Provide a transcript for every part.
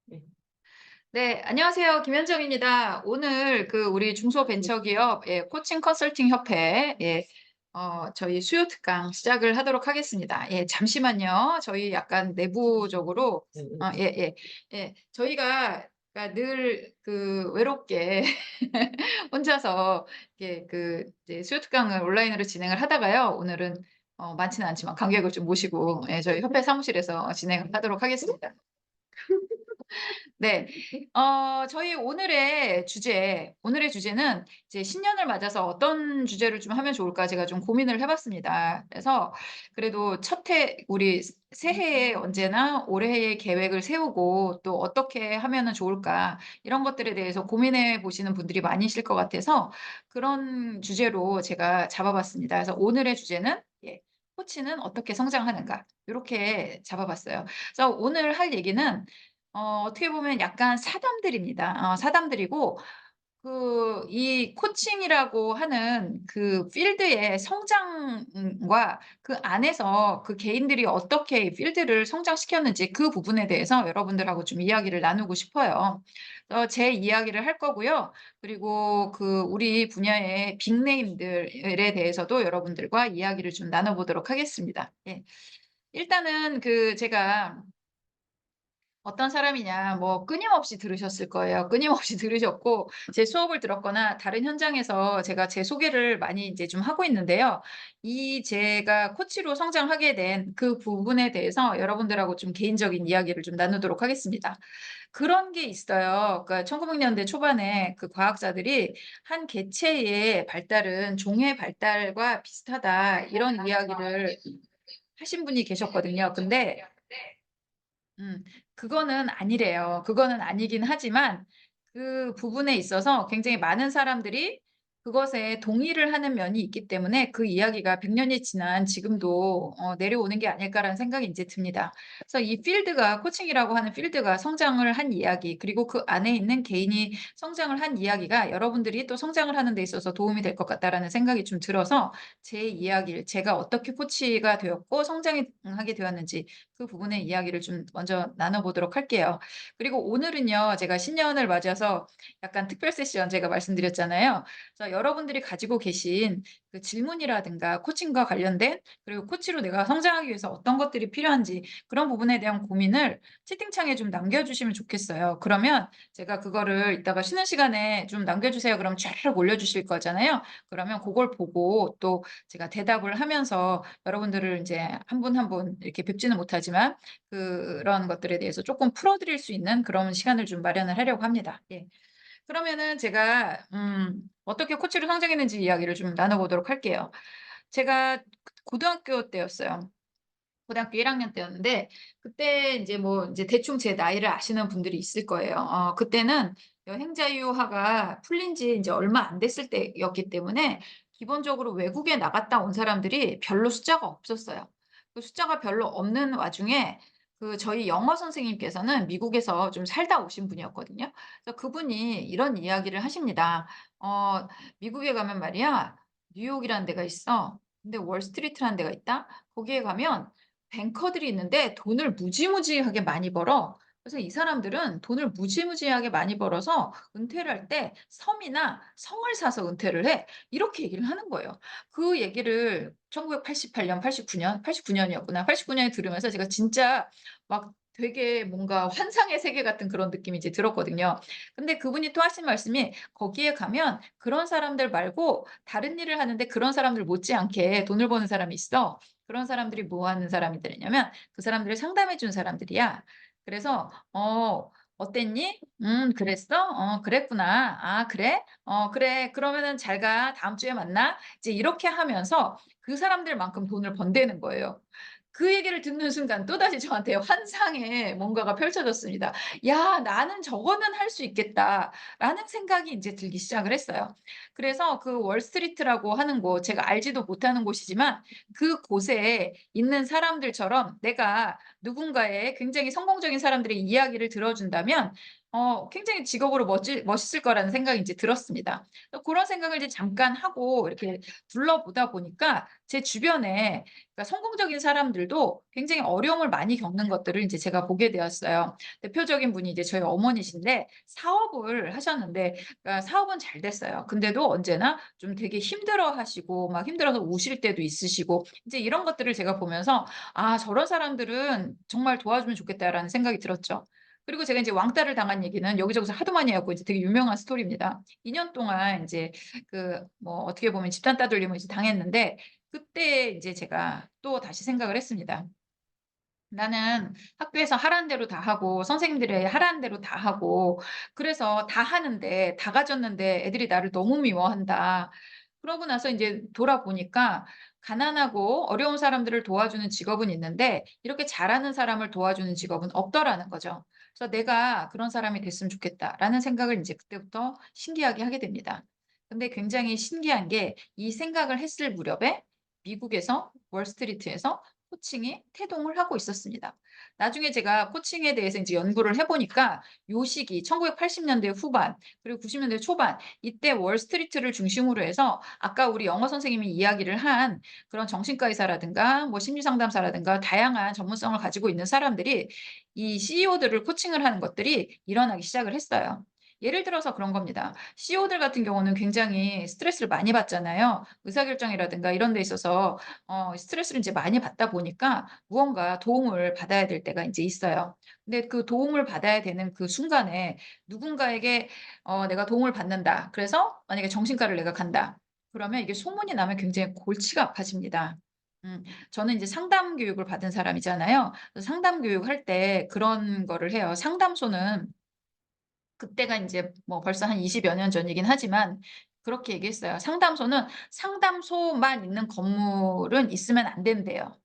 네. 네, 안녕하세요. 김현정입니다. 오늘 우리 중소벤처기업 코칭 컨설팅 협회 저희 수요 특강 시작을 하도록 하겠습니다. 잠시만요. 저희 약간 내부적으로 저희가 그러니까 늘 외롭게 혼자서 이제 수요 특강을 온라인으로 진행을 하다가요. 오늘은 많지는 않지만 관객을 좀 모시고 저희 협회 사무실에서 진행을 하도록 하겠습니다. 네. 저희 오늘의 주제는 이제 신년을 맞아서 어떤 주제를 좀 하면 좋을까 제가 좀 고민을 해 봤습니다. 그래서 그래도 우리 새해에 언제나 올해의 계획을 세우고 또 어떻게 하면은 좋을까 이런 것들에 대해서 고민해 보시는 분들이 많으실 것 같아서 그런 주제로 제가 잡아 봤습니다. 그래서 오늘의 주제는 "코치는 어떻게 성장하는가?" 요렇게 잡아 봤어요. 그래서 오늘 할 얘기는 어떻게 보면 약간 사담들입니다. 사담들이고 이 코칭이라고 하는 그 필드의 성장과 그 안에서 그 개인들이 어떻게 이 필드를 성장시켰는지 그 부분에 대해서 여러분들하고 좀 이야기를 나누고 싶어요. 제 이야기를 할 거고요. 그리고 우리 분야의 빅네임들에 대해서도 여러분들과 이야기를 좀 나눠 보도록 하겠습니다. 예. 일단은 제가 어떤 사람이냐 뭐 끊임없이 들으셨을 거예요. 끊임없이 들으셨고 제 수업을 들었거나 다른 현장에서 제가 제 소개를 많이 이제 좀 하고 있는데요. 제가 코치로 성장하게 된 그 부분에 대해서 여러분들하고 좀 개인적인 이야기를 좀 나누도록 하겠습니다. 그런 게 있어요. 그러니까 1900 년대 초반에 그 과학자들이 "한 개체의 발달은 종의 발달과 비슷하다." 이런 이야기를 하신 분이 계셨거든요. 근데 음. 그거는 아니래요. 그거는 아니긴 하지만 그 부분에 있어서 굉장히 많은 사람들이 그것에 동의를 하는 면이 있기 때문에 그 이야기가 100 년이 지난 지금도 내려오는 게 아닐까라는 생각이 인제 듭니다. 그래서 이 필드가 코칭이라고 하는 필드가 성장을 한 이야기 그리고 그 안에 있는 개인이 성장을 한 이야기가 여러분들이 또 성장을 하는 데 있어서 도움이 될 것 같다라는 생각이 좀 들어서 제 이야기를 제가 어떻게 코치가 되었고 성장이 하게 되었는지 그 부분의 이야기를 좀 먼저 나눠 보도록 할게요. 그리고 오늘은요. 제가 신년을 맞아서 약간 특별 세션 제가 말씀드렸잖아요. 그래서 여러분들이 가지고 계신 그 질문이라든가 코칭과 관련된 그리고 코치로 내가 성장하기 위해서 어떤 것들이 필요한지 그런 부분에 대한 고민을 채팅창에 좀 남겨 주시면 좋겠어요. 그러면 제가 그거를 이따가 쉬는 시간에 좀 남겨 주세요 그러면 쫙 올려 주실 거잖아요. 그러면 고걸 보고 또 제가 대답을 하면서 여러분들을 인제 한 분 한 분 이렇게 뵙지는 못하지만 그런 것들에 대해서 쪼끔 풀어 드릴 수 있는 그런 시간을 좀 마련을 하려고 합니다. 예. 그러면은 제가 어떻게 코치로 성장했는지 이야기를 좀 나눠 보도록 할게요. 제가 고등학교 때였어요. 고등학교 1 학년 때였는데 그때 인제 뭐 인제 대충 제 나이를 아시는 분들이 있을 거예요. 그때는 여행자유화가 풀린 지 인제 얼마 안 됐을 때였기 때문에 기본적으로 외국에 나갔다 온 사람들이 별로 숫자가 없었어요. 그 숫자가 별로 없는 와중에 저희 영어 선생님께서는 미국에서 좀 살다 오신 분이었거든요. 그래서 그분이 이런 이야기를 하십니다. "미국에 가면 말이야 뉴욕이라는 데가 있어. 근데 월스트리트라는 데가 있다. 거기에 가면 뱅커들이 있는데 돈을 무지무지하게 많이 벌어. 그래서 이 사람들은 돈을 무지무지하게 많이 벌어서 은퇴를 할 때 섬이나 성을 사서 은퇴를 해." 이렇게 얘기를 하는 거예요. 그 얘기를 1988 년, 89 년이었구나. 89 년에 들으면서 제가 진짜 막 되게 뭔가 환상의 세계 같은 그런 느낌이 이제 들었거든요. 근데 그분이 또 하신 말씀이 "거기에 가면 그런 사람들 말고 다른 일을 하는데 그런 사람들 못지않게 돈을 버는 사람이 있어. 그런 사람들이 뭐 하는 사람들이냐면 그 사람들을 상담해 준 사람들이야. 그래서 어땠니? 그랬어? 그랬구나. 아 그래? 그래. 그러면은 잘 가. 다음 주에 만나." 이제 이렇게 하면서 그 사람들만큼 돈을 번다는 거예요. 그 얘기를 듣는 순간 또다시 저한테 환상의 뭔가가 펼쳐졌습니다. '야 나는 저거는 할 수 있겠다.'라는 생각이 인제 들기 시작을 했어요. 그래서 그 월스트리트라고 하는 곳 제가 알지도 못하는 곳이지만 그곳에 있는 사람들처럼 내가 누군가의 굉장히 성공적인 사람들의 이야기를 들어 준다면 굉장히 직업으로 멋있을 거라는 생각이 이제 들었습니다. 그런 생각을 이제 잠깐 하고 이렇게 둘러보다 보니까 제 주변에, 그러니까 성공적인 사람들도 굉장히 어려움을 많이 겪는 것들을 이제 제가 보게 되었어요. 대표적인 분이 이제 저희 어머니신데, 사업을 하셨는데, 그러니까 사업은 잘 됐어요. 근데도 언제나 좀 되게 힘들어하시고 막 힘들어서 우실 때도 있으시고, 이제 이런 것들을 제가 보면서 '아, 저런 사람들은 정말 도와주면 좋겠다.'라는 생각이 들었죠. 그리고 제가 이제 왕따를 당한 얘기는 여기저기서 하도 많이 해 갖고 이제 되게 유명한 스토리입니다. 2년 동안 인제 뭐 어떻게 보면 집단 따돌림을 이제 당했는데, 그때 인제 제가 또다시 생각을 했습니다. '나는 학교에서 하라는 대로 다 하고 선생님들이 하라는 대로 다 하고, 그래서 다 하는데 다 가졌는데 애들이 나를 너무 미워한다.' 그러고 나서 인제 돌아보니까 가난하고 어려운 사람들을 도와주는 직업은 있는데 이렇게 잘하는 사람을 도와주는 직업은 없더라는 거죠. 그래서 '내가 그런 사람이 됐으면 좋겠다.'라는 생각을 인제 그때부터 신기하게 하게 됩니다. 근데 굉장히 신기한 게, 이 생각을 했을 무렵에 미국에서 월스트리트에서 코칭이 태동을 하고 있었습니다. 나중에 제가 코칭에 대해서 인제 연구를 해 보니까 요 시기 1980 년대 후반 그리고 90 년대 초반, 이때 월스트리트를 중심으로 해서 아까 우리 영어 선생님이 이야기를 한 그런 정신과 의사라든가 뭐 심리 상담사라든가 다양한 전문성을 가지고 있는 사람들이 이 CEO들을 코칭을 하는 것들이 일어나기 시작을 했어요. 예를 들어서 그런 겁니다. CEO들 같은 경우는 굉장히 스트레스를 많이 받잖아요. 의사결정이라든가 이런 데 있어서 스트레스를 인제 많이 받다 보니까 무언가 도움을 받아야 될 때가 인제 있어요. 근데 그 도움을 받아야 되는 그 순간에 누군가에게 "내가 도움을 받는다." 그래서 만약에 정신과를 내가 간다. 그러면 이게 소문이 나면 굉장히 골치가 아파집니다. 음 저는 인제 상담 교육을 받은 사람이잖아요. 그래서 상담 교육할 때 그런 거를 해요. 상담소는, 그때가 인제 뭐 벌써 한 20여 년 전이긴 하지만 그렇게 얘기했어요. 상담소는 상담소만 있는 건물은 있으면 안 된대요.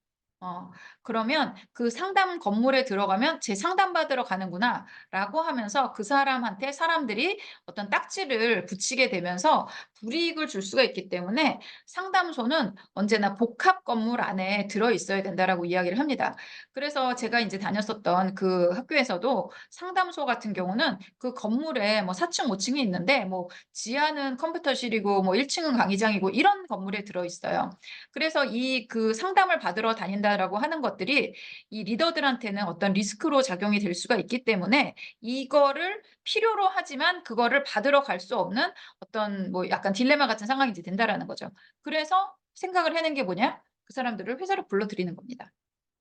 어 그러면 그 상담 건물에 들어가면 '쟤 상담받으러 가는구나.'라고 하면서 그 사람한테 사람들이 어떤 딱지를 붙이게 되면서 불이익을 줄 수가 있기 때문에 상담소는 언제나 복합 건물 안에 들어 있어야 된다라고 이야기를 합니다. 그래서 제가 인제 다녔었던 그 학교에서도 상담소 같은 경우는 그 건물에 뭐 4 층, 5 층이 있는데 뭐 지하는 컴퓨터실이고 뭐 1 층은 강의장이고 이런 건물에 들어 있어요. 그래서 이 그 상담을 받으러 다닌다라고 하는 것들이 이 리더들한테는 어떤 리스크로 작용이 될 수가 있기 때문에 이거를 필요로 하지만 그거를 받으러 갈 수 없는 어떤 뭐 약간 딜레마 같은 상황이 이제 된다라는 거죠. 그래서 생각을 해낸 게 뭐냐? 그 사람들을 회사로 불러들이는 겁니다.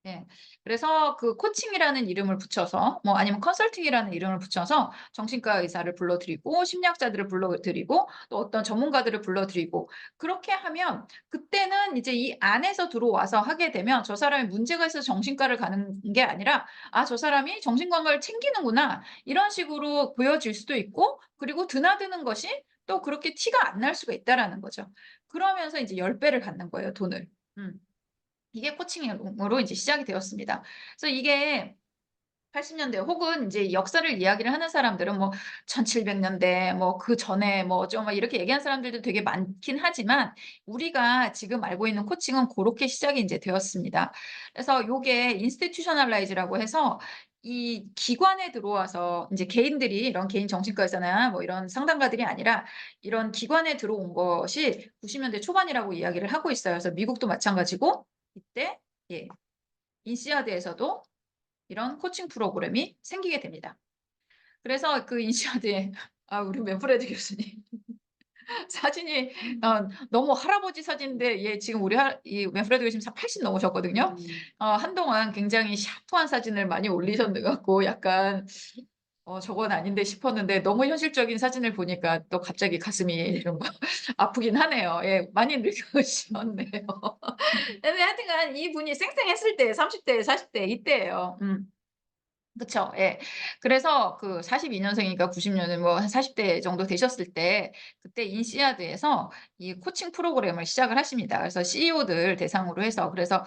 예. 그래서 그 코칭이라는 이름을 붙여서 뭐 아니면 컨설팅이라는 이름을 붙여서 정신과 의사를 불러들이고 심리학자들을 불러들이고 또 어떤 전문가들을 불러들이고, 그렇게 하면 그때는 이제 이 안에서 들어와서 하게 되면 저 사람이 문제가 있어서 정신과를 가는 게 아니라 '아, 저 사람이 정신건강을 챙기는구나.' 이런 식으로 보여질 수도 있고, 그리고 드나드는 것이 또 그렇게 티가 안 날 수가 있다라는 거죠. 그러면서 이제 10 배를 받는 거예요, 돈을. 음. 이게 코칭으로 이제 시작이 되었습니다. 그래서 이게 80 년대 혹은 인제 역사를 이야기를 하는 사람들은 뭐 1700 년대 뭐 그전에 뭐 어쩌고 막 이렇게 얘기하는 사람들도 되게 많긴 하지만, 우리가 지금 알고 있는 코칭은 고렇게 시작이 인제 되었습니다. 그래서 요게 institutionalize라고 해서 이 기관에 들어와서 인제 개인들이, 이런 개인 정신과 의사나 뭐 이런 상담가들이 아니라 이런 기관에 들어온 것이 90 년대 초반이라고 이야기를 하고 있어요. 그래서 미국도 마찬가지고 이때, 예, 인시아드에서도 이런 코칭 프로그램이 생기게 됩니다. 그래서 그 인시아드에 우리 맨프레드 교수님 사진이 너무 할아버지 사진인데, 얘 지금 우리 이 맨프레드 교수님 80 넘으셨거든요. 한동안 굉장히 샤프한 사진을 많이 올리셨 갖고 약간 '저건 아닌데.' 싶었는데, 너무 현실적인 사진을 보니까 또 갑자기 가슴이 좀 아프긴 하네요. 예. 많이 늙으셨네요. 근데 하여튼간 이분이 쌩쌩했을 때 30 대, 40대 이때예요. 그쵸. 예. 그래서 그 42 년생이니까 90 년에 뭐 한 40대 정도 되셨을 때, 그때 인시아드에서 이 코칭 프로그램을 시작을 하십니다. 그래서 CEO들 대상으로 해서, 그래서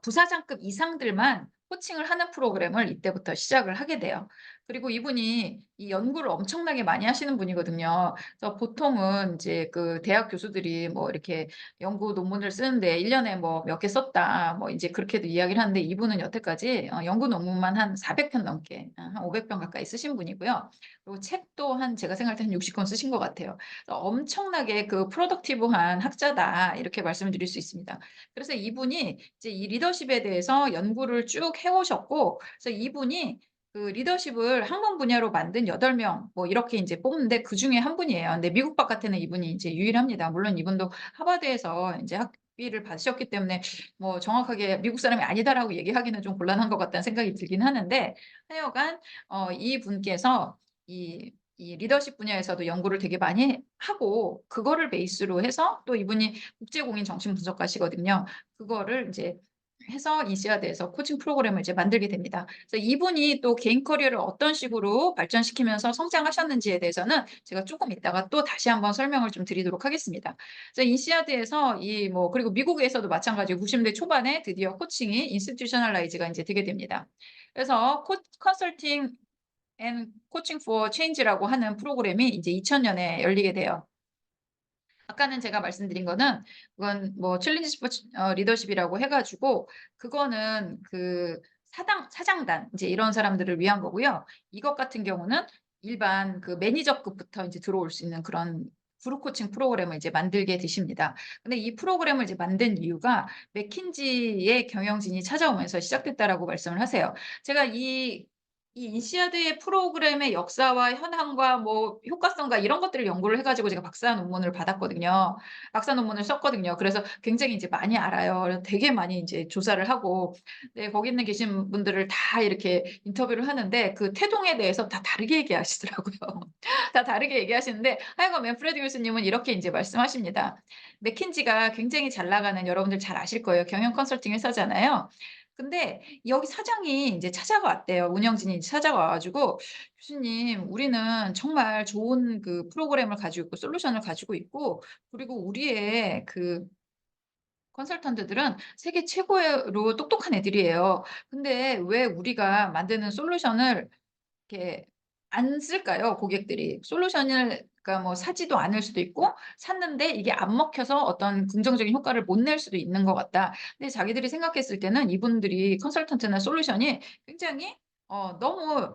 부사장급 이상들만 코칭을 하는 프로그램을 이때부터 시작을 하게 돼요. 그리고 이분이 이 연구를 엄청나게 많이 하시는 분이거든요. 그래서 보통은 이제 그 대학 교수들이 뭐 이렇게 연구 논문을 쓰는데 1 년에 뭐 몇 개 썼다 뭐 인제 그렇게도 이야기를 하는데 이분은 여태까지 연구 논문만 한 400편 넘게 한 500편 가까이 쓰신 분이고요. 그리고 책도 한 제가 생각할 때 한 60권 쓰신 것 같아요. 그래서 엄청나게 그 프로덕티브한 학자다 이렇게 말씀을 드릴 수 있습니다. 그래서 이분이 이제 이 리더십에 대해서 연구를 쭉 해 오셨고 그래서 이분이 그 리더십을 학문 분야로 만든 8명 뭐 이렇게 인제 뽑는데 그중에 한 분이에요. 근데 미국 바깥에는 이분이 인제 유일합니다. 물론 이분도 하버드에서 인제 학위를 받으셨기 때문에 뭐 정확하게 '미국 사람이 아니다.'라고 얘기하기는 좀 곤란한 것 같다는 생각이 들긴 하는데 하여간 이분께서 이 리더십 분야에서도 연구를 되게 많이 하고 그거를 베이스로 해서 또 이분이 국제공인 정신 분석가시거든요. 그거를 인제 해서 인시아드에서 코칭 프로그램을 이제 만들게 됩니다. 그래서 이분이 또 개인 커리어를 어떤 식으로 발전시키면서 성장하셨는지에 대해서는 제가 쪼끔 이따가 또 다시 한번 설명을 좀 드리도록 하겠습니다. 그래서 인시아드에서 이 뭐 그리고 미국에서도 마찬가지로 90 대 초반에 드디어 코칭이 인스티튜셔널라이즈가 인제 되게 됩니다. 그래서 컨설팅 앤 코칭 포 체인지라고 하는 프로그램이 이제 2000 년에 열리게 돼요. 아까는 제가 말씀드린 거는 그건 뭐 챌린지 스포츠 리더십이라고 해 가지고 그거는 그 사장단 인제 이런 사람들을 위한 거고요. 이것 같은 경우는 일반 그 매니저급부터 인제 들어올 수 있는 그런 그룹 코칭 프로그램을 이제 만들게 되십니다. 근데 이 프로그램을 이제 만든 이유가 맥킨지의 경영진이 찾아오면서 시작됐다라고 말씀을 하세요. 제가 이 인시아드의 프로그램의 역사와 현황과 뭐 효과성과 이런 것들을 연구를 해 가지고 제가 박사 논문을 받았거든요. 박사 논문을 썼거든요. 그래서 굉장히 이제 많이 알아요. 그래서 되게 많이 인제 조사를 하고 네 거기 있는 계신 분들을 다 이렇게 인터뷰를 하는데 그 태동에 대해서 다 다르게 얘기하시더라고요. 다 다르게 얘기하시는데 하여간 맨프레드 교수님은 이렇게 인제 말씀하십니다. 맥킨지가 굉장히 잘 나가는 여러분들 잘 아실 거예요. 경영 컨설팅 회사잖아요. 근데 여기 사장이 인제 찾아가 왔대요. 운영진이 찾아와 가지고 "교수님 우리는 정말 좋은 그 프로그램을 가지고 있고 솔루션을 가지고 있고 그리고 우리의 그 컨설턴트들은 세계 최고로 똑똑한 애들이에요. 근데 왜 우리가 만드는 솔루션을 이렇게 안 쓸까요, 고객들이? 솔루션을 그러니까 뭐 사지도 않을 수도 있고 샀는데 이게 안 먹혀서 어떤 긍정적인 효과를 못 낼 수도 있는 것 같다. 근데 자기들이 생각했을 때는 이분들이 컨설턴트나 솔루션이 굉장히 너무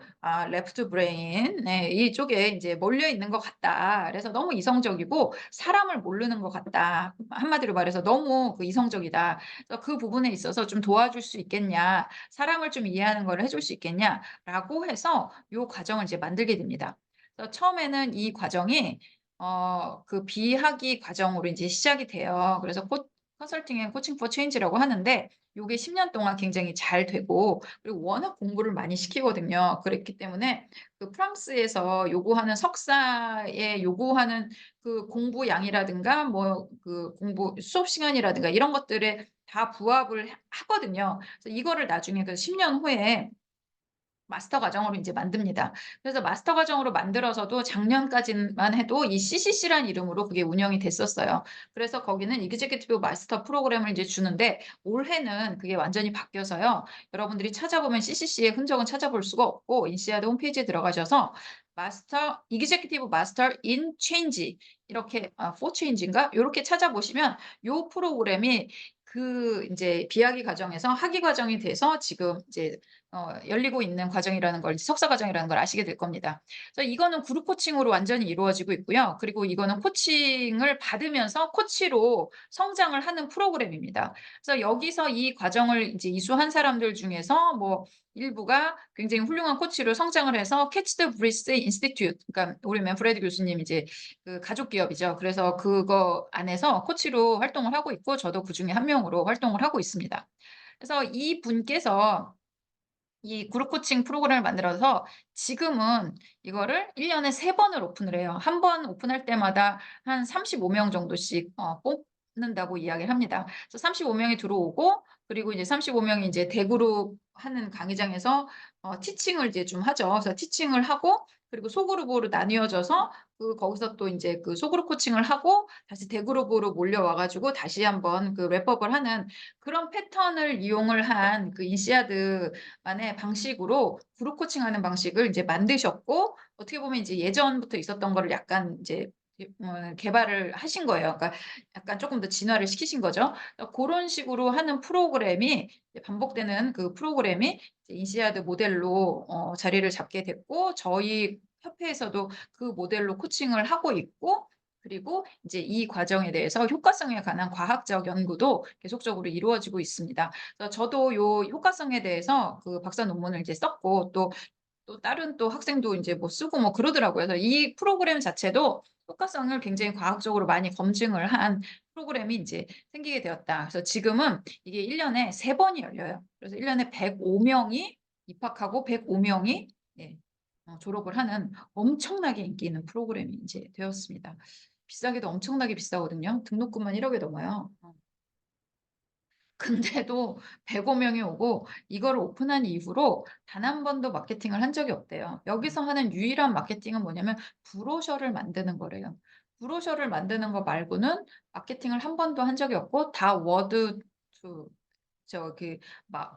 레프트 브레인 네 이쪽에 인제 몰려 있는 것 같다. 그래서 너무 이성적이고 사람을 모르는 것 같다. 한마디로 말해서 너무 그 이성적이다. 그래서 "그 부분에 있어서 좀 도와줄 수 있겠냐. 사람을 좀 이해하는 거를 해줄 수 있겠냐."라고 해서 요 과정을 이제 만들게 됩니다. 그래서 처음에는 이 과정이 그 비학위 과정으로 인제 시작이 돼요. 그래서 컨설팅 앤 코칭 포 체인지라고 하는데 요게 10년 동안 굉장히 잘 되고 그리고 워낙 공부를 많이 시키거든요. 그랬기 때문에 그 프랑스에서 요구하는 석사에 요구하는 그 공부량이라든가 뭐 그 공부 수업 시간이라든가 이런 것들에 다 부합을 하거든요. 그래서 이거를 나중에 그 10년 후에 마스터 과정으로 인제 만듭니다. 그래서 마스터 과정으로 만들어서도 작년까지만 해도 이 CCC라는 이름으로 그게 운영이 됐었어요. 그래서 거기는 이그제큐티브 마스터 프로그램을 인제 주는데 올해는 그게 완전히 바뀌어서요. 여러분들이 찾아보면 CCC의 흔적은 찾아볼 수가 없고 인시아드 홈페이지에 들어가셔서 마스터 이그제큐티브 마스터 인 체인지 이렇게 for change인가 요렇게 찾아보시면 요 프로그램이 그 인제 비학위 과정에서 학위 과정이 돼서 지금 이제 열리고 있는 과정이라는 걸 석사 과정이라는 걸 아시게 될 겁니다. 그래서 이거는 그룹 코칭으로 완전히 이루어지고 있고요. 그리고 이거는 코칭을 받으면서 코치로 성장을 하는 프로그램입니다. 그래서 여기서 이 과정을 이제 이수한 사람들 중에서 뭐 일부가 굉장히 훌륭한 코치로 성장을 해서 캐치 더 브리스 인스티튜트 그러니까 우리 맨프레드 교수님 이제 그 가족 기업이죠. 그래서 그거 안에서 코치로 활동을 하고 있고 저도 그중에 한 명으로 활동을 하고 있습니다. 그래서 이분께서 이 그룹 코칭 프로그램을 만들어서 지금은 이거를 1 년에 3 번을 오픈을 해요. 한 번 오픈할 때마다 한 35명 정도씩 뽑는다고 이야기를 합니다. 그래서 35 명이 들어오고 그리고 이제 35 명이 이제 대그룹 하는 강의장에서 티칭을 이제 좀 하죠. 그래서 티칭을 하고 그리고 소그룹으로 나뉘어져서 거기서 또 인제 소그룹 코칭을 하고 다시 대그룹으로 몰려와 가지고 다시 한번 랩업을 하는 그런 패턴을 이용을 한 인시아드만의 방식으로 그룹 코칭하는 방식을 인제 만드셨고, 어떻게 보면 이제 예전부터 있었던 거를 약간 이제 개발을 하신 거예요. 그러니까 약간 쪼끔 더 진화를 시키신 거죠. 고런 식으로 하는 프로그램이 이제 반복되는 프로그램이 이제 인시아드 모델로 자리를 잡게 됐고, 저희 협회에서도 그 모델로 코칭을 하고 있고, 그리고 이제 이 과정에 대해서 효과성에 관한 과학적 연구도 계속적으로 이루어지고 있습니다. 그래서 저도 요 효과성에 대해서 박사 논문을 이제 썼고, 또 다른 또 학생도 인제 뭐 쓰고 뭐 그러더라고요. 그래서 이 프로그램 자체도 효과성을 굉장히 과학적으로 많이 검증을 한 프로그램이 인제 생기게 되었다. 그래서 지금은 이게 1 년에 3 번이 열려요. 그래서 1 년에 105 명이 입학하고 105 명이 예 졸업을 하는 엄청나게 인기 있는 프로그램이 인제 되었습니다. 비싸기도 엄청나게 비싸거든요. 등록금만 1 억이 넘어요. 근데도 105 명이 오고, 이거를 오픈한 이후로 단 한 번도 마케팅을 한 적이 없대요. 여기서 하는 유일한 마케팅은 뭐냐면 브로셔를 만드는 거래요. 브로셔를 만드는 거 말고는 마케팅을 한 번도 한 적이 없고, 다 워드 투 저기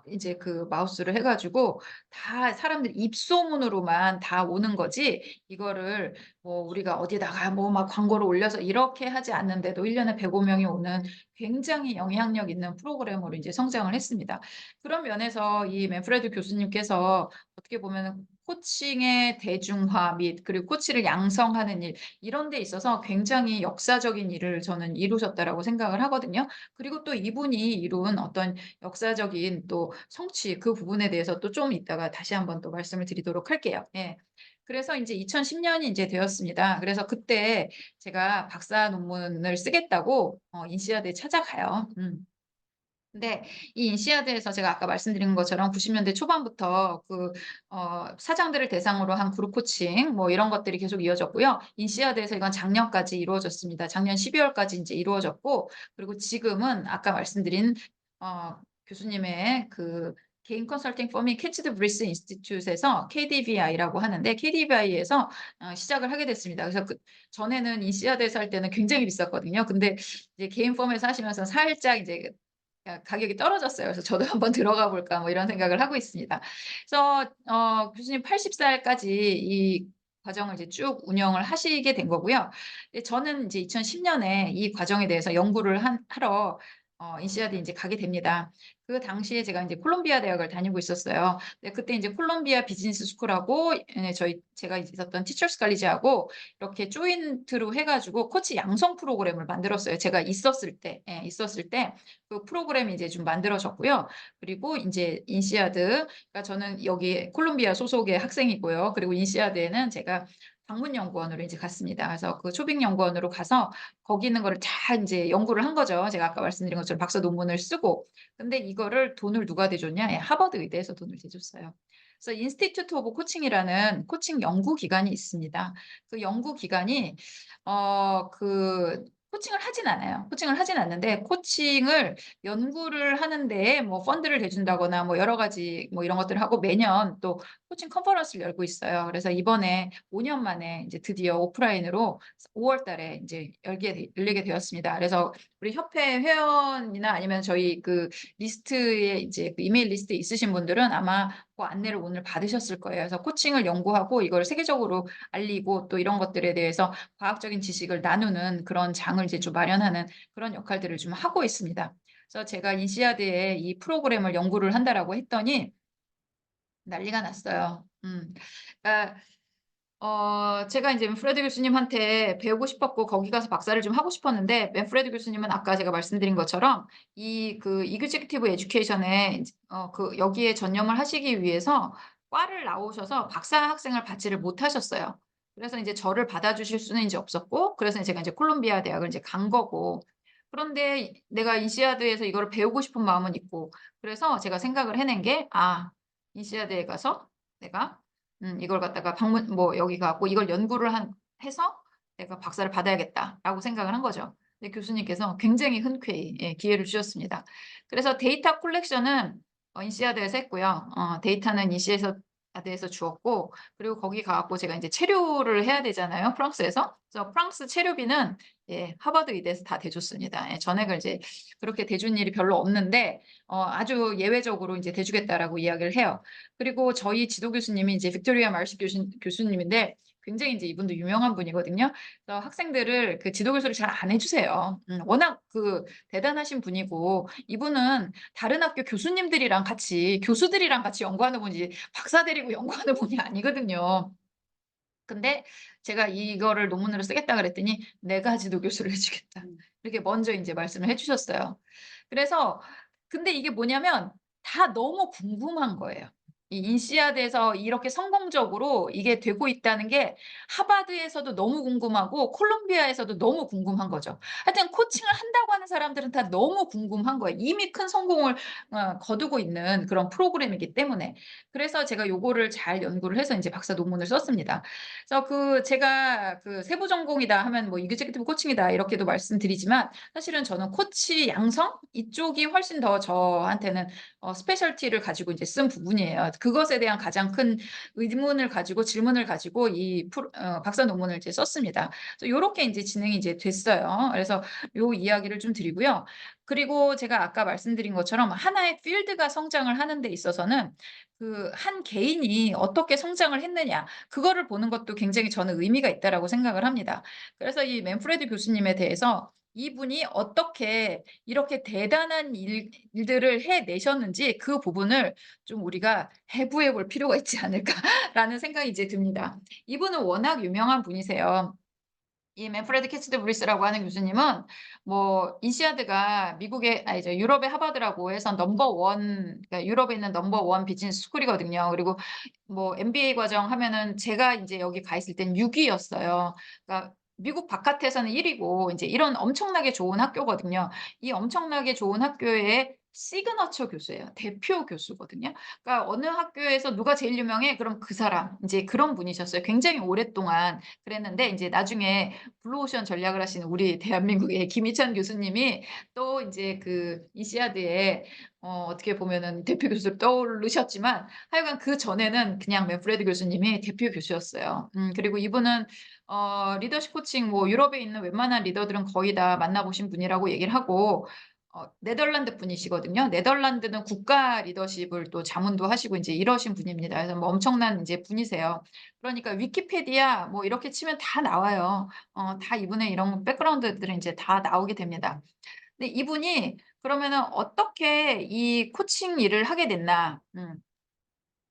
이제 마우스를 해 가지고 다 사람들 입소문으로만 다 오는 거지, 이거를 뭐 우리가 어디다가 뭐 막 광고를 올려서 이렇게 하지 않는데도 1 년에 105 명이 오는 굉장히 영향력 있는 프로그램으로 인제 성장을 했습니다. 그런 면에서 이 맨프레드 교수님께서 어떻게 보면은 코칭의 대중화 및 그리고 코치를 양성하는 일, 이런 데 있어서 굉장히 역사적인 일을 저는 이루셨다라고 생각을 하거든요. 그리고 또 이분이 이룬 어떤 역사적인 또 성취, 그 부분에 대해서 또 좀 이따가 다시 한번 또 말씀을 드리도록 할게요. 예. 그래서 인제 2010 년이 인제 되었습니다. 그래서 그때 제가 박사 논문을 쓰겠다고 인시아드에 찾아가요. 근데 이 인시아드에서 제가 아까 말씀드린 것처럼 90 년대 초반부터 사장들을 대상으로 한 그룹 코칭 뭐 이런 것들이 계속 이어졌고요. 인시아드에서 이건 작년까지 이루어졌습니다. 작년 12 월까지 인제 이루어졌고, 그리고 지금은 아까 말씀드린 어 교수님의 개인 컨설팅 펌인 캐치드 브리스 인스티튜트에서 KDVI라고 하는데, KDVI에서 시작을 하게 됐습니다. 그래서 전에는 인시아드에서 할 때는 굉장히 비쌌거든요. 근데 이제 개인 펌에서 하시면서 살짝 이제 가격이 떨어졌어요. 그래서 저도 '한번 들어가 볼까.' 뭐 이런 생각을 하고 있습니다. 그래서 교수님 80 살까지 이 과정을 이제 쭉 운영을 하시게 된 거고요. 저는 이제 2010 년에 이 과정에 대해서 연구를 하러 인시아드에 인제 가게 됩니다. 그 당시에 제가 인제 콜롬비아 대학을 다니고 있었어요. 네, 그때 인제 콜롬비아 비즈니스 스쿨하고 제가 있었던 티처스 칼리지하고 이렇게 조인트로 해 가지고 코치 양성 프로그램을 만들었어요. 제가 있었을 때. 예, 있었을 때 그 프로그램이 이제 좀 만들어졌고요. 그리고 인제 인시아드, 그러니까 저는 여기 콜롬비아 소속의 학생이고요. 그리고 인시아드에는 제가 방문 연구원으로 인제 갔습니다. 그래서 초빙 연구원으로 가서 거기 있는 거를 다 인제 연구를 한 거죠. 제가 아까 말씀드린 것처럼 박사 논문을 쓰고. 근데 이거를 돈을 누가 대줬냐? 예, 하버드 의대에서 돈을 대줬어요. 그래서 인스티튜트 오브 코칭이라는 코칭 연구 기관이 있습니다. 그 연구 기관이 코칭을 하진 않아요. 코칭을 하진 않는데, 코칭을 연구를 하는 데에 뭐 펀드를 대준다거나 뭐 여러 가지 뭐 이런 것들을 하고, 매년 또 코칭 컨퍼런스를 열고 있어요. 그래서 이번에 5년 만에 이제 드디어 오프라인으로 5월 달에 인제 열리게 되었습니다. 그래서 우리 협회 회원이나 아니면 저희 리스트에 이제 이메일 리스트에 있으신 분들은 아마 안내를 오늘 받으셨을 거예요. 그래서 코칭을 연구하고 이걸 세계적으로 알리고, 또 이런 것들에 대해서 과학적인 지식을 나누는 그런 장을 이제 좀 마련하는 그런 역할들을 좀 하고 있습니다. 그래서 제가 인시아드에 이 프로그램을 연구를 한다라고 했더니 난리가 났어요. 그러니까 제가 인제 맨프레드 교수님한테 배우고 싶었고 거기 가서 박사를 좀 하고 싶었는데, 맨프레드 교수님은 아까 제가 말씀드린 것처럼 이그제큐티브 에듀케이션에 인제 여기에 전념을 하시기 위해서 과를 나오셔서 박사 학생을 받지를 못하셨어요. 그래서 인제 저를 받아주실 수는 인제 없었고, 그래서 제가 인제 콜롬비아 대학을 인제 간 거고. 그런데 내가 인시아드에서 이거를 배우고 싶은 마음은 있고, 그래서 제가 생각을 해낸 게 '아, 인시아드에 가서 내가 이걸 갖다가 여기 가 갖고 이걸 연구를 해서 내가 박사를 받아야겠다.'라고 생각을 한 거죠. 근데 교수님께서 굉장히 흔쾌히 기회를 주셨습니다. 그래서 데이터 컬렉션은 인시아드에서 했고요. 데이터는 에서 주었고, 그리고 거기 가 갖고 제가 인제 체류를 해야 되잖아요, 프랑스에서. 그래서 프랑스 체류비는 예 하버드 의대에서 다 대줬습니다. 예 전액을 이제 그렇게 대준 일이 별로 없는데 아주 예외적으로 인제 대주겠다라고 이야기를 해요. 그리고 저희 지도 교수님이 이제 빅토리아 마르시 교수님인데 굉장히 인제 이분도 유명한 분이거든요. 그래서 학생들을 그 지도 교수를 잘 안 해 주세요. 워낙 그 대단하신 분이고, 이분은 다른 학교 교수님들이랑 같이 교수들이랑 같이 연구하는 분이지 박사 데리고 연구하는 분이 아니거든요. 근데 제가 이거를 논문으로 쓰겠다 그랬더니 "내가 지도 교수를 해 주겠다." 이렇게 먼저 인제 말씀을 해 주셨어요. 그래서 근데 이게 뭐냐면 다 너무 궁금한 거예요. 이 인시아드에서 이렇게 성공적으로 이게 되고 있다는 게 하버드에서도 너무 궁금하고 콜롬비아에서도 너무 궁금한 거죠. 하여튼 코칭을 한다고 하는 사람들은 다 너무 궁금한 거예요. 이미 큰 성공을 거두고 있는 그런 프로그램이기 때문에. 그래서 제가 요거를 잘 연구를 해서 인제 박사 논문을 썼습니다. 그래서 제가 그 세부 전공이다 하면 뭐 이그제큐티브 코칭이다 이렇게도 말씀드리지만, 사실은 저는 코치 양성 이쪽이 훨씬 더 저한테는 스페셜티를 가지고 이제 쓴 부분이에요. 그것에 대한 가장 큰 의문을 가지고 질문을 가지고 이 박사 논문을 이제 썼습니다. 그래서 요렇게 인제 진행이 이제 됐어요. 그래서 요 이야기를 좀 드리고요. 그리고 제가 아까 말씀드린 것처럼 하나의 필드가 성장을 하는 데 있어서는 그 한 개인이 어떻게 성장을 했느냐 그거를 보는 것도 굉장히 저는 의미가 있다라고 생각을 합니다. 그래서 이 맨프레드 교수님에 대해서 이분이 어떻게 이렇게 대단한 일들을 해내셨는지 그 부분을 좀 우리가 해부해 볼 필요가 있지 않을까라는 생각이 이제 듭니다. 이분은 워낙 유명한 분이세요. 이 맨프레드 캐치드 브리스라고 하는 교수님은 뭐 인시아드가 미국의 아니죠, 유럽의 하버드라고 해서 넘버 원, 그러니까 유럽에 있는 넘버 원 비즈니스 스쿨이거든요. 그리고 뭐 MBA 과정 하면은 제가 인제 여기 가 있을 땐 6 위였어요. 그러니까 미국 바깥에서는 1 위고 인제 이런 엄청나게 좋은 학교거든요. 이 엄청나게 좋은 학교의 시그너처 교수예요. 대표 교수거든요. 그러니까 어느 학교에서 누가 제일 유명해? 그럼 그 사람 인제 그런 분이셨어요. 굉장히 오랫동안 그랬는데 인제 나중에 블루오션 전략을 하시는 우리 대한민국의 김희찬 교수님이 또 인제 그 이시아드에 어떻게 보면은 대표 교수로 떠오르셨지만 하여간 그전에는 그냥 맨프레드 교수님이 대표 교수였어요. 그리고 이분은 리더십 코칭 뭐 유럽에 있는 웬만한 리더들은 거의 다 만나 보신 분이라고 얘기를 하고, 네덜란드 분이시거든요. 네덜란드는 국가 리더십을 또 자문도 하시고 인제 이러신 분입니다. 그래서 뭐 엄청난 인제 분이세요. 그러니까 위키피디아 뭐 이렇게 치면 다 나와요. 다 이분의 이런 백그라운드들은 인제 다 나오게 됩니다. 근데 이분이 그러면은 어떻게 이 코칭 일을 하게 됐나,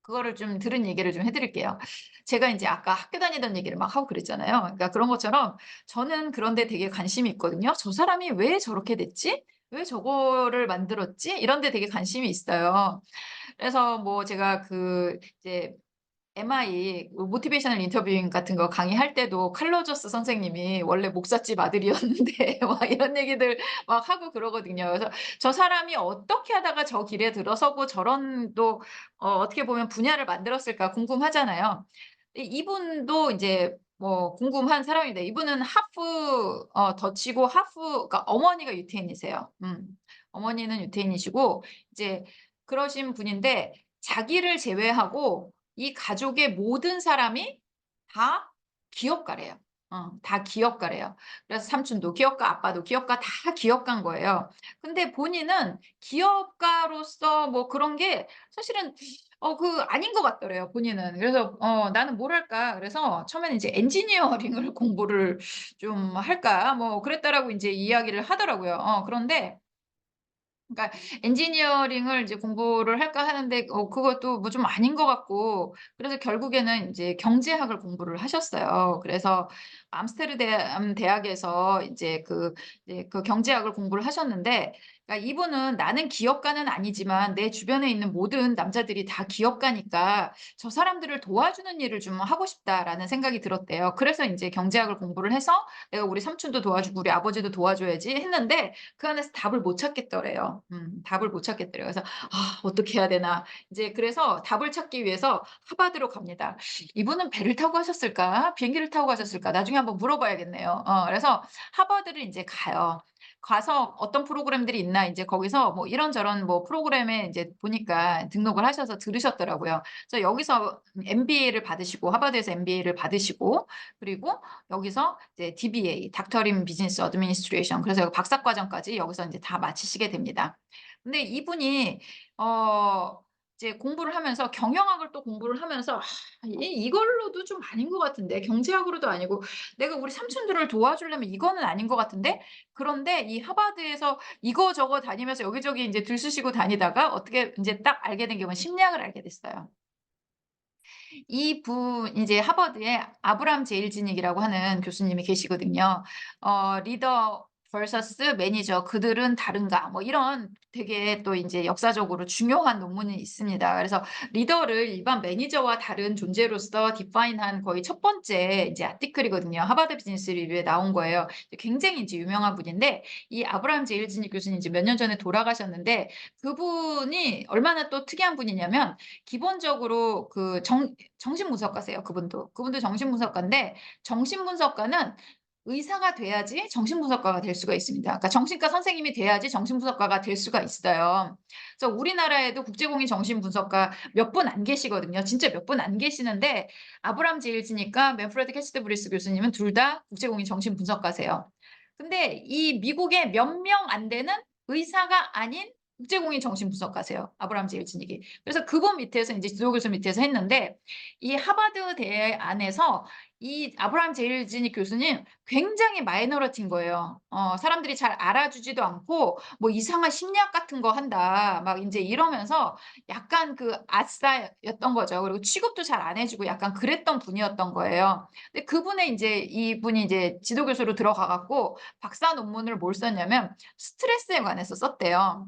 그거를 좀 들은 얘기를 좀 해 드릴게요. 제가 인제 아까 학교 다니던 얘기를 막 하고 그랬잖아요. 그러니까 그런 것처럼 저는 그런 데 되게 관심이 있거든요. '저 사람이 왜 저렇게 됐지? 왜 저거를 만들었지?' 이런 데 되게 관심이 있어요. 그래서 뭐 제가 그 이제 MI 모티베이셔널 인터뷰잉 같은 거 강의할 때도 칼 로저스 선생님이 원래 목사집 아들이었는데 막 이런 얘기들 막 하고 그러거든요. 그래서 저 사람이 어떻게 하다가 저 길에 들어서고 저런 또 어떻게 보면 분야를 만들었을까 궁금하잖아요. 이분도 인제 뭐 궁금한 사람인데, 이분은 하프 더치고 하프, 그러니까 어머니가 유태인이세요. 어머니는 유태인이시고 이제 그러신 분인데, 자기를 제외하고 이 가족의 모든 사람이 다 기업가래요. 다 기업가래요. 그래서 삼촌도 기업가, 아빠도 기업가, 다 기업가인 거예요. 근데 본인은 기업가로서 뭐 그런 게 사실은 아닌 것 같더래요, 본인은. 그래서 "나는 뭘 할까?" 그래서 처음에는 이제 "엔지니어링을 공부를 좀 할까?" 뭐 그랬다라고 인제 이야기를 하더라고요. 그런데 그러니까 엔지니어링을 이제 공부를 할까 하는데 그것도 뭐 좀 아닌 것 같고, 그래서 결국에는 인제 경제학을 공부를 하셨어요. 그래서 암스테르담 대학에서 이제 그 경제학을 공부를 하셨는데, 그러니까 이분은 '나는 기업가는 아니지만 내 주변에 있는 모든 남자들이 다 기업가니까 저 사람들을 도와주는 일을 좀 하고 싶다.'라는 생각이 들었대요. 그래서 인제 경제학을 공부를 해서 '내가 우리 삼촌도 도와주고 우리 아버지도 도와줘야지.' 했는데 그 안에서 답을 못 찾겠더래요. 답을 못 찾겠더래요. 그래서 '아 어떻게 해야 되나.' 이제 그래서 답을 찾기 위해서 하버드로 갑니다. 이분은 배를 타고 가셨을까? 비행기를 타고 가셨을까? 나중에 한번 물어봐야겠네요. 그래서 하버드를 인제 가요. 가서 어떤 프로그램들이 있나 이제 거기서 뭐 이런저런 뭐 프로그램에 이제 보니까 등록을 하셔서 들으셨더라고요. 그래서 여기서 MBA를 받으시고 하버드에서 MBA를 받으시고 그리고 여기서 이제 DBA, 닥터린 비즈니스 어드미니스트레이션 그래서 박사과정까지 여기서 이제 다 마치시게 됩니다. 근데 이분이 이제 공부를 하면서 경영학을 또 공부를 하면서 이걸로도 좀 아닌 것 같은데 경제학으로도 아니고 내가 우리 삼촌들을 도와주려면 이거는 아닌 것 같은데 그런데 이 하버드에서 이거저거 다니면서 여기저기 이제 들쑤시고 다니다가 어떻게 이제 딱 알게 된 게 심리학을 알게 됐어요. 이분 이제 하버드에 아브람 제일지닉이라고 하는 교수님이 계시거든요. 리더 vs 매니저 그들은 다른가 뭐 이런 되게 또 이제 역사적으로 중요한 논문이 있습니다. 그래서 리더를 일반 매니저와 다른 존재로서 디파인한 거의 첫 번째 이제 아티클이거든요. 하버드 비즈니스 리뷰에 나온 거예요. 굉장히 이제 유명한 분인데 이 아브람 제일지닉 교수님 이제 몇 년 전에 돌아가셨는데 그분이 얼마나 또 특이한 분이냐면 기본적으로 그 정신분석가세요. 그분도 정신분석가인데 정신분석가는 의사가 돼야지 정신분석가가 될 수가 있습니다. 그러니까 정신과 선생님이 돼야지 정신분석가가 될 수가 있어요. 그래서 우리나라에도 국제공인 정신분석가 몇 분 안 계시거든요. 진짜 몇 분 안 계시는데 아브람 제일지니까 맨프레드 캐시드 브리스 교수님은 둘 다 국제공인 정신분석가세요. 근데 이 미국에 몇 명 안 되는 의사가 아닌 국제공인 정신분석가세요. 아브람 제일지닉이. 그래서 그분 밑에서 이제 지도교수 밑에서 했는데 이 하버드 대 안에서 이 아브람 제일지닉 교수님 굉장히 마이너리티인 거예요. 사람들이 잘 알아주지도 않고 뭐 이상한 심리학 같은 거 한다. 막 이제 이러면서 약간 그 아싸였던 거죠. 그리고 취급도 잘 안 해주고 약간 그랬던 분이었던 거예요. 근데 그분의 이제 이분이 이제 지도교수로 들어가 갖고 박사 논문을 뭘 썼냐면 스트레스에 관해서 썼대요.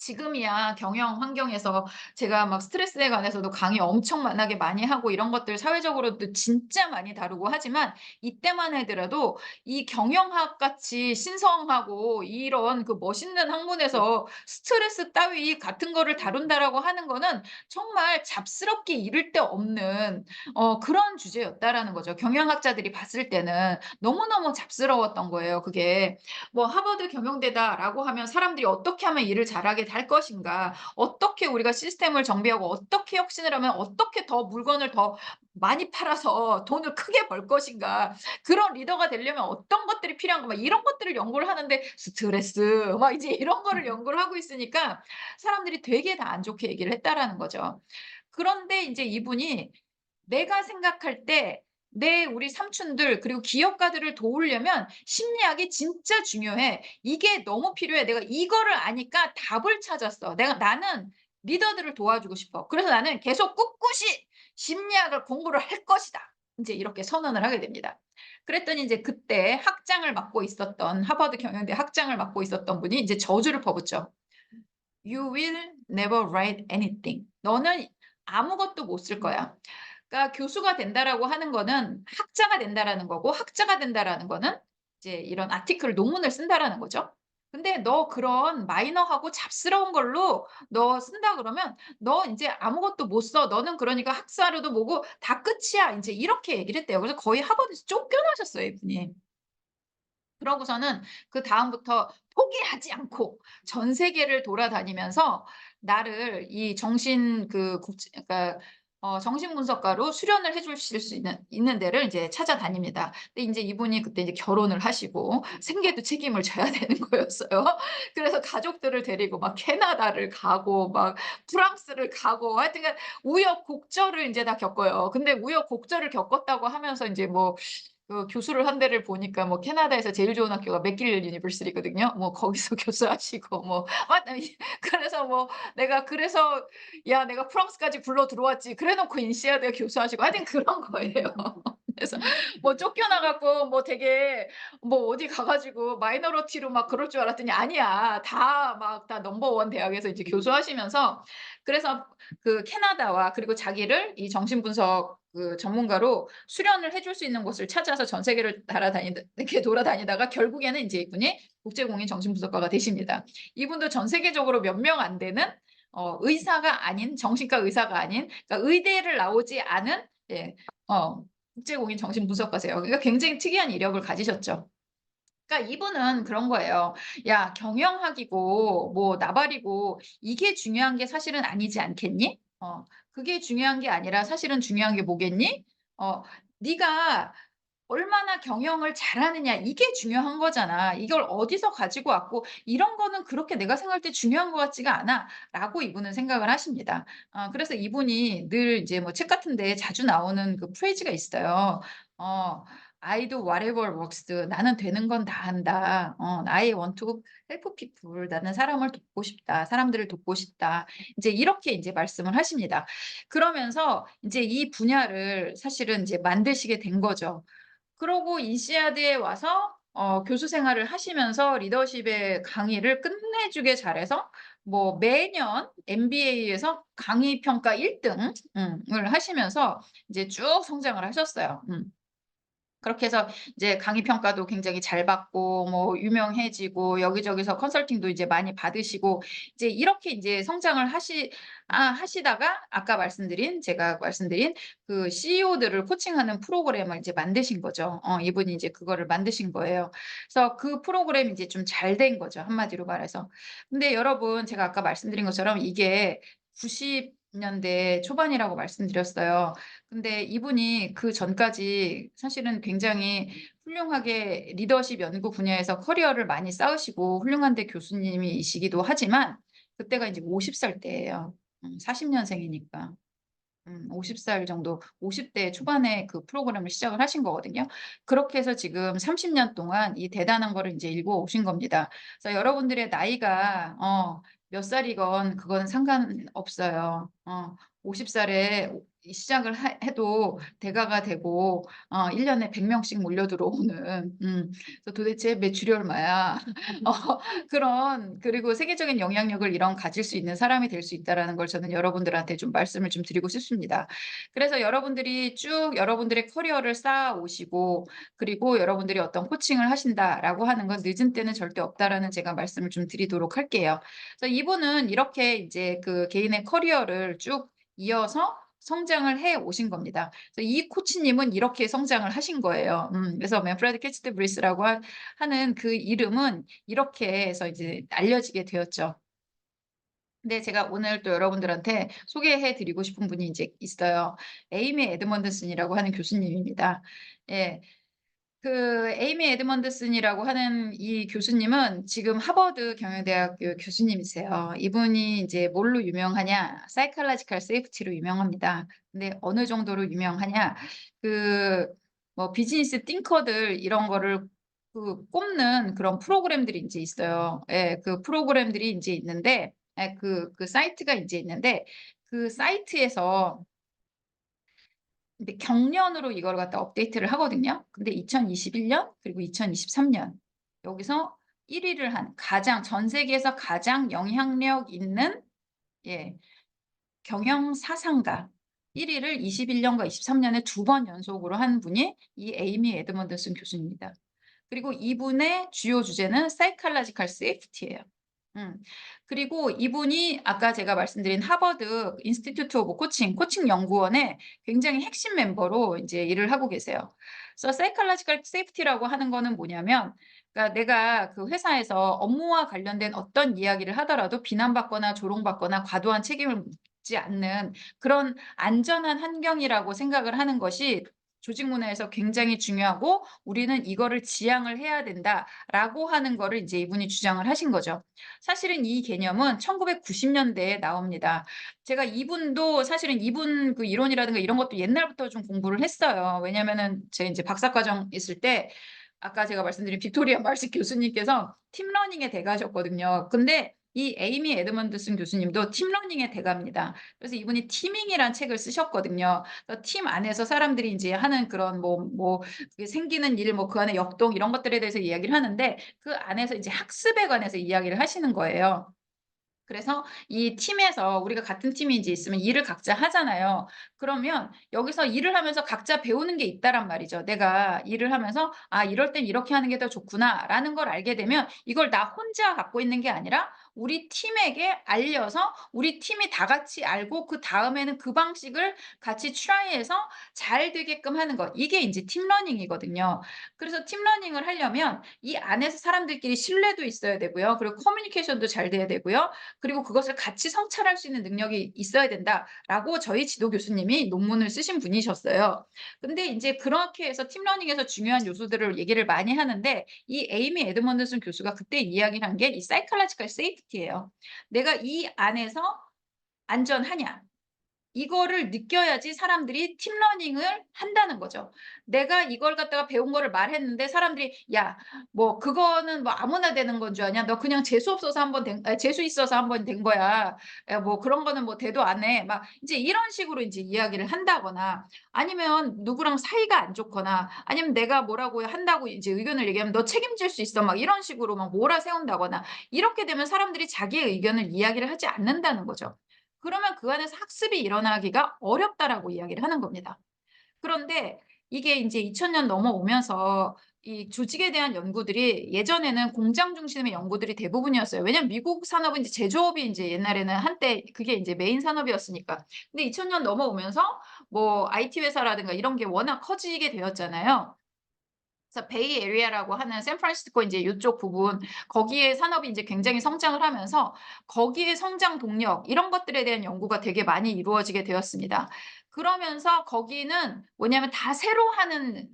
지금이야 경영 환경에서 제가 막 스트레스에 관해서도 강의 엄청 만나게 많이 하고 이런 것들 사회적으로도 진짜 많이 다루고 하지만 이때만 하더라도 이 경영학 같이 신성하고 이런 그 멋있는 학문에서 스트레스 따위 같은 거를 다룬다라고 하는 거는 정말 잡스럽게 이를 데 없는 그런 주제였다라는 거죠. 경영학자들이 봤을 때는 너무너무 잡스러웠던 거예요. 그게 뭐 하버드 경영대다라고 하면 사람들이 어떻게 하면 일을 잘하게 될 것인가, 어떻게 우리가 시스템을 정비하고 어떻게 혁신을 하면 어떻게 더 물건을 더 많이 팔아서 돈을 크게 벌 것인가, 그런 리더가 되려면 어떤 것들이 필요한가, 막 이런 것들을 연구를 하는데 스트레스, 막 이제 이런 거를 연구를 하고 있으니까 사람들이 되게 다 안 좋게 얘기를 했다라는 거죠. 그런데 이제 이분이 내가 생각할 때 우리 삼촌들 그리고 기업가들을 도우려면 심리학이 진짜 중요해. 이게 너무 필요해. 내가 이거를 아니까 답을 찾았어. 나는 리더들을 도와주고 싶어. 그래서 나는 계속 꿋꿋이 심리학을 공부를 할 것이다. 이제 이렇게 선언을 하게 됩니다. 그랬더니 이제 그때 학장을 맡고 있었던 하버드 경영대 학장을 맡고 있었던 분이 이제 저주를 퍼붓죠. You will never write anything. 너는 아무것도 못 쓸 거야. 그러니까 교수가 된다라고 하는 거는 학자가 된다라는 거고 학자가 된다라는 거는 이제 이런 아티클 논문을 쓴다라는 거죠. 근데 너 그런 마이너하고 잡스러운 걸로 너 쓴다 그러면 너 인제 아무것도 못 써. 너는 그러니까 학사료도 뭐고 다 끝이야. 인제 이렇게 얘기를 했대요. 그래서 거의 하버드에서 쫓겨나셨어요, 이분이. 그러고서는 그다음부터 포기하지 않고 전 세계를 돌아다니면서 나를 이 정신 그 국제 그러니까 정신분석가로 수련을 해 주실 수 있는 데를 이제 찾아다닙니다. 근데 인제 이분이 그때 이제 결혼을 하시고 생계도 책임을 져야 되는 거였어요. 그래서 가족들을 데리고 막 캐나다를 가고 막 프랑스를 가고 하여튼간 우여곡절을 인제 다 겪어요. 근데 우여곡절을 겪었다고 하면서 인제 뭐 그 교수를 한 데를 보니까 뭐 캐나다에서 제일 좋은 학교가 맥길 유니버시티거든요. 뭐 거기서 교수하시고 뭐 그래서 뭐 내가 그래서 "야 내가 프랑스까지 굴러 들어왔지." 그래 놓고 인시아드에 교수하시고 하여튼 그런 거예요. 그래서 뭐 쫓겨나 갖고 뭐 되게 뭐 어디 가 가지고 마이너리티로 막 그럴 줄 알았더니 아니야. 다 넘버 원 대학에서 이제 교수하시면서 그래서 그 캐나다와 그리고 자기를 이 정신분석 그 전문가로 수련을 해줄 수 있는 곳을 찾아서 전 세계를 이렇게 돌아다니다가 결국에는 인제 이분이 국제공인 정신분석가가 되십니다. 이분도 전 세계적으로 몇 명 안 되는 의사가 아닌 정신과 의사가 아닌 그러니까 의대를 나오지 않은 예 국제공인 정신분석가세요. 그러니까 굉장히 특이한 이력을 가지셨죠. 그러니까 이분은 그런 거예요. "야 경영학이고 뭐 나발이고 이게 중요한 게 사실은 아니지 않겠니? 그게 중요한 게 아니라 사실은 중요한 게 뭐겠니? 네가 얼마나 경영을 잘하느냐 이게 중요한 거잖아. 이걸 어디서 가지고 왔고 이런 거는 그렇게 내가 생각할 때 중요한 것 같지가 않아."라고 이분은 생각을 하십니다. 그래서 이분이 늘 이제 뭐 책 같은 데 자주 나오는 그 프레이즈가 있어요. 어 "I do whatever works." "나는 되는 건 다 한다." "I want to help people." "나는 사람을 돕고 싶다. 사람들을 돕고 싶다." 인제 이렇게 인제 말씀을 하십니다. 그러면서 인제 이 분야를 사실은 인제 만드시게 된 거죠. 그러고 인시아드에 와서 교수 생활을 하시면서 리더십의 강의를 끝내주게 잘해서 뭐 매년 MBA에서 강의 평가 1 등 을 하시면서 이제 쭉 성장을 하셨어요. 그렇게 해서 이제 강의 평가도 굉장히 잘 받고 뭐 유명해지고 여기저기서 컨설팅도 이제 많이 받으시고 이제 이렇게 인제 성장을 하시다가 아까 제가 말씀드린 그 CEO들을 코칭하는 프로그램을 이제 만드신 거죠. 이분이 이제 그거를 만드신 거예요. 그래서 그 프로그램이 이제 좀 잘 된 거죠, 한마디로 말해서. 근데 여러분 제가 아까 말씀드린 것처럼 이게 90 년대 초반이라고 말씀드렸어요. 근데 이분이 그전까지 사실은 굉장히 훌륭하게 리더십 연구 분야에서 커리어를 많이 쌓으시고 훌륭한 데 교수님이시기도 하지만 그때가 인제 50살 때예요. 40 년생이니까. 50살 정도 50대 초반에 그 프로그램을 시작을 하신 거거든요. 그렇게 해서 지금 30년 동안 이 대단한 거를 인제 이루어 오신 겁니다. 그래서 여러분들의 나이가 몇 살이건 그건 상관없어요. 50 살에 시작을 해도 대가가 되고 1 년에 100 명씩 몰려 들어오는 그래서 '도대체 매출이 얼마야?' 그리고 세계적인 영향력을 이런 가질 수 있는 사람이 될 수 있다라는 걸 저는 여러분들한테 좀 말씀을 좀 드리고 싶습니다. 그래서 여러분들이 쭉 여러분들의 커리어를 쌓아 오시고 그리고 여러분들이 어떤 "코칭을 하신다."라고 하는 건 "늦은 때는 절대 없다."라는 제가 말씀을 좀 드리도록 할게요. 그래서 이분은 이렇게 이제 그 개인의 커리어를 쭉 이어서 성장을 해 오신 겁니다. 그래서 이 코치님은 이렇게 성장을 하신 거예요. 그래서 맨프레드 캐치드 브리스라고 하는 그 이름은 이렇게 해서 이제 알려지게 되었죠. 근데 제가 오늘 또 여러분들한테 소개해 드리고 싶은 분이 이제 있어요. 에이미 에드먼드슨이라고 하는 교수님입니다. 예. 그 에이미 에드먼드슨이라고 하는 이 교수님은 지금 하버드 경영대학교 교수님이세요. 이분이 이제 뭘로 유명하냐? 사이콜로지컬 세이프티로 유명합니다. 근데 어느 정도로 유명하냐? 그 뭐 비즈니스 띵커들 이런 거를 꼽는 그런 프로그램들이 인제 있어요. 예. 그 프로그램들이 인제 있는데 그 사이트가 인제 있는데 그 사이트에서 근데 경년으로 이거를 갖다 업데이트를 하거든요. 근데 2021년 그리고 2023년 여기서 1 위를 한 가장 전 세계에서 가장 영향력 있는 예 경영 사상가 1 위를 21 년과 23 년에 두 번 연속으로 한 분이 이 에이미 에드먼드슨 교수입니다. 그리고 이분의 주요 주제는 Psychological Safety예요. 음. 그리고 이분이 아까 제가 말씀드린 하버드 인스티튜트 오브 코칭 연구원의 굉장히 핵심 멤버로 인제 일을 하고 계세요. 그래서 Psychological Safety라고 하는 거는 뭐냐면 그러니까 내가 그 회사에서 업무와 관련된 어떤 이야기를 하더라도 비난받거나 조롱받거나 과도한 책임을 묻지 않는 그런 안전한 환경이라고 생각을 하는 것이 조직 문화에서 굉장히 중요하고 '우리는 이거를 지향을 해야 된다.'라고 하는 거를 인제 이분이 주장을 하신 거죠. 사실은 이 개념은 1990 년대에 나옵니다. 제가 이분도 사실은 이분 그 이론이라든가 이런 것도 옛날부터 좀 공부를 했어요. 왜냐면은 제 인제 박사과정 있을 때 아까 제가 말씀드린 빅토리아 말시 교수님께서 팀러닝의 대가셨거든요. 근데 이 에이미 에드먼드슨 교수님도 팀러닝의 대가입니다. 그래서 이분이 티밍이란 책을 쓰셨거든요. 그래서 팀 안에서 사람들이 인제 하는 그런 그게 생기는 일 뭐 그 안에 역동 이런 것들에 대해서 이야기를 하는데 그 안에서 이제 학습에 관해서 이야기를 하시는 거예요. 그래서 이 팀에서 우리가 같은 팀이 인제 있으면 일을 각자 하잖아요. 그러면 여기서 일을 하면서 각자 배우는 게 있다란 말이죠. 내가 일을 하면서 '아 이럴 땐 이렇게 하는 게 더 좋구나.'라는 걸 알게 되면 이걸 나 혼자 갖고 있는 게 아니라 우리 팀에게 알려서 우리 팀이 다 같이 알고 그다음에는 그 방식을 같이 트라이해서 잘 되게끔 하는 것. 이게 인제 팀 러닝이거든요. 그래서 팀 러닝을 하려면 이 안에서 사람들끼리 신뢰도 있어야 되고요. 그리고 커뮤니케이션도 잘 돼야 되고요. 그리고 그것을 같이 성찰할 수 있는 능력이 있어야 된다라고 저희 지도 교수님이 논문을 쓰신 분이셨어요. 근데 인제 그렇게 해서 팀 러닝에서 중요한 요소들을 얘기를 많이 하는데 이 에이미 에드먼드슨 교수가 그때 이야기를 한 게 이 사이콜로지컬 세이프티예요. 내가 이 안에서 안전하냐? 이거를 느껴야지 사람들이 팀 러닝을 한다는 거죠. 내가 이걸 갖다가 배운 거를 말했는데 사람들이 "야 뭐 그거는 뭐 아무나 되는 건 줄 아냐? 너 그냥 재수 없어서 한번 된 재수 있어서 한번 된 거야. 야 뭐 그런 거는 뭐 대도 안 해." 막 인제 이런 식으로 인제 이야기를 한다거나 아니면 누구랑 사이가 안 좋거나 아니면 내가 뭐라고 한다고 이제 의견을 얘기하면 "너 책임질 수 있어." 막 이런 식으로 막 몰아세운다거나 이렇게 되면 사람들이 자기의 의견을 이야기를 하지 않는다는 거죠. 그러면 그 안에서 학습이 일어나기가 어렵다라고 이야기를 하는 겁니다. 그런데 이게 인제 2000년 넘어오면서 이 조직에 대한 연구들이 예전에는 공장 중심의 연구들이 대부분이었어요. 왜냐하면 미국 산업은 이제 제조업이 인제 옛날에는 한때 그게 인제 메인 산업이었으니까. 근데 2000년 넘어오면서 뭐 IT 회사라든가 이런 게 워낙 커지게 되었잖아요. 그래서 베이 에리어라고 하는 샌프란시스코 인제 요쪽 부분 거기에 산업이 인제 굉장히 성장을 하면서 거기에 성장 동력 이런 것들에 대한 연구가 되게 많이 이루어지게 되었습니다. 그러면서 거기는 뭐냐면 다 새로 하는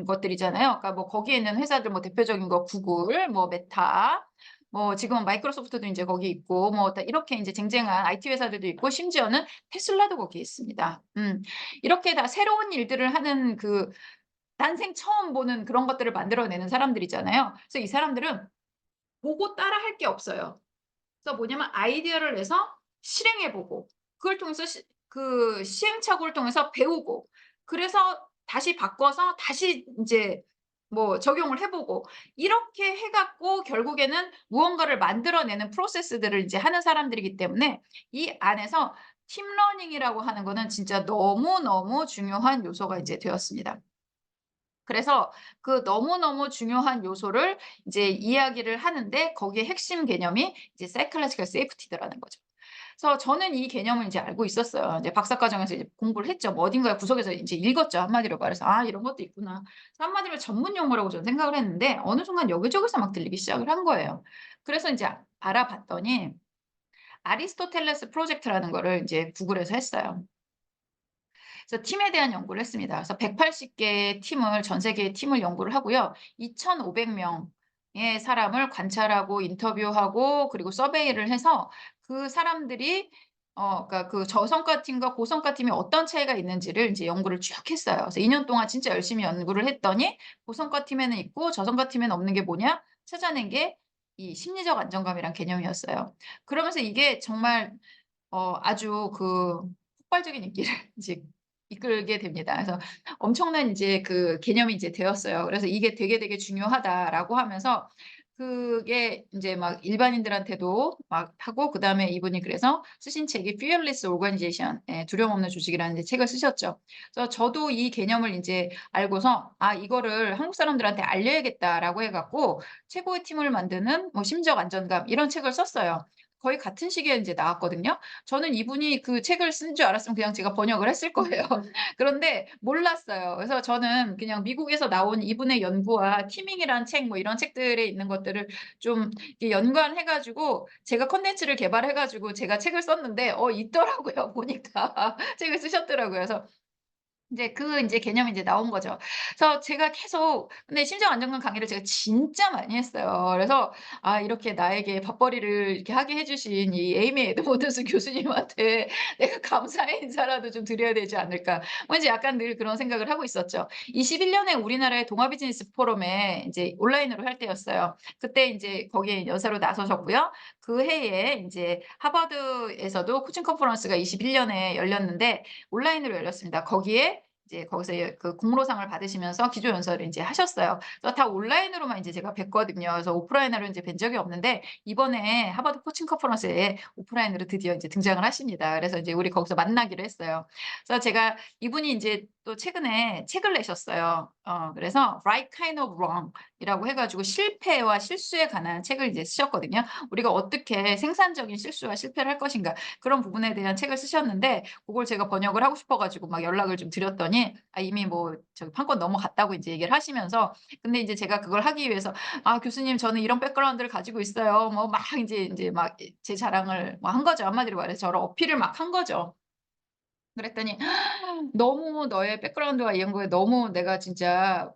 것들이잖아요. 그러니까 뭐 거기에 있는 회사들 뭐 대표적인 거 구글, 뭐 메타, 뭐 지금은 마이크로소프트도 인제 거기 있고 뭐 다 이렇게 인제 쟁쟁한 IT 회사들도 있고 심지어는 테슬라도 거기에 있습니다. 이렇게 다 새로운 일들을 하는 그 난생 처음 보는 그런 것들을 만들어내는 사람들이잖아요. 그래서 이 사람들은 보고 따라할 게 없어요. 그래서 뭐냐면 아이디어를 내서 실행해 보고 그걸 통해서 시행착오를 통해서 배우고 그래서 다시 바꿔서 다시 인제 뭐 적용을 해 보고 이렇게 해 갖고 결국에는 무언가를 만들어내는 프로세스들을 이제 하는 사람들이기 때문에 이 안에서 팀 러닝이라고 하는 거는 진짜 너무너무 중요한 요소가 이제 되었습니다. 그래서 그 너무너무 중요한 요소를 이제 이야기를 하는데 거기에 핵심 개념이 이제 사이콜로지컬 세이프티더라는 거죠. 그래서 저는 이 개념을 이제 알고 있었어요. 이제 박사 과정에서 이제 공부를 했죠. 뭐 어딘가에 구석에서 인제 읽었죠, 한마디로 말해서. '아 이런 것도 있구나.' 그래서 한마디로 전문 용어라고 저는 생각을 했는데 어느 순간 여기저기서 막 들리기 시작을 한 거예요. 그래서 인제 알아봤더니 아리스토텔레스 프로젝트라는 거를 인제 구글에서 했어요. 그래서 팀에 대한 연구를 했습니다. 그래서 180 개의 팀을 전 세계의 팀을 연구를 하고요. 2,500 명의 사람을 관찰하고 인터뷰하고 그리고 서베이를 해서 그 사람들이 그러니까 그 저성과 팀과 고성과 팀이 어떤 차이가 있는지를 인제 연구를 쭉 했어요. 그래서 2년 동안 진짜 열심히 연구를 했더니 고성과 팀에는 있고 저성과 팀에는 없는 게 뭐냐? 찾아낸 게 이 심리적 안정감이란 개념이었어요. 그러면서 이게 정말 아주 그 폭발적인 인기를 이제 이끌게 됩니다. 그래서 엄청난 인제 그 개념이 이제 되었어요. 그래서 "이게 되게 되게 중요하다."라고 하면서 그게 인제 막 일반인들한테도 막 하고 그다음에 이분이 그래서 쓰신 책이 Fearless Organization 예 두려움 없는 조직이라는 이제 책을 쓰셨죠. 그래서 저도 이 개념을 인제 알고서 '아 이거를 한국 사람들한테 알려야겠다.'라고 해 갖고 최고의 팀을 만드는 뭐 심리적 안정감 이런 책을 썼어요. 거의 같은 시기에 인제 나왔거든요. 저는 이분이 그 책을 쓴 줄 알았으면 그냥 제가 번역을 했을 거예요. 그런데 몰랐어요. 그래서 저는 그냥 미국에서 나온 이분의 연구와 티밍이라는 책 뭐 이런 책들에 있는 것들을 좀 이렇게 연관해 가지고 제가 콘텐츠를 개발해 가지고 제가 책을 썼는데 있더라고요 보니까. 책을 쓰셨더라고요. 그래서 인제 개념이 인제 나온 거죠. 그래서 제가 계속 근데 심정 안정감 강의를 제가 진짜 많이 했어요. 그래서 이렇게 나에게 밥벌이를 이렇게 하게 해 주신 이 에이미 에드먼드스 교수님한테 '내가 감사의 인사라도 좀 드려야 되지 않을까.' 뭐 인제 약간 늘 그런 생각을 하고 있었죠. 21 년에 우리나라의 동아 비즈니스 포럼에 인제 온라인으로 할 때였어요. 그때 인제 거기에 연사로 나서셨고요. 그 해에 인제 하버드에서도 코칭 컨퍼런스가 21 년에 열렸는데 온라인으로 열렸습니다. 거기에 이제 거기서 그 공로상을 받으시면서 기조 연설을 인제 하셨어요. 그래서 다 온라인으로만 인제 제가 뵀거든요. 그래서 오프라인으로 인제 뵌 적이 없는데 이번에 하버드 코칭 컨퍼런스에 오프라인으로 드디어 인제 등장을 하십니다. 그래서 이제 우리 거기서 만나기로 했어요. 그래서 제가 이분이 인제 또 최근에 책을 내셨어요. 그래서 Right Kind of Wrong 이라고 해 가지고 실패와 실수에 관한 책을 이제 쓰셨거든요. 우리가 어떻게 생산적인 실수와 실패를 할 것인가 그런 부분에 대한 책을 쓰셨는데 그걸 제가 번역을 하고 싶어 가지고 막 연락을 좀 드렸더니 이미 뭐 저기 판권 넘어갔다고 인제 얘기를 하시면서 근데 인제 제가 그걸 하기 위해서 "아 교수님 저는 이런 백그라운드를 가지고 있어요." 뭐 막 인제 막 제 자랑을 뭐 한 거죠. 한마디로 말해서 저를 어필을 막 한 거죠. 그랬더니 "너무 너의 백그라운드와 이런 거에 너무 내가 진짜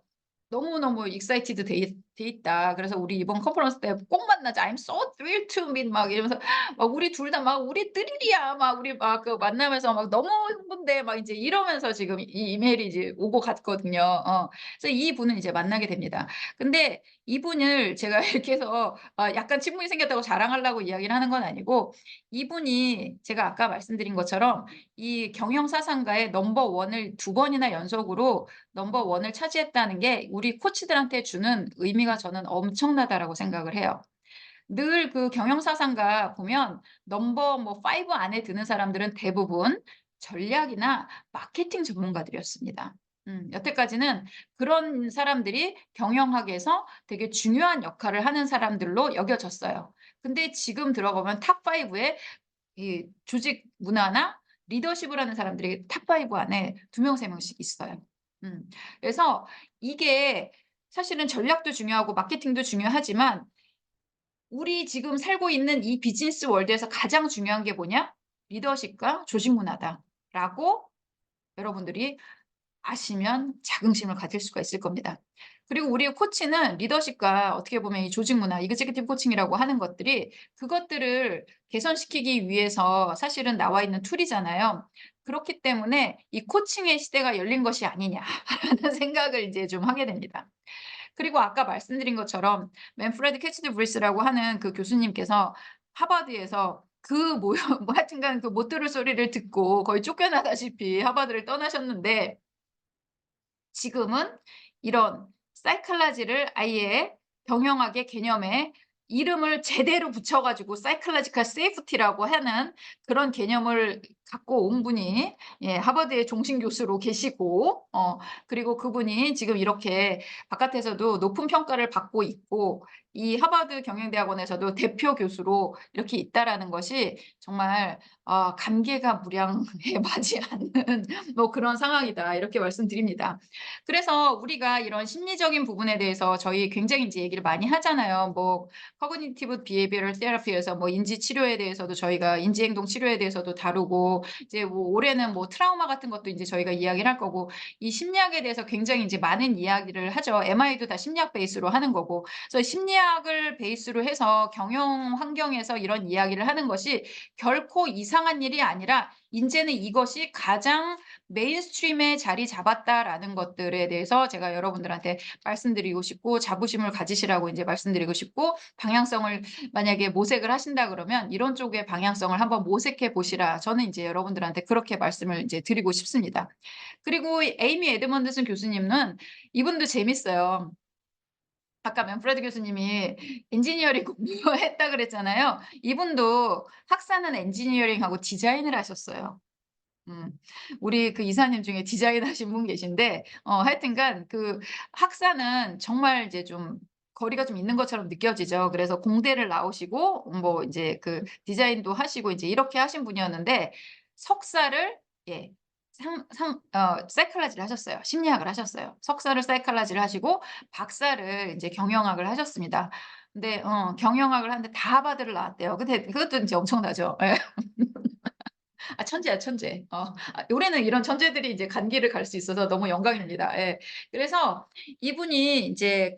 너무너무 익사이티드 돼 있다. 그래서 우리 이번 컨퍼런스 때 꼭 만나자. I'm so thrilled to meet." 막 이러면서 막 우리 둘 다 막 "우리 뜨릴이야." 막 우리 막 그 만나면서 막 "너무 흥분돼." 막 이제 이러면서 지금 이 이메일이 이제 오고 갔거든요. 그래서 이분은 이제 만나게 됩니다. 근데 이분을 제가 이렇게 해서 약간 친분이 생겼다고 자랑하려고 이야기를 하는 건 아니고 이분이 제가 아까 말씀드린 것처럼 이 경영 사상가의 넘버 원을 두 번이나 연속으로 넘버 원을 차지했다는 게 우리 코치들한테 주는 의미가 저는 엄청나다라고 생각을 해요. 늘 그 경영 사상가 보면 넘버 뭐 5 안에 드는 사람들은 대부분 전략이나 마케팅 전문가들이었습니다. 여태까지는 그런 사람들이 경영학에서 되게 중요한 역할을 하는 사람들로 여겨졌어요. 근데 지금 들어보면 탑 5에 이 조직 문화나 리더십을 하는 사람들이 탑 5 안에 2 명, 3 명씩 있어요. 음. 그래서 이게 사실은 전략도 중요하고 마케팅도 중요하지만 우리 지금 살고 있는 이 비즈니스 월드에서 가장 중요한 게 뭐냐? 리더십과 조직 문화다라고 여러분들이 아시면 자긍심을 가질 수가 있을 겁니다. 그리고 우리 코치는 리더십과 어떻게 보면 이 조직 문화, 이그제큐티브 코칭이라고 하는 것들이 그것들을 개선시키기 위해서 사실은 나와 있는 툴이잖아요. 그렇기 때문에 '이 코칭의 시대가 열린 것이 아니냐.'라는 생각을 이제 좀 하게 됩니다. 그리고 아까 말씀드린 것처럼 맨프레드 캐치드 브리스라고 하는 그 교수님께서 하버드에서 그 뭐 뭐 하여튼간 그 못 들을 소리를 듣고 거의 쫓겨나다시피 하버드를 떠나셨는데 지금은 이런 사이콜로지를 아예 경영학의 개념에 이름을 제대로 붙여 가지고 사이콜로지컬 세이프티라고 하는 그런 개념을 갖고 온 분이 하버드의 종신 교수로 계시고 그리고 그분이 지금 이렇게 바깥에서도 높은 평가를 받고 있고 이 하버드 경영대학원에서도 대표 교수로 이렇게 있다라는 것이 정말 감개가 무량에 마지 않는 뭐 그런 상황이다. 이렇게 말씀드립니다. 그래서 우리가 이런 심리적인 부분에 대해서 저희 굉장히 인제 얘기를 많이 하잖아요. 뭐 Cognitive Behavioral Therapy에서 뭐 인지 치료에 대해서도 저희가 인지 행동 치료에 대해서도 다루고 이제 뭐 올해는 뭐 트라우마 같은 것도 인제 저희가 이야기를 할 거고 이 심리학에 대해서 굉장히 인제 많은 이야기를 하죠. MI도 다 심리학 베이스로 하는 거고. 그래서 심리학을 베이스로 해서 경영 환경에서 이런 이야기를 하는 것이 결코 이상한 일이 아니라 인제는 이것이 가장 메인스트림에 자리 잡았다라는 것들에 대해서 제가 여러분들한테 말씀드리고 싶고 자부심을 가지시라고 인제 말씀드리고 싶고 방향성을 만약에 모색을 하신다 그러면 "이런 쪽의 방향성을 한번 모색해 보시라." 저는 인제 여러분들한테 그렇게 말씀을 인제 드리고 싶습니다. 그리고 에이미 에드먼드슨 교수님은 이분도 재밌어요. 아까 맨프레드 교수님이 엔지니어링 공부했다 그랬잖아요. 이분도 학사는 엔지니어링하고 디자인을 하셨어요. 음. 우리 그 이사님 중에 디자인 하신 분 계신데 하여튼간 그 학사는 정말 이제 좀 거리가 좀 있는 것처럼 느껴지죠. 그래서 공대를 나오시고 뭐 인제 그 디자인도 하시고 인제 이렇게 하신 분이었는데 석사를 예 사이콜로지를 하셨어요. 심리학을 하셨어요. 석사를 사이콜로지를 하시고 박사를 인제 경영학을 하셨습니다. 근데 경영학을 하는데 다 하버드를 나왔대요. 근데 그것도 인제 엄청나죠. 예. 천재야, 천재. 올해는 이런 천재들이 이제 간기를 갈 수 있어서 너무 영광입니다. 예. 그래서 이분이 인제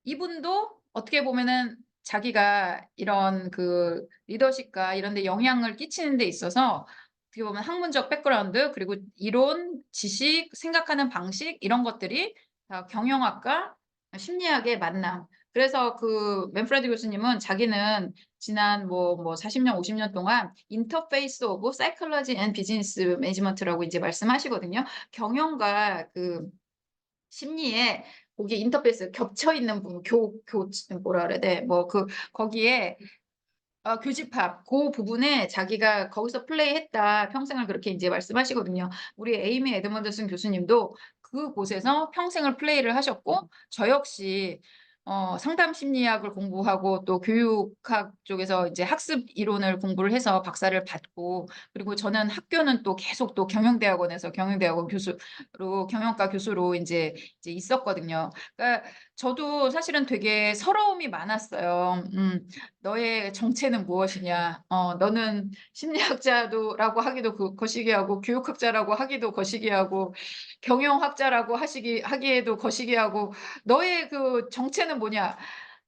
이분도 어떻게 보면은 자기가 이런 그 리더십과 이런 데 영향을 끼치는 데 있어서 어떻게 보면 학문적 백그라운드 그리고 이론, 지식, 생각하는 방식 이런 것들이 다 경영학과 심리학의 만남. 그래서 그 맨프레드 교수님은 자기는 지난 뭐 40 년, 50년 동안 인터페이스 오브 사이콜로지 앤 비즈니스 매니지먼트라고 인제 말씀하시거든요. 경영과 그 심리에 거기에 인터페이스 겹쳐 있는 부분 뭐라 그래야 돼? 뭐 그 거기에 교집합 고 부분에 자기가 "거기서 플레이했다. 평생을." 그렇게 인제 말씀하시거든요. 우리 에이미 에드먼드슨 교수님도 그곳에서 평생을 플레이를 하셨고 저 역시 상담 심리학을 공부하고 또 교육학 쪽에서 이제 학습 이론을 공부를 해서 박사를 받고 그리고 저는 학교는 또 계속 또 경영대학원에서 경영대학원 교수로 경영과 교수로 인제 있었거든요. 그러니까 저도 사실은 되게 서러움이 많았어요. "너의 정체는 무엇이냐. 너는 심리학자도 라고 하기도 거시기하고 교육학자라고 하기도 거시기하고 경영학자라고 하기에도 거시기하고 너의 그 정체는 뭐냐."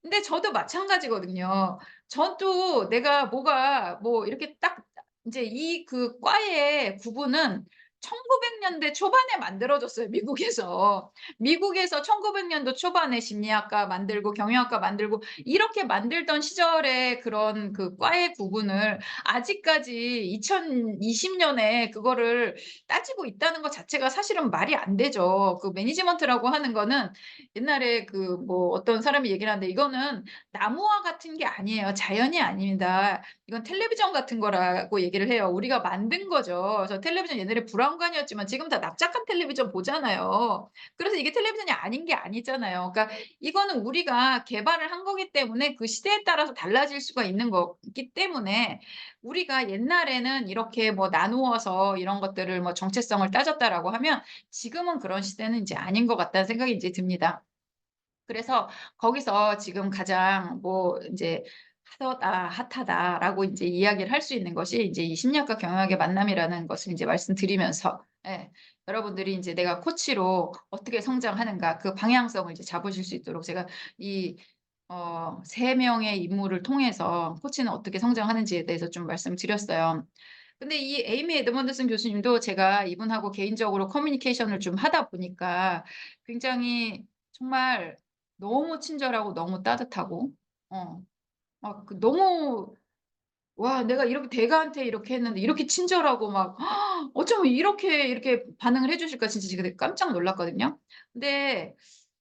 근데 저도 마찬가지거든요. 저도 내가 뭐가 뭐 이렇게 딱 인제 이 그 과의 구분은 1900 년대 초반에 만들어졌어요 미국에서. 미국에서 1900 년도 초반에 심리학과 만들고 경영학과 만들고 이렇게 만들던 시절의 그런 그 과의 구분을 아직까지 2020 년에 그거를 따지고 있다는 것 자체가 사실은 말이 안 되죠. 그 매니지먼트라고 하는 거는 옛날에 그 뭐 어떤 사람이 얘기를 하는데 "이거는 나무와 같은 게 아니에요. 자연이 아닙니다. 이건 텔레비전 같은 거라."고 얘기를 해요. 우리가 만든 거죠. 그래서 텔레비전 옛날에 브라운관이었지만 지금 다 납작한 텔레비전 보잖아요. 그래서 이게 텔레비전이 아닌 게 아니잖아요. 그러니까 이거는 우리가 개발을 한 거기 때문에 그 시대에 따라서 달라질 수가 있는 거기 때문에 우리가 옛날에는 이렇게 뭐 나누어서 이런 것들을 뭐 정체성을 따졌다라고 하면 지금은 그런 시대는 인제 아닌 것 같다는 생각이 인제 듭니다. 그래서 거기서 지금 가장 뭐 인제 핫하다."라고 인제 이야기를 할 수 있는 것이 인제 이 심리학과 경영학의 만남이라는 것을 인제 말씀드리면서 예 여러분들이 인제 내가 코치로 어떻게 성장하는가 그 방향성을 이제 잡으실 수 있도록 제가 이 3 명의 인물을 통해서 코치는 어떻게 성장하는지에 대해서 좀 말씀을 드렸어요. 근데 이 에이미 에드먼드슨 교수님도 제가 이분하고 개인적으로 커뮤니케이션을 좀 하다 보니까 굉장히 정말 너무 친절하고 너무 따뜻하고 어 막 그 너무 '와 내가 이렇게 대가한테 이렇게 했는데 이렇게 친절하고 막 어쩌면 이렇게 반응을 해 주실까.' 진짜 제가 깜짝 놀랐거든요. 근데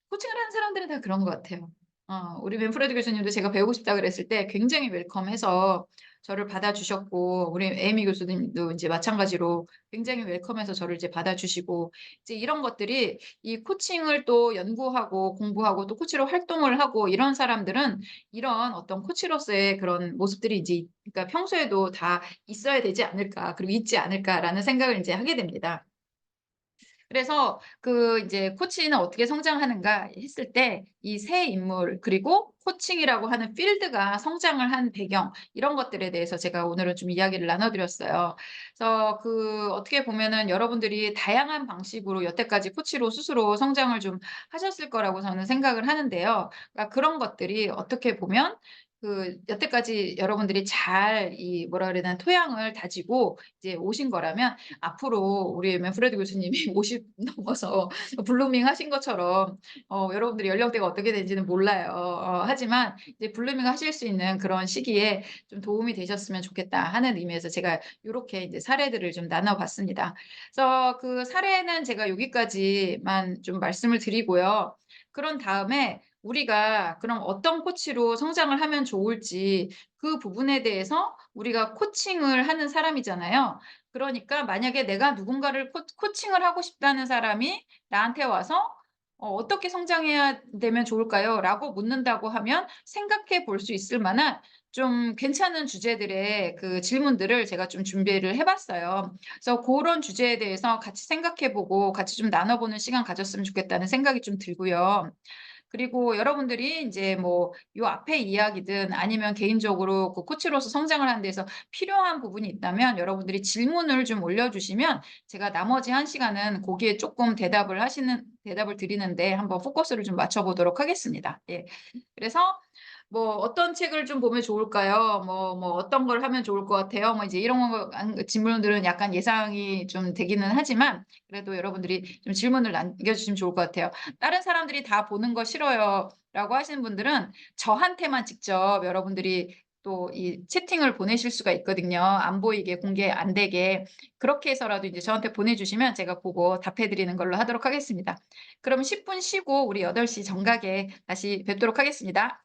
코칭을 하는 사람들은 다 그런 것 같아요. 우리 맨프레드 교수님도 제가 배우고 싶다 그랬을 때 굉장히 웰컴해서 저를 받아주셨고 우리 에이미 교수님도 인제 마찬가지로 굉장히 웰컴해서 저를 이제 받아주시고 이제 이런 것들이 이 코칭을 또 연구하고 공부하고 또 코치로 활동을 하고 이런 사람들은 이런 어떤 코치로서의 그런 모습들이 이제 그러니까 평소에도 다 있어야 되지 않을까 그리고 있지 않을까라는 생각을 인제 하게 됩니다. 그래서 그 이제 '코치는 어떻게 성장하는가.' 했을 때 이 세 인물 그리고 코칭이라고 하는 필드가 성장을 한 배경 이런 것들에 대해서 제가 오늘은 좀 이야기를 나눠 드렸어요. 그래서 그 어떻게 보면은 여러분들이 다양한 방식으로 여태까지 코치로 스스로 성장을 좀 하셨을 거라고 저는 생각을 하는데요. 그러니까 그런 것들이 어떻게 보면 그 여태까지 여러분들이 잘 이 뭐라 그래야 되나 토양을 다지고 이제 오신 거라면 앞으로 우리 맨프레드 교수님이 50 넘어서 블루밍 하신 것처럼 여러분들이 연령대가 어떻게 되는지는 몰라요. 하지만 이제 블루밍 하실 수 있는 그런 시기에 좀 도움이 되셨으면 좋겠다 하는 의미에서 제가 요렇게 이제 사례들을 좀 나눠 봤습니다. 그래서 그 사례는 제가 여기까지만 좀 말씀을 드리고요. 그런 다음에 우리가 그럼 어떤 코치로 성장을 하면 좋을지 그 부분에 대해서 우리가 코칭을 하는 사람이잖아요. 그러니까 만약에 내가 누군가를 코칭을 하고 싶다는 사람이 나한테 와서 "어떻게 성장해야 되면 좋을까요?"라고 묻는다고 하면 생각해 볼 수 있을 만한 좀 괜찮은 주제들의 그 질문들을 제가 좀 준비를 해 봤어요. 그래서 고런 주제에 대해서 같이 생각해 보고 같이 좀 나눠 보는 시간 가졌으면 좋겠다는 생각이 좀 들고요. 그리고 여러분들이 인제 뭐 요 앞에 이야기든 아니면 개인적으로 그 코치로서 성장을 하는 데서 필요한 부분이 있다면 여러분들이 질문을 좀 올려주시면 제가 나머지 1 시간은 고기에 쪼끔 대답을 드리는데 한번 포커스를 좀 맞춰 보도록 하겠습니다. 예. 그래서 뭐 "어떤 책을 좀 보면 좋을까요?" 뭐 "어떤 걸 하면 좋을 것 같아요?" 뭐 이제 이런 거 질문들은 약간 예상이 좀 되기는 하지만 그래도 여러분들이 좀 질문을 남겨 주시면 좋을 것 같아요. "다른 사람들이 다 보는 거 싫어요."라고 하시는 분들은 저한테만 직접 여러분들이 또 이 채팅을 보내실 수가 있거든요, 안 보이게 공개 안 되게. 그렇게 해서라도 이제 저한테 보내주시면 제가 보고 답해 드리는 걸로 하도록 하겠습니다. 그럼 10분 쉬고 우리 8시 정각에 다시 뵙도록 하겠습니다.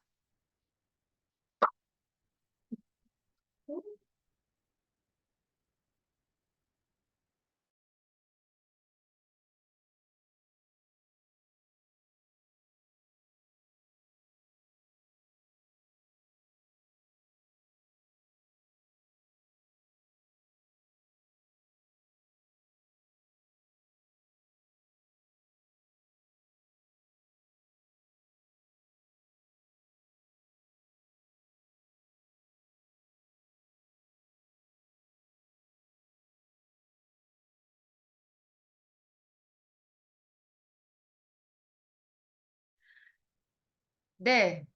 네.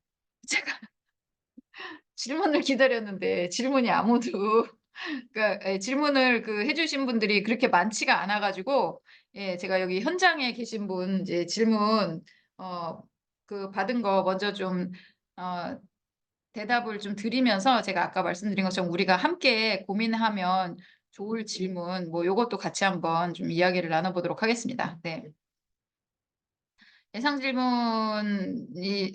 제가 질문을 기다렸는데 질문이 아무도 그러니까 예 질문을 해 주신 분들이 그렇게 많지가 않아 가지고 예 제가 여기 현장에 계신 분 이제 질문 어 받은 거 먼저 좀 어 대답을 좀 드리면서 제가 아까 말씀드린 것처럼 우리가 함께 고민하면 좋을 질문 뭐 요것도 같이 한번 좀 이야기를 나눠 보도록 하겠습니다. 네. 예상 질문이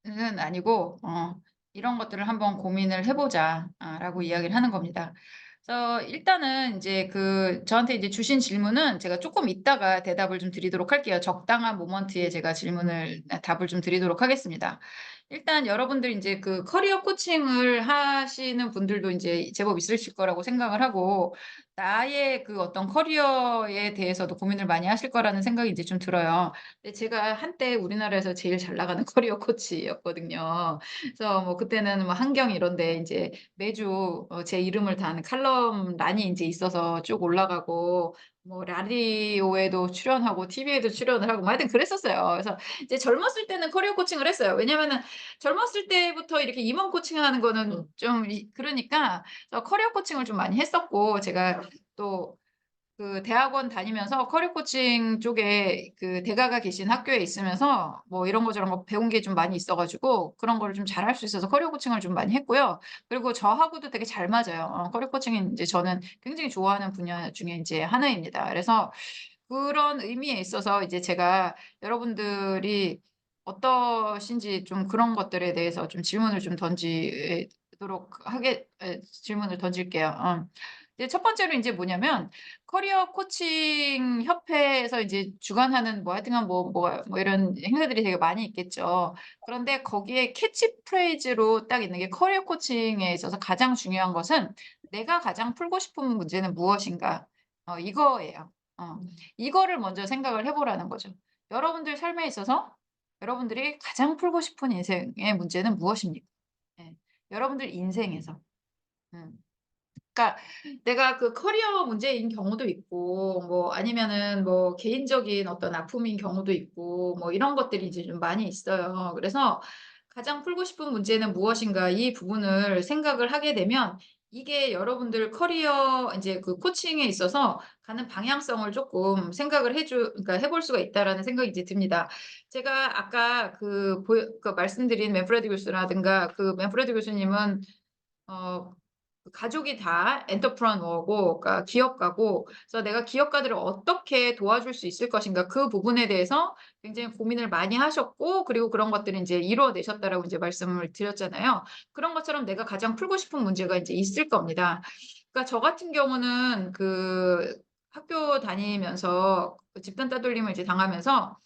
는 아니고 "이런 것들을 한번 고민을 해 보자." 라고 이야기를 하는 겁니다. 그래서 일단은 인제 저한테 이제 주신 질문은 제가 쪼끔 있다가 대답을 좀 드리도록 할게요. 적당한 모먼트에 제가 질문을 답을 좀 드리도록 하겠습니다. 일단 여러분들 인제 커리어 코칭을 하시는 분들도 인제 제법 있으실 거라고 생각을 하고 나의 어떤 커리어에 대해서도 고민을 많이 하실 거라는 생각이 이제 좀 들어요. 근데 제가 한때 우리나라에서 제일 잘 나가는 커리어 코치였거든요. 그래서 뭐 그때는 뭐 한경 이런 데 인제 매주 제 이름을 단 칼럼란이 인제 있어서 쭉 올라가고 뭐 라디오에도 출연하고 TV에도 출연을 하고 뭐 하여튼 그랬었어요. 그래서 이제 젊었을 때는 커리어 코칭을 했어요. 왜냐면은 젊었을 때부터 이렇게 임원 코칭하는 거는 좀 그러니까 커리어 코칭을 좀 많이 했었고 제가 또 대학원 다니면서 커리어 코칭 쪽에 대가가 계신 학교에 있으면서 뭐 이런 거 저런 거 배운 게 좀 많이 있어 가지고 그런 거를 좀 잘할 수 있어서 커리어 코칭을 좀 많이 했고요. 그리고 저하고도 되게 잘 맞아요. 커리어 코칭이 인제 저는 굉장히 좋아하는 분야 중에 인제 하나입니다. 그래서 그런 의미에 있어서 이제 제가 여러분들이 어떠신지 좀 그런 것들에 대해서 좀 질문을 좀 던지도록 하게 질문을 던질게요. 이제 첫 번째로 인제 뭐냐면 커리어 코칭 협회에서 이제 주관하는 뭐 하여튼간 뭐 이런 행사들이 되게 많이 있겠죠. 그런데 거기에 캐치프레이즈로 딱 있는 게 커리어 코칭에 있어서 가장 중요한 것은 '내가 가장 풀고 싶은 문제는 무엇인가.' 이거예요. 이거를 먼저 생각을 해 보라는 거죠. 여러분들 삶에 있어서 여러분들이 가장 풀고 싶은 인생의 문제는 무엇입니까? 예. 여러분들 인생에서. 음. 그러니까 내가 커리어 문제인 경우도 있고 뭐 아니면은 뭐 개인적인 어떤 아픔인 경우도 있고 뭐 이런 것들이 이제 좀 많이 있어요. 그래서 '가장 풀고 싶은 문제는 무엇인가.' 이 부분을 생각을 하게 되면 이게 여러분들 커리어 인제 코칭에 있어서 가는 방향성을 쪼끔 생각을 그러니까 해볼 수가 있다라는 생각이 이제 듭니다. 제가 아까 말씀드린 맨프레드 교수라든가 맨프레드 교수님은 어 가족이 다 엔터프레너고 그러니까 기업가고 그래서 '내가 기업가들을 어떻게 도와줄 수 있을 것인가.' 그 부분에 대해서 굉장히 고민을 많이 하셨고 그리고 그런 것들을 인제 이루어내셨다라고 인제 말씀을 드렸잖아요. 그런 것처럼 내가 가장 풀고 싶은 문제가 인제 있을 겁니다. 그러니까 저 같은 경우는 학교 다니면서 집단 따돌림을 이제 당하면서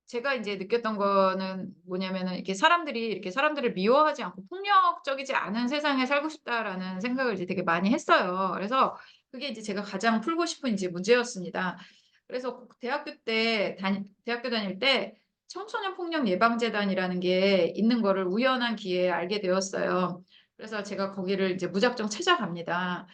제가 인제 느꼈던 거는 뭐냐면은 이렇게 사람들을 미워하지 않고 '폭력적이지 않은 세상에 살고 싶다.'라는 생각을 이제 되게 많이 했어요. 그래서 그게 이제 제가 가장 풀고 싶은 이제 문제였습니다. 그래서 대학교 다닐 때 청소년 폭력 예방 재단이라는 게 있는 거를 우연한 기회에 알게 되었어요. 그래서 제가 거기를 이제 무작정 찾아갑니다.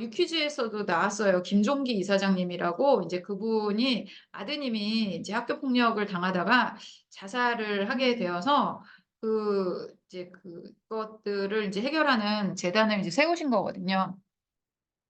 유퀴즈에서도 나왔어요. 김종기 이사장님이라고 인제 그분이 아드님이 이제 학교 폭력을 당하다가 자살을 하게 되어서 이제 그것들을 인제 해결하는 재단을 이제 세우신 거거든요.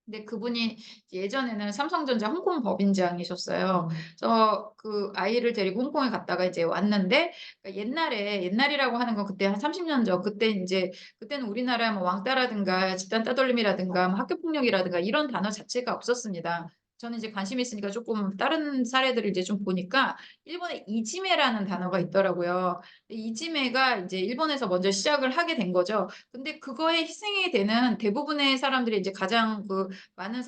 근데 그분이 예전에는 삼성전자 홍콩 법인장이셨어요. 그래서 아이를 데리고 홍콩에 갔다가 이제 왔는데 그러니까 옛날이라고 하는 건 그때 한 30년 전 그때 인제 그때는 우리나라 뭐 왕따라든가 집단 따돌림이라든가 뭐 학교 폭력이라든가 이런 단어 자체가 없었습니다. 저는 이제 관심이 있으니까 쪼끔 다른 사례들을 이제 좀 보니까 일본에 이지메라는 단어가 있더라고요. 이지메가 인제 일본에서 먼저 시작을 하게 된 거죠. 근데 그거에 희생이 되는 대부분의 사람들이 이제 가장 많은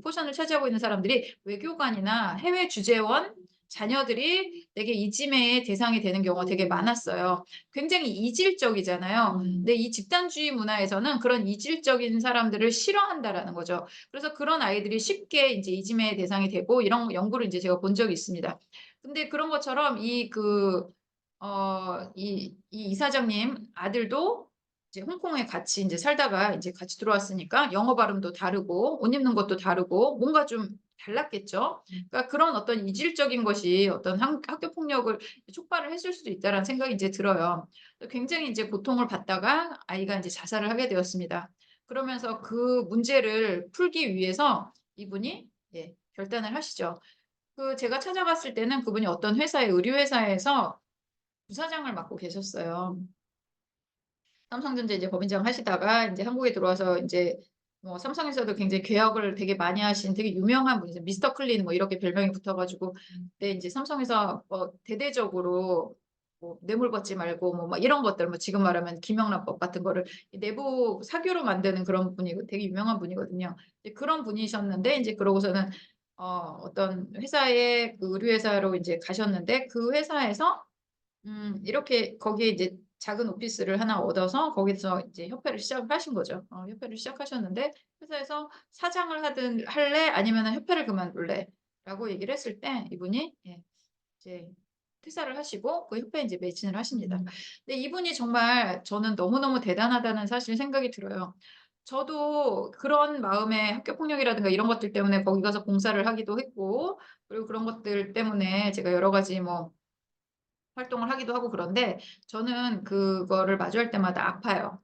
포션을 차지하고 있는 사람들이 외교관이나 해외 주재원 자녀들이 되게 이지매의 대상이 되는 경우가 되게 많았어요. 굉장히 이질적이잖아요. 근데 이 집단주의 문화에서는 그런 이질적인 사람들을 싫어한다라는 거죠. 그래서 그런 아이들이 쉽게 인제 이지매의 대상이 되고 이런 연구를 인제 제가 본 적이 있습니다. 근데 그런 것처럼 이 이사장님 아들도 이제 홍콩에 같이 인제 살다가 인제 같이 들어왔으니까 영어 발음도 다르고 옷 입는 것도 다르고 뭔가 좀 달랐겠죠. 그러니까 그런 어떤 이질적인 것이 어떤 학교 폭력을 촉발을 했을 수도 있다라는 생각이 이제 들어요. 굉장히 이제 고통을 받다가 아이가 이제 자살을 하게 되었습니다. 그러면서 그 문제를 풀기 위해서 이분이 예 결단을 하시죠. 제가 찾아갔을 때는 그분이 어떤 회사의 의류 회사에서 부사장을 맡고 계셨어요. 삼성전자 이제 법인장 하시다가 인제 한국에 들어와서 인제 뭐 삼성에서도 굉장히 개혁을 되게 많이 하신 되게 유명한 분이세요. 미스터 클린 뭐 이렇게 별명이 붙어 가지고 그때 인제 삼성에서 대대적으로 뭐 뇌물 받지 말고 뭐 막 이런 것들 뭐 지금 말하면 김영란법 같은 거를 이 내부 사교로 만드는 그런 분이고 되게 유명한 분이거든요. 이제 그런 분이셨는데 인제 그러고서는 어떤 회사에 그 의류 회사로 인제 가셨는데 그 회사에서 이렇게 거기에 이제 작은 오피스를 하나 얻어서 거기서 이제 협회를 시작을 하신 거죠. 협회를 시작하셨는데 회사에서 "사장을 하든 할래? 아니면은 협회를 그만둘래?"라고 얘기를 했을 때 이분이 예 이제 퇴사를 하시고 그 협회에 인제 매진을 하십니다. 근데 이분이 정말 저는 너무너무 대단하다는 사실 생각이 들어요. 저도 그런 마음에 학교 폭력이라든가 이런 것들 때문에 거기 가서 봉사를 하기도 했고 그리고 그런 것들 때문에 제가 여러 가지 뭐 활동을 하기도 하고 그런데 저는 그거를 마주할 때마다 아파요.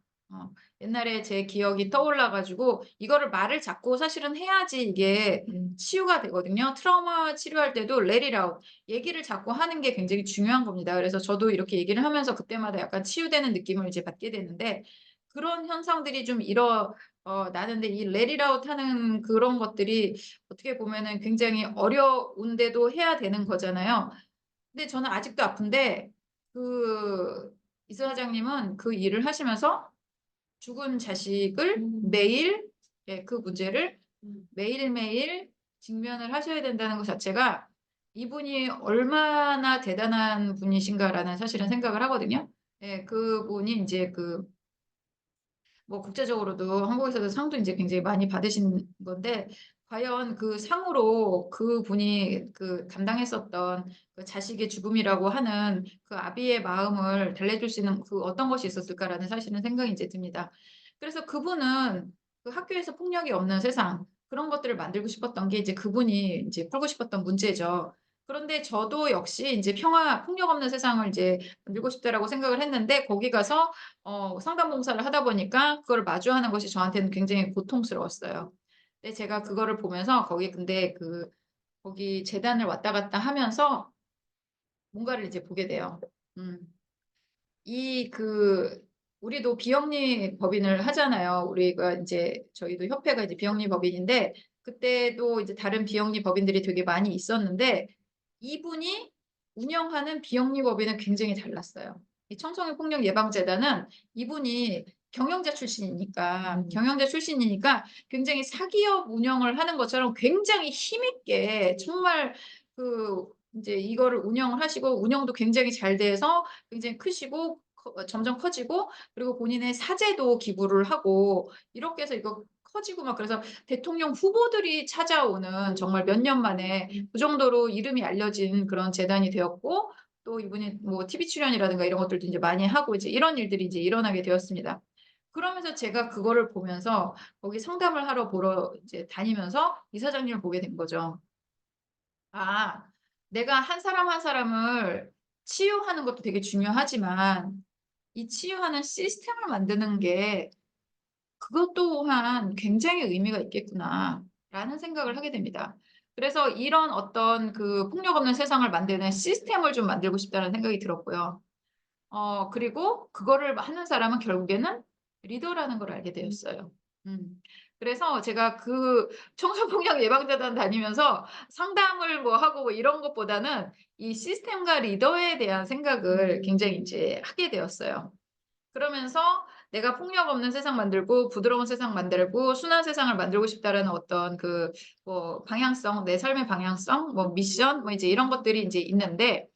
옛날에 제 기억이 떠올라 가지고 이거를 말을 자꾸 사실은 해야지 이게 치유가 되거든요. 트라우마 치료할 때도 let it out 얘기를 자꾸 하는 게 굉장히 중요한 겁니다. 그래서 저도 이렇게 얘기를 하면서 그때마다 약간 치유되는 느낌을 이제 받게 되는데 그런 현상들이 좀 나는데 이 let it out 하는 그런 것들이 어떻게 보면은 굉장히 어려운데도 해야 되는 거잖아요. 근데 저는 아직도 아픈데 이 사장님은 그 일을 하시면서 죽은 자식을 매일 그 문제를 매일매일 직면을 하셔야 된다는 것 자체가 '이분이 얼마나 대단한 분이신가.'라는 사실은 생각을 하거든요. 그분이 인제 뭐 국제적으로도 한국에서도 상도 인제 굉장히 많이 받으신 건데 과연 그 상으로 그분이 감당했었던 그 자식의 죽음이라고 하는 그 아비의 마음을 달래줄 수 있는 어떤 것이 있었을까라는 사실은 생각이 인제 듭니다. 그래서 그분은 그 학교에서 폭력이 없는 세상 그런 것들을 만들고 싶었던 게 이제 그분이 인제 풀고 싶었던 문제죠. 그런데 저도 역시 인제 폭력 없는 세상을 이제 만들고 싶다라고 생각을 했는데 거기 가서 상담 봉사를 하다 보니까 그걸 마주하는 것이 저한테는 굉장히 고통스러웠어요. 근데 제가 그거를 보면서 거기 재단을 왔다 갔다 하면서 뭔가를 이제 보게 돼요. 음. 이 우리도 비영리 법인을 하잖아요. 우리가 인제 저희도 협회가 이제 비영리 법인인데 그때도 이제 다른 비영리 법인들이 되게 많이 있었는데 이분이 운영하는 비영리 법인은 굉장히 달랐어요. 이 청소년 폭력 예방 재단은 이분이 경영자 출신이니까 굉장히 사기업 운영을 하는 것처럼 굉장히 힘 있게 정말 인제 이거를 운영을 하시고 운영도 굉장히 잘 돼서 굉장히 크시고 점점 커지고 그리고 본인의 사재도 기부를 하고 이렇게 해서 이거 커지고 막 그래서 대통령 후보들이 찾아오는 정말 몇 년 만에 그 정도로 이름이 알려진 그런 재단이 되었고 또 이분이 뭐 TV 출연이라든가 이런 것들도 인제 많이 하고 이제 이런 일들이 이제 일어나게 되었습니다. 그러면서 제가 그거를 보면서 거기 상담을 하러 보러 이제 다니면서 이 사장님을 보게 된 거죠. 아 내가 한 사람 한 사람을 치유하는 것도 되게 중요하지만 이 치유하는 시스템을 만드는 게 그것 또한 굉장히 의미가 있겠구나라는 생각을 하게 됩니다. 그래서 이런 어떤 폭력 없는 세상을 만드는 시스템을 좀 만들고 싶다는 생각이 들었고요. 그리고 그거를 하는 사람은 결국에는 리더라는 걸 알게 되었어요. 음. 그래서 제가 청소폭력 예방재단 다니면서 상담을 뭐 하고 뭐 이런 것보다는 이 시스템과 리더에 대한 생각을 굉장히 인제 하게 되었어요. 그러면서 '내가 폭력 없는 세상 만들고 부드러운 세상 만들고 순한 세상을 만들고 싶다.'라는 어떤 뭐 방향성, 내 삶의 방향성, 뭐 미션 뭐 이제 이런 것들이 인제 있는데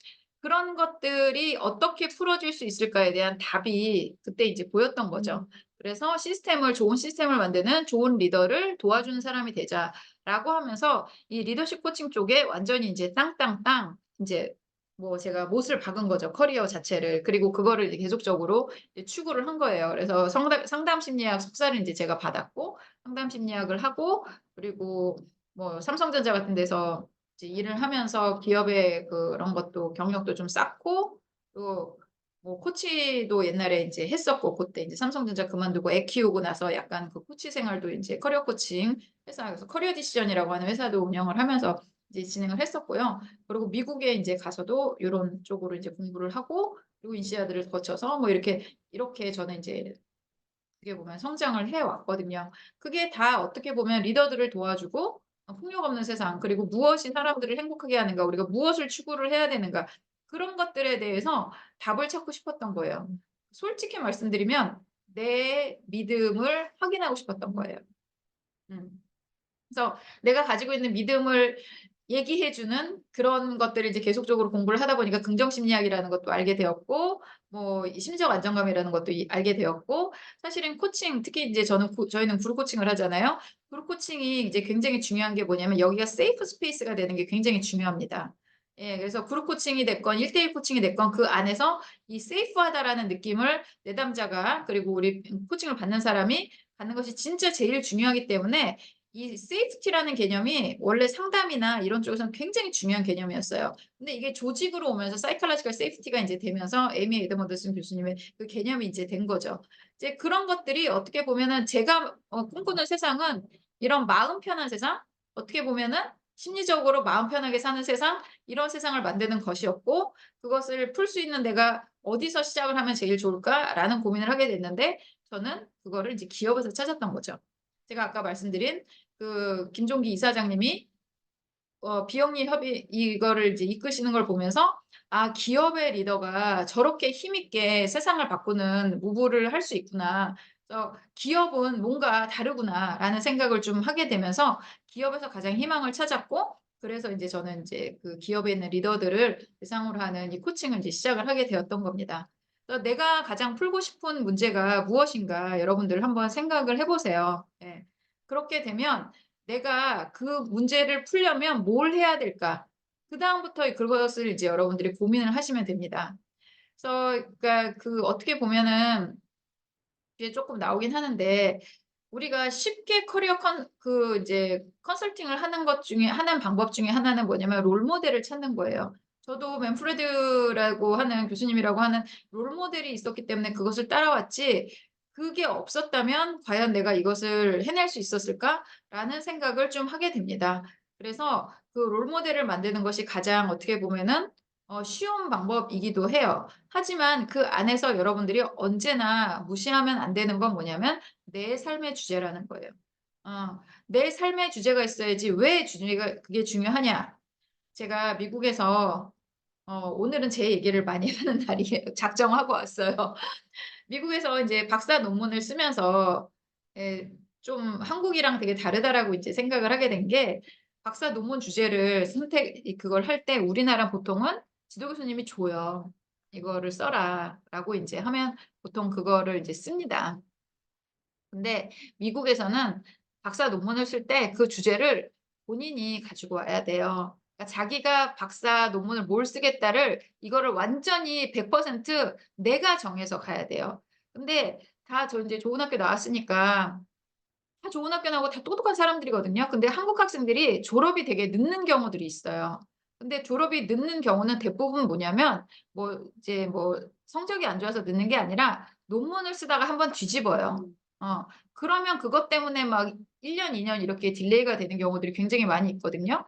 그런 것들이 어떻게 풀어질 수 있을까에 대한 답이 그때 이제 보였던 거죠. 그래서 좋은 시스템을 만드는 좋은 리더를 도와주는 사람이 되자라고 하면서 이 리더십 코칭 쪽에 완전히 인제 땅땅땅 인제 뭐 제가 못을 박은 거죠, 커리어 자체를. 그리고 그거를 이제 계속적으로 이제 추구를 한 거예요. 그래서 상담 심리학 석사를 인제 제가 받았고 상담 심리학을 하고 그리고 뭐 삼성전자 같은 데서 이제 일을 하면서 기업의 그런 것도 경력도 좀 쌓고 또 뭐 코치도 옛날에 인제 했었고 고때 인제 삼성전자 그만두고 애 키우고 나서 약간 그 코치 생활도 인제 커리어 코칭 회사에서 커리어 디시전이라고 하는 회사도 운영을 하면서 이제 진행을 했었고요. 그리고 미국에 인제 가서도 요런 쪽으로 인제 공부를 하고 그리고 인시아드를 거쳐서 뭐 이렇게 저는 인제 어떻게 보면 성장을 해 왔거든요. 그게 다 어떻게 보면 리더들을 도와주고 폭력 없는 세상 그리고 무엇이 사람들을 행복하게 하는가, 우리가 무엇을 추구를 해야 되는가 그런 것들에 대해서 답을 찾고 싶었던 거예요. 솔직히 말씀드리면 내 믿음을 확인하고 싶었던 거예요. 음. 그래서 내가 가지고 있는 믿음을 얘기해 주는 그런 것들을 이제 계속적으로 공부를 하다 보니까 긍정 심리학이라는 것도 알게 되었고 뭐 이 심리적 안정감이라는 것도 알게 되었고 사실은 코칭 특히 인제 저희는 그룹 코칭을 하잖아요. 그룹 코칭이 이제 굉장히 중요한 게 뭐냐면 여기가 세이프 스페이스가 되는 게 굉장히 중요합니다. 예 그래서 그룹 코칭이 됐건 1대1 코칭이 됐건 그 안에서 이 세이프하다라는 느낌을 내담자가 그리고 우리 코칭을 받는 사람이 갖는 것이 진짜 제일 중요하기 때문에 이 세이프티라는 개념이 원래 상담이나 이런 쪽에서는 굉장히 중요한 개념이었어요. 근데 이게 조직으로 오면서 사이콜로지컬 세이프티가 인제 되면서 에이미 에드먼드슨 교수님의 그 개념이 이제 된 거죠. 이제 그런 것들이 어떻게 보면은 제가 꿈꾸는 세상은 이런 마음 편한 세상, 어떻게 보면은 심리적으로 마음 편하게 사는 세상, 이런 세상을 만드는 것이었고 그것을 풀 수 있는 내가 '어디서 시작을 하면 제일 좋을까?'라는 고민을 하게 됐는데 저는 그거를 이제 기업에서 찾았던 거죠. 제가 아까 말씀드린 그 김종기 이사장님이 비영리 협의 이거를 이제 이끄시는 걸 보면서 '아 기업의 리더가 저렇게 힘 있게 세상을 바꾸는 무브를 할 수 있구나. 그래서 기업은 뭔가 다르구나.'라는 생각을 좀 하게 되면서 기업에서 가장 희망을 찾았고 그래서 인제 저는 인제 그 기업에 있는 리더들을 대상으로 하는 이 코칭을 이제 시작을 하게 되었던 겁니다. 그래서 '내가 가장 풀고 싶은 문제가 무엇인가.' 여러분들 한번 생각을 해 보세요. 예. 그렇게 되면 '내가 그 문제를 풀려면 뭘 해야 될까?' 그다음부터 그것을 이제 여러분들이 고민을 하시면 됩니다. 그래서 그러니까 그 어떻게 보면은 이게 쪼끔 나오긴 하는데 우리가 쉽게 커리어 이제 컨설팅을 하는 것 중에 하는 방법 중에 하나는 뭐냐면 롤 모델을 찾는 거예요. 저도 맨프레드라고 하는 교수님이라고 하는 롤 모델이 있었기 때문에 그것을 따라왔지 그게 없었다면 '과연 내가 이것을 해낼 수 있었을까?'라는 생각을 좀 하게 됩니다. 그래서 그 롤 모델을 만드는 것이 가장 어떻게 보면은 쉬운 방법이기도 해요. 하지만 그 안에서 여러분들이 언제나 무시하면 안 되는 건 뭐냐면 내 삶의 주제라는 거예요. 내 삶의 주제가 있어야지 왜 주제가 그게 중요하냐. 제가 미국에서 오늘은 제 얘기를 많이 하는 날이에요. 작정하고 왔어요. 미국에서 인제 박사 논문을 쓰면서 예 좀 '한국이랑 되게 다르다.'라고 이제 생각을 하게 된 게 박사 논문 주제를 그걸 할 때 우리나라 보통은 지도 교수님이 줘요. "이거를 써라."라고 인제 하면 보통 그거를 이제 씁니다. 근데 미국에서는 박사 논문을 쓸 때 그 주제를 본인이 가지고 와야 돼요. 그러니까 자기가 박사 논문을 뭘 쓰겠다를 이거를 완전히 100% 내가 정해서 가야 돼요. 근데 다 저 인제 좋은 학교 나왔으니까 다 좋은 학교 나오고 다 똑똑한 사람들이거든요. 근데 한국 학생들이 졸업이 되게 늦는 경우들이 있어요. 근데 졸업이 늦는 경우는 대부분 뭐냐면 뭐 이제 뭐 성적이 안 좋아서 늦는 게 아니라 논문을 쓰다가 한번 뒤집어요. 그러면 그것 때문에 막 1 년, 2년 이렇게 딜레이가 되는 경우들이 굉장히 많이 있거든요.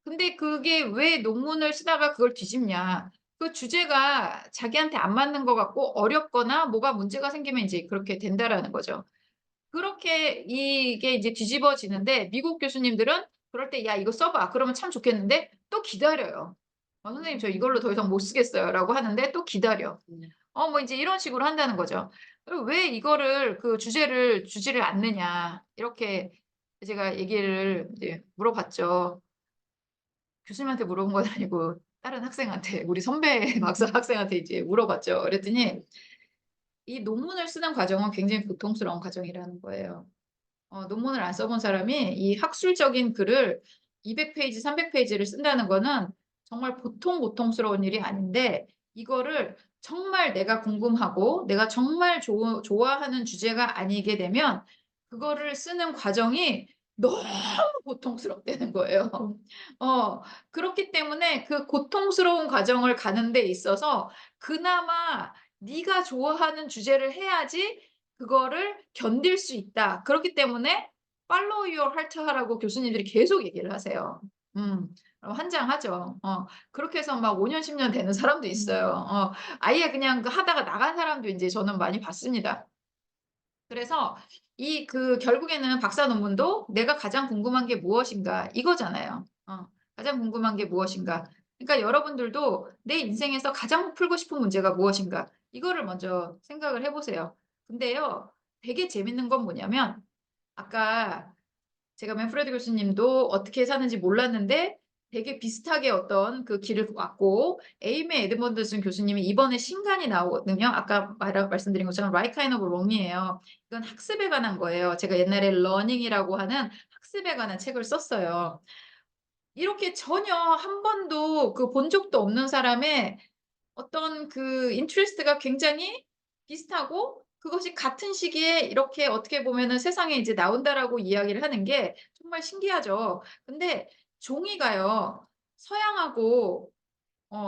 근데 그게 왜 논문을 쓰다가 그걸 뒤집냐. 그 주제가 자기한테 안 맞는 것 같고 어렵거나 뭐가 문제가 생기면 인제 그렇게 된다라는 거죠. 그렇게 이게 이제 뒤집어지는데 미국 교수님들은 그럴 때 "야 이거 써 봐." 그러면 참 좋겠는데 또 기다려요. 선생님 저 이걸로 더 이상 못 쓰겠어요."라고 하는데 또 기다려. 뭐 인제 이런 식으로 한다는 거죠. 왜 이거를 그 주지를 않느냐. 이렇게 제가 얘기를 이제 물어봤죠. 교수님한테 물어본 건 아니고 다른 학생한테 우리 선배 박사 학생한테 이제 물어봤죠. 그랬더니 이 논문을 쓰는 과정은 굉장히 고통스러운 과정이라는 거예요. 논문을 안 써본 사람이 이 학술적인 글을 200 페이지, 300 페이지를 쓴다는 거는 정말 보통 고통스러운 일이 아닌데 이거를 정말 내가 궁금하고 내가 정말 좋아하는 주제가 아니게 되면 그거를 쓰는 과정이 너무 고통스럽다는 거예요. 어 그렇기 때문에 그 고통스러운 과정을 가는 데 있어서 그나마 네가 좋아하는 주제를 해야지 그거를 견딜 수 있다. 그렇기 때문에 "Follow your heart." 하라고 교수님들이 계속 얘기를 하세요. 음. 환장하죠. 그렇게 해서 막 5 년 10년 되는 사람도 있어요. 아예 그냥 그 하다가 나간 사람도 인제 저는 많이 봤습니다. 그래서 이 결국에는 박사 논문도 '내가 가장 궁금한 게 무엇인가.' 이거잖아요. 가장 궁금한 게 무엇인가. 그러니까 여러분들도 '내 인생에서 가장 풀고 싶은 문제가 무엇인가.' 이거를 먼저 생각을 해 보세요. 근데요 되게 재밌는 건 뭐냐면 아까 제가 맨프레드 교수님도 어떻게 사는지 몰랐는데 되게 비슷하게 어떤 그 길을 왔고 에이미 에드먼드슨 교수님이 이번에 신간이 나오거든요. 아까 말씀드린 것처럼 라이트 카인 오브 롱이에요. 이건 학습에 관한 거예요. 제가 옛날에 러닝이라고 하는 학습에 관한 책을 썼어요. 이렇게 전혀 한 번도 본 적도 없는 사람의 어떤 인트레스트가 굉장히 비슷하고 그것이 같은 시기에 이렇게 어떻게 보면은 세상에 이제 나온다라고 이야기를 하는 게 정말 신기하죠. 근데 종이가요. 서양하고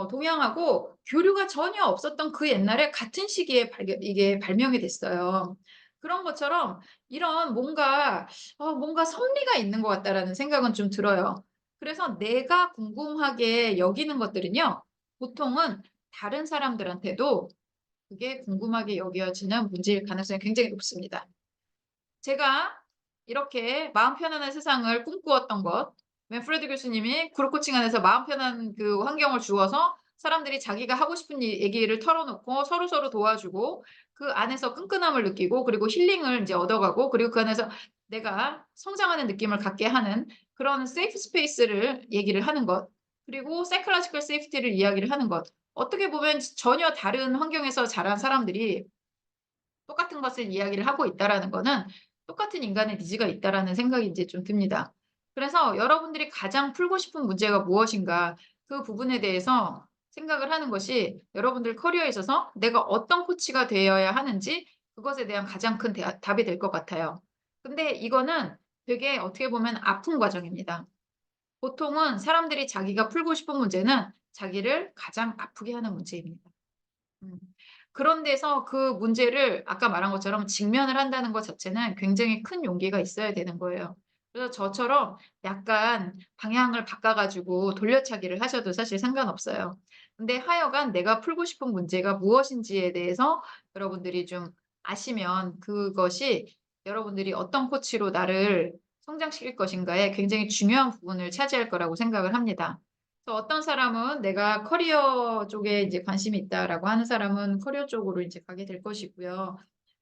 동양하고 교류가 전혀 없었던 그 옛날에 같은 시기에 이게 발명이 됐어요. 그런 것처럼 이런 뭔가 '섭리가 있는 것 같다.'라는 생각은 좀 들어요. 그래서 내가 궁금하게 여기는 것들은요. 보통은 다른 사람들한테도 그게 궁금하게 여겨지는 문제일 가능성이 굉장히 높습니다. 제가 이렇게 마음 편안한 세상을 꿈꾸었던 것, 맨프레드 교수님이 그룹 코칭 안에서 마음 편한 환경을 주어서 사람들이 자기가 하고 싶은 얘기를 털어놓고 서로서로 도와주고 그 안에서 끈끈함을 느끼고 그리고 힐링을 이제 얻어가고 그리고 그 안에서 내가 성장하는 느낌을 갖게 하는 그런 세이프 스페이스를 얘기를 하는 것, 그리고 사이콜로지컬 세이프티를 이야기를 하는 것. 어떻게 보면 전혀 다른 환경에서 자란 사람들이 똑같은 것을 이야기를 하고 있다라는 거는 똑같은 인간의 니즈가 있다라는 생각이 이제 좀 듭니다. 그래서 여러분들이 가장 풀고 싶은 문제가 무엇인가 그 부분에 대해서 생각을 하는 것이 여러분들 커리어에 있어서 내가 어떤 코치가 되어야 하는지 그것에 대한 가장 큰 답이 될 것 같아요. 근데 이거는 되게 어떻게 보면 아픈 과정입니다. 보통은 사람들이 자기가 풀고 싶은 문제는 자기를 가장 아프게 하는 문제입니다. 음. 그런 데서 그 문제를 아까 말한 것처럼 직면을 한다는 것 자체는 굉장히 큰 용기가 있어야 되는 거예요. 그래서 저처럼 약간 방향을 바꿔 가지고 돌려차기를 하셔도 사실 상관없어요. 근데 하여간 내가 풀고 싶은 문제가 무엇인지에 대해서 여러분들이 좀 아시면 그것이 여러분들이 어떤 코치로 나를 성장시킬 것인가에 굉장히 중요한 부분을 차지할 거라고 생각을 합니다. 그래서 어떤 사람은 내가 커리어 쪽에 이제 관심이 있다라고 하는 사람은 커리어 쪽으로 이제 가게 될 것이고요.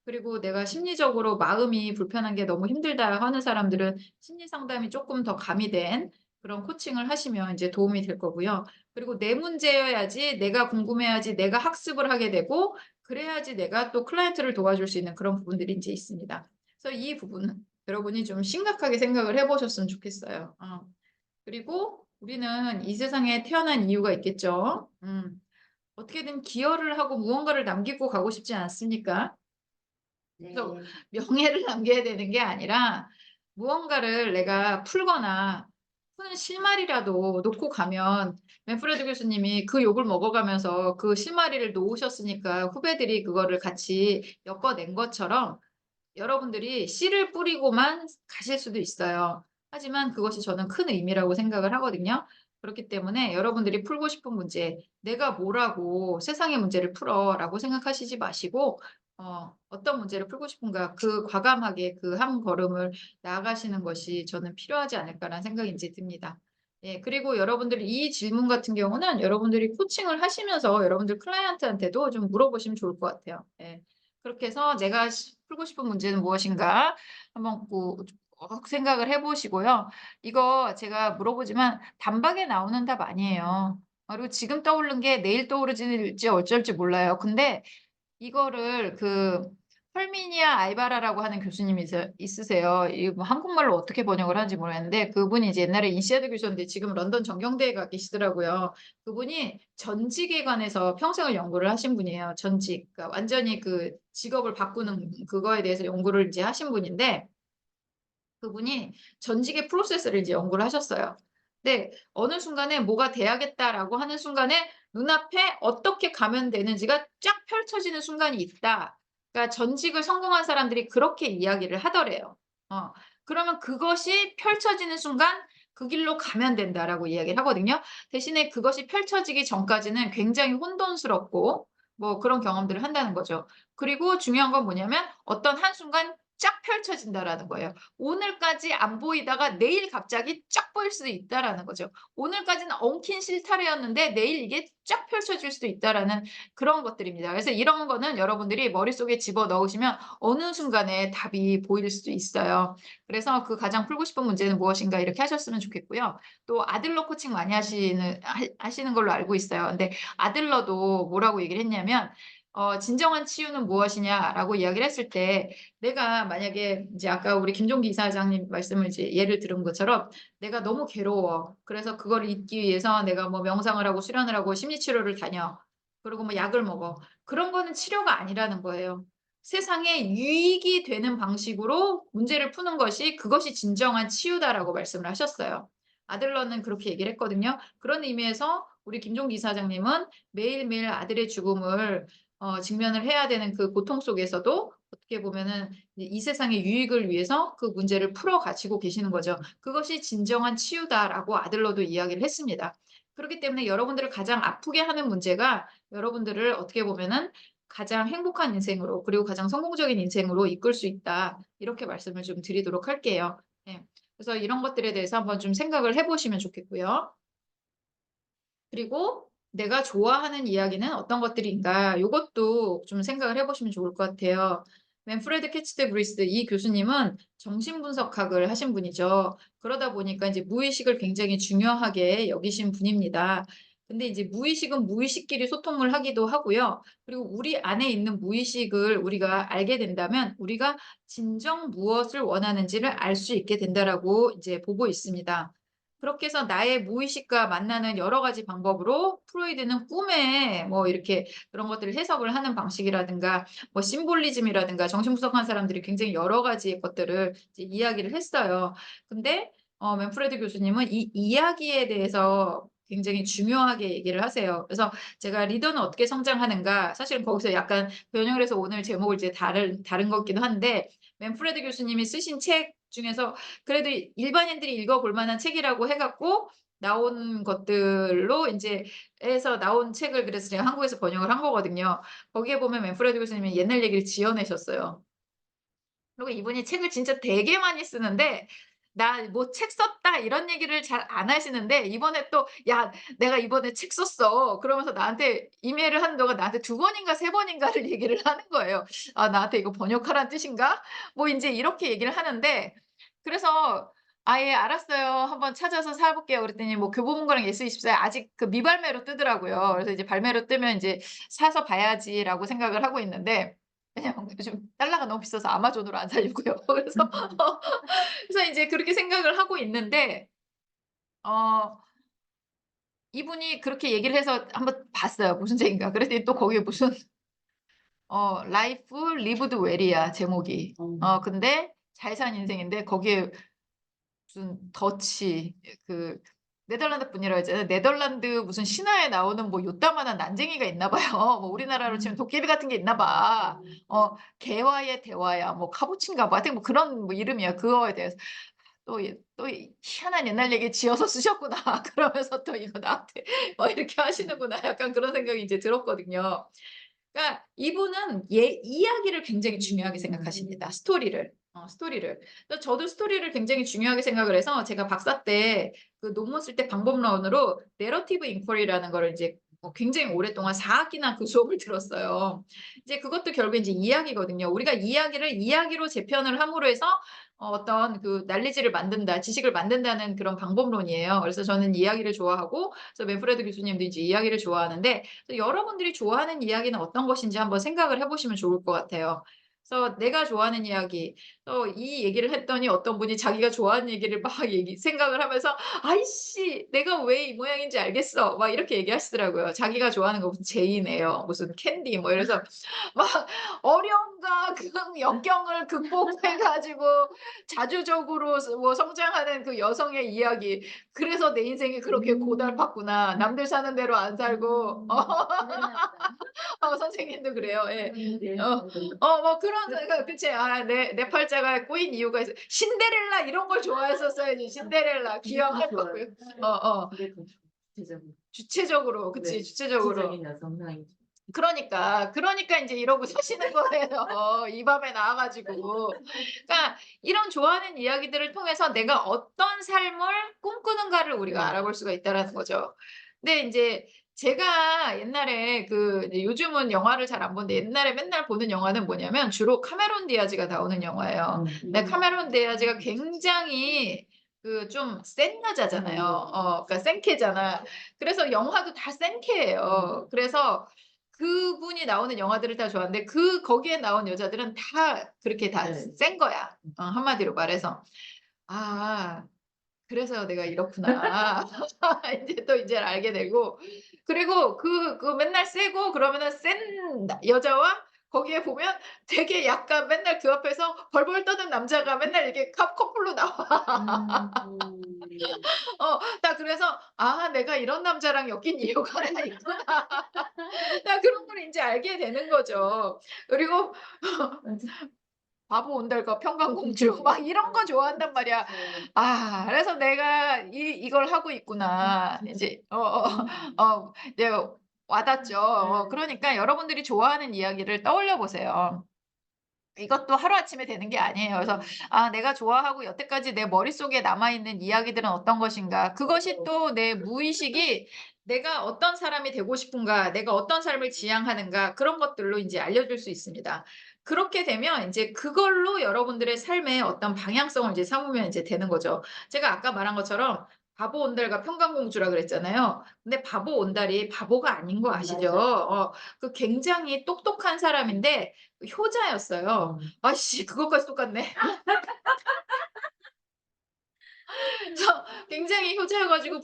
그리고 내가 심리적으로 마음이 불편한 게 너무 힘들다 하는 사람들은 심리 상담이 조금 더 가미된 그런 코칭을 하시면 이제 도움이 될 거고요. 그리고 내 문제여야지 내가 궁금해야지 내가 학습을 하게 되고 그래야지 내가 또 클라이언트를 도와줄 수 있는 그런 부분들이 이제 있습니다. 그래서 이 부분은 여러분이 좀 심각하게 생각을 해 보셨으면 좋겠어요. 그리고 우리는 이 세상에 태어난 이유가 있겠죠. 어떻게든 기여를 하고 무언가를 남기고 가고 싶지 않습니까? 그래서 네. 명예를 남겨야 되는 게 아니라 무언가를 내가 풀거나 푸는 실마리라도 놓고 가면 맨프레드 교수님이 그 욕을 먹어가면서 그 실마리를 놓으셨으니까 후배들이 그거를 같이 엮어낸 것처럼 여러분들이 씨를 뿌리고만 가실 수도 있어요. 하지만 그것이 저는 큰 의미라고 생각을 하거든요. 그렇기 때문에 여러분들이 풀고 싶은 문제, '내가 뭐라고 세상의 문제를 풀어.'라고 생각하시지 마시고 어떤 문제를 풀고 싶은가 그 과감하게 그 한 걸음을 나아가시는 것이 저는 필요하지 않을까라는 생각이 인제 듭니다. 예 그리고 여러분들이 이 질문 같은 경우는 여러분들이 코칭을 하시면서 여러분들 클라이언트한테도 좀 물어보시면 좋을 것 같아요. 예. 그렇게 해서 '내가 풀고 싶은 문제는 무엇인가?' 한번 생각을 해 보시고요. 이거 제가 물어보지만 단박에 나오는 답 아니에요. 그리고 지금 떠오른 게 내일 떠오르질지 어쩔지 몰라요. 근데 이거를 펄미니아 알바라라고 하는 교수님이 있으세요. 이 뭐 한국말로 어떻게 번역을 하는지 모르겠는데 그분이 이제 옛날에 인시아드 교수였는데 지금 런던 정경대에 가 계시더라고요. 그분이 전직에 관해서 평생을 연구를 하신 분이에요. 전직. 그러니까 완전히 직업을 바꾸는 그거에 대해서 연구를 이제 하신 분인데 그분이 전직의 프로세스를 이제 연구를 하셨어요. 근데 어느 순간에 '뭐가 돼야겠다.'라고 하는 순간에 눈앞에 어떻게 가면 되는지가 쫙 펼쳐지는 순간이 있다. 그러니까 전직을 성공한 사람들이 그렇게 이야기를 하더래요. 어. 그러면 그것이 펼쳐지는 순간 '그 길로 가면 된다.'라고 이야기를 하거든요. 대신에 그것이 펼쳐지기 전까지는 굉장히 혼돈스럽고 뭐 그런 경험들을 한다는 거죠. 그리고 중요한 건 뭐냐면 어떤 한순간 쫙 펼쳐진다라는 거예요. 오늘까지 안 보이다가 내일 갑자기 쫙 보일 수도 있다라는 거죠. 오늘까지는 엉킨 실타래였는데 내일 이게 쫙 펼쳐질 수도 있다라는 그런 것들입니다. 그래서 이런 거는 여러분들이 머릿속에 집어넣으시면 어느 순간에 답이 보일 수도 있어요. 그래서 그 가장 풀고 싶은 문제는 무엇인가 이렇게 하셨으면 좋겠고요. 또 아들러 코칭 많이 하시는 걸로 알고 있어요. 근데 아들러도 뭐라고 얘기를 했냐면 "진정한 치유는 무엇이냐?"라고 이야기를 했을 때 내가 만약에 이제 아까 우리 김종기 이사장님 말씀을 이제 예를 들은 것처럼 '내가 너무 괴로워. 그래서 그거를 잊기 위해서 내가 뭐 명상을 하고 수련을 하고 심리 치료를 다녀. 그리고 뭐 약을 먹어.' 그런 거는 치료가 아니라는 거예요. 세상에 유익이 되는 방식으로 문제를 푸는 것이 그것이 진정한 치유다라고 말씀을 하셨어요. 아들러는 그렇게 얘기를 했거든요. 그런 의미에서 우리 김종기 이사장님은 매일매일 아들의 죽음을 직면을 해야 되는 그 고통 속에서도 어떻게 보면은 이 세상의 유익을 위해서 그 문제를 풀어 가시고 계시는 거죠. 그것이 진정한 치유다라고 아들러도 이야기를 했습니다. 그렇기 때문에 여러분들을 가장 아프게 하는 문제가 여러분들을 어떻게 보면은 가장 행복한 인생으로 그리고 가장 성공적인 인생으로 이끌 수 있다. 이렇게 말씀을 좀 드리도록 할게요. 네. 그래서 이런 것들에 대해서 한번 좀 생각을 해 보시면 좋겠고요. 그리고 '내가 좋아하는 이야기는 어떤 것들인가.' 요것도 좀 생각을 해 보시면 좋을 것 같아요. 맨프레드 캐치드 브리스 이 교수님은 정신분석학을 하신 분이죠. 그러다 보니까 이제 무의식을 굉장히 중요하게 여기신 분입니다. 근데 이제 무의식은 무의식끼리 소통을 하기도 하고요. 그리고 우리 안에 있는 무의식을 우리가 알게 된다면 우리가 진정 무엇을 원하는지를 알 수 있게 된다라고 이제 보고 있습니다. 그렇게 해서 나의 무의식과 만나는 여러 가지 방법으로 프로이드는 꿈에 뭐 이렇게 그런 것들을 해석을 하는 방식이라든가 뭐 심볼리즘이라든가 정신분석하는 사람들이 굉장히 여러 가지의 것들을 이제 이야기를 했어요. 근데 맨프레드 교수님은 이 이야기에 대해서 굉장히 중요하게 얘기를 하세요. 그래서 제가 "리더는 어떻게 성장하는가." 사실은 거기서 약간 변형을 해서 오늘 제목을 이제 다른 것 같기도 한데 맨프레드 교수님이 쓰신 책 중에서 그래도 일반인들이 읽어 볼 만한 책이라고 해 갖고 나온 것들로 인제 해서 나온 책을 그래서 제가 한국에서 번역을 한 거거든요. 거기에 보면 맨프레드 교수님이 옛날 얘기를 지어내셨어요. 그리고 이분이 책을 진짜 되게 많이 쓰는데 "나 뭐 책 썼다." 이런 얘기를 잘 안 하시는데 이번에 또 "야 내가 이번에 책 썼어." 그러면서 나한테 이메일을 하는 동안 나한테 두 번인가 세 번인가를 얘기를 하는 거예요. "아 나한테 이거 번역하라는 뜻인가?" 뭐 인제 이렇게 얘기를 하는데 그래서 "아 예 알았어요. 한번 찾아서 사 볼게요." 그랬더니 뭐 교보문고랑 예스24에 아직 그 미발매로 뜨더라고요. 그래서 이제 발매로 뜨면 인제 '사서 봐야지.'라고 생각을 하고 있는데 왜냐면 요즘 달러가 너무 비싸서 아마존으로 안 사려고요. 그래서 그래서 인제 그렇게 생각을 하고 있는데 어 이분이 그렇게 얘기를 해서 한번 봤어요. 무슨 책인가. 그랬더니 또 거기에 무슨 라이프 리브드 웰이야 제목이. 근데 잘 산 인생인데 거기에 무슨 더치 그 네덜란드 분이라고 했잖아요. 네덜란드 무슨 신화에 나오는 뭐 요따만한 난쟁이가 있나 봐요. 뭐 우리나라로 치면 도깨비 같은 게 있나 봐. 개와의 대화야 뭐 카부친가 봐. 하여튼 뭐 그런 뭐 이름이야. 그거에 대해서 또 희한한 옛날 얘기 지어서 쓰셨구나. 그러면서 또 이거 나한테 이렇게 하시는구나. 약간 그런 생각이 이제 들었거든요. 그러니까 이분은 이야기를 굉장히 중요하게 생각하십니다. 스토리를. 그래서 저도 스토리를 굉장히 중요하게 생각을 해서 제가 박사 때 그 논문 쓸 때 방법론으로 내러티브 인쿼리라는 거를 이제 굉장히 오랫동안 4 학기나 그 수업을 들었어요. 이제 그것도 결국에 인제 이야기거든요. 우리가 이야기를 이야기로 재편을 함으로 해서 어떤 그 날리지를 만든다, 지식을 만든다는 그런 방법론이에요. 그래서 저는 이야기를 좋아하고 그래서 맨프레드 교수님도 이제 이야기를 좋아하는데 여러분들이 좋아하는 이야기는 어떤 것인지 한번 생각을 해 보시면 좋을 것 같아요. 그래서 내가 좋아하는 이야기 이 얘기를 했더니 어떤 분이 자기가 좋아하는 얘기를 막 생각을 하면서 "아이씨 내가 왜 이 모양인지 알겠어." 막 이렇게 얘기하시더라고요. 자기가 좋아하는 거 무슨 제이네요. 무슨 캔디 뭐 이래서 막 어려움과 그 역경을 극복해 가지고 자주적으로 뭐 성장하는 그 여성의 이야기. 그래서 내 인생이 그렇게 고달팠구나. 남들 사는 대로 안 살고 그랬나 보다. 선생님도 그래요. 예. 네. 뭐 그런 그치. 내 팔자가 꼬인 이유가 있어. 신데렐라 이런 걸 좋아했었어야지. 신데렐라 기억할 거고요. 어어. 그게 더 구체적으로. 주체적으로 그치. 네. 주체적으로. 구체적인 여성상이 그러니까 인제 이러고 사시는 거예요. 이 밤에 나와 가지고. 그러니까 이런 좋아하는 이야기들을 통해서 내가 어떤 삶을 꿈꾸는가를 우리가 네. 알아볼 수가 있다라는 거죠. 근데 인제 제가 옛날에 이제 요즘은 영화를 잘 안 보는데 옛날에 맨날 보는 영화는 뭐냐면 주로 카메론 디아즈가 나오는 영화예요. 근데 카메론 디아즈가 굉장히 좀 센 여자잖아요. 그러니까 센캐잖아. 그래서 영화도 다 센캐예요. 그래서 그분이 나오는 영화들을 다 좋아하는데 거기에 나온 여자들은 다 그렇게 다 네. 센 거야. 한마디로 말해서. '아 그래서 내가 이렇구나.' 인제 알게 되고 그리고 맨날 세고 그러면은 센 여자와 거기에 보면 되게 약간 맨날 그 앞에서 벌벌 떠는 남자가 맨날 이렇게 커플로 나와. 음. 나 그래서 '아 내가 이런 남자랑 엮인 이유가 하나 있구나.' 나 그런 걸 인제 알게 되는 거죠. 그리고 맞아. 바보 온달과 평강공주 막 이런 거 좋아한단 말이야. 네. 그래서 '내가 이걸 하고 있구나.' 인제 네 와닿죠. 그러니까 여러분들이 좋아하는 이야기를 떠올려 보세요. 이것도 하루아침에 되는 게 아니에요. 그래서 내가 좋아하고 여태까지 내 머릿속에 남아 있는 이야기들은 어떤 것인가. 그것이 또 내 무의식이 내가 어떤 사람이 되고 싶은가, 내가 어떤 삶을 지향하는가 그런 것들로 인제 알려줄 수 있습니다. 그렇게 되면 인제 그걸로 여러분들의 삶의 어떤 방향성을 이제 삼으면 이제 되는 거죠. 제가 아까 말한 것처럼 바보 온달과 평강공주라 그랬잖아요. 근데 바보 온달이 바보가 아닌 거 아시죠? 맞아요. 굉장히 똑똑한 사람인데 효자였어요. 아씨 그것까지 똑같네. 그래서 굉장히 효자여 가지고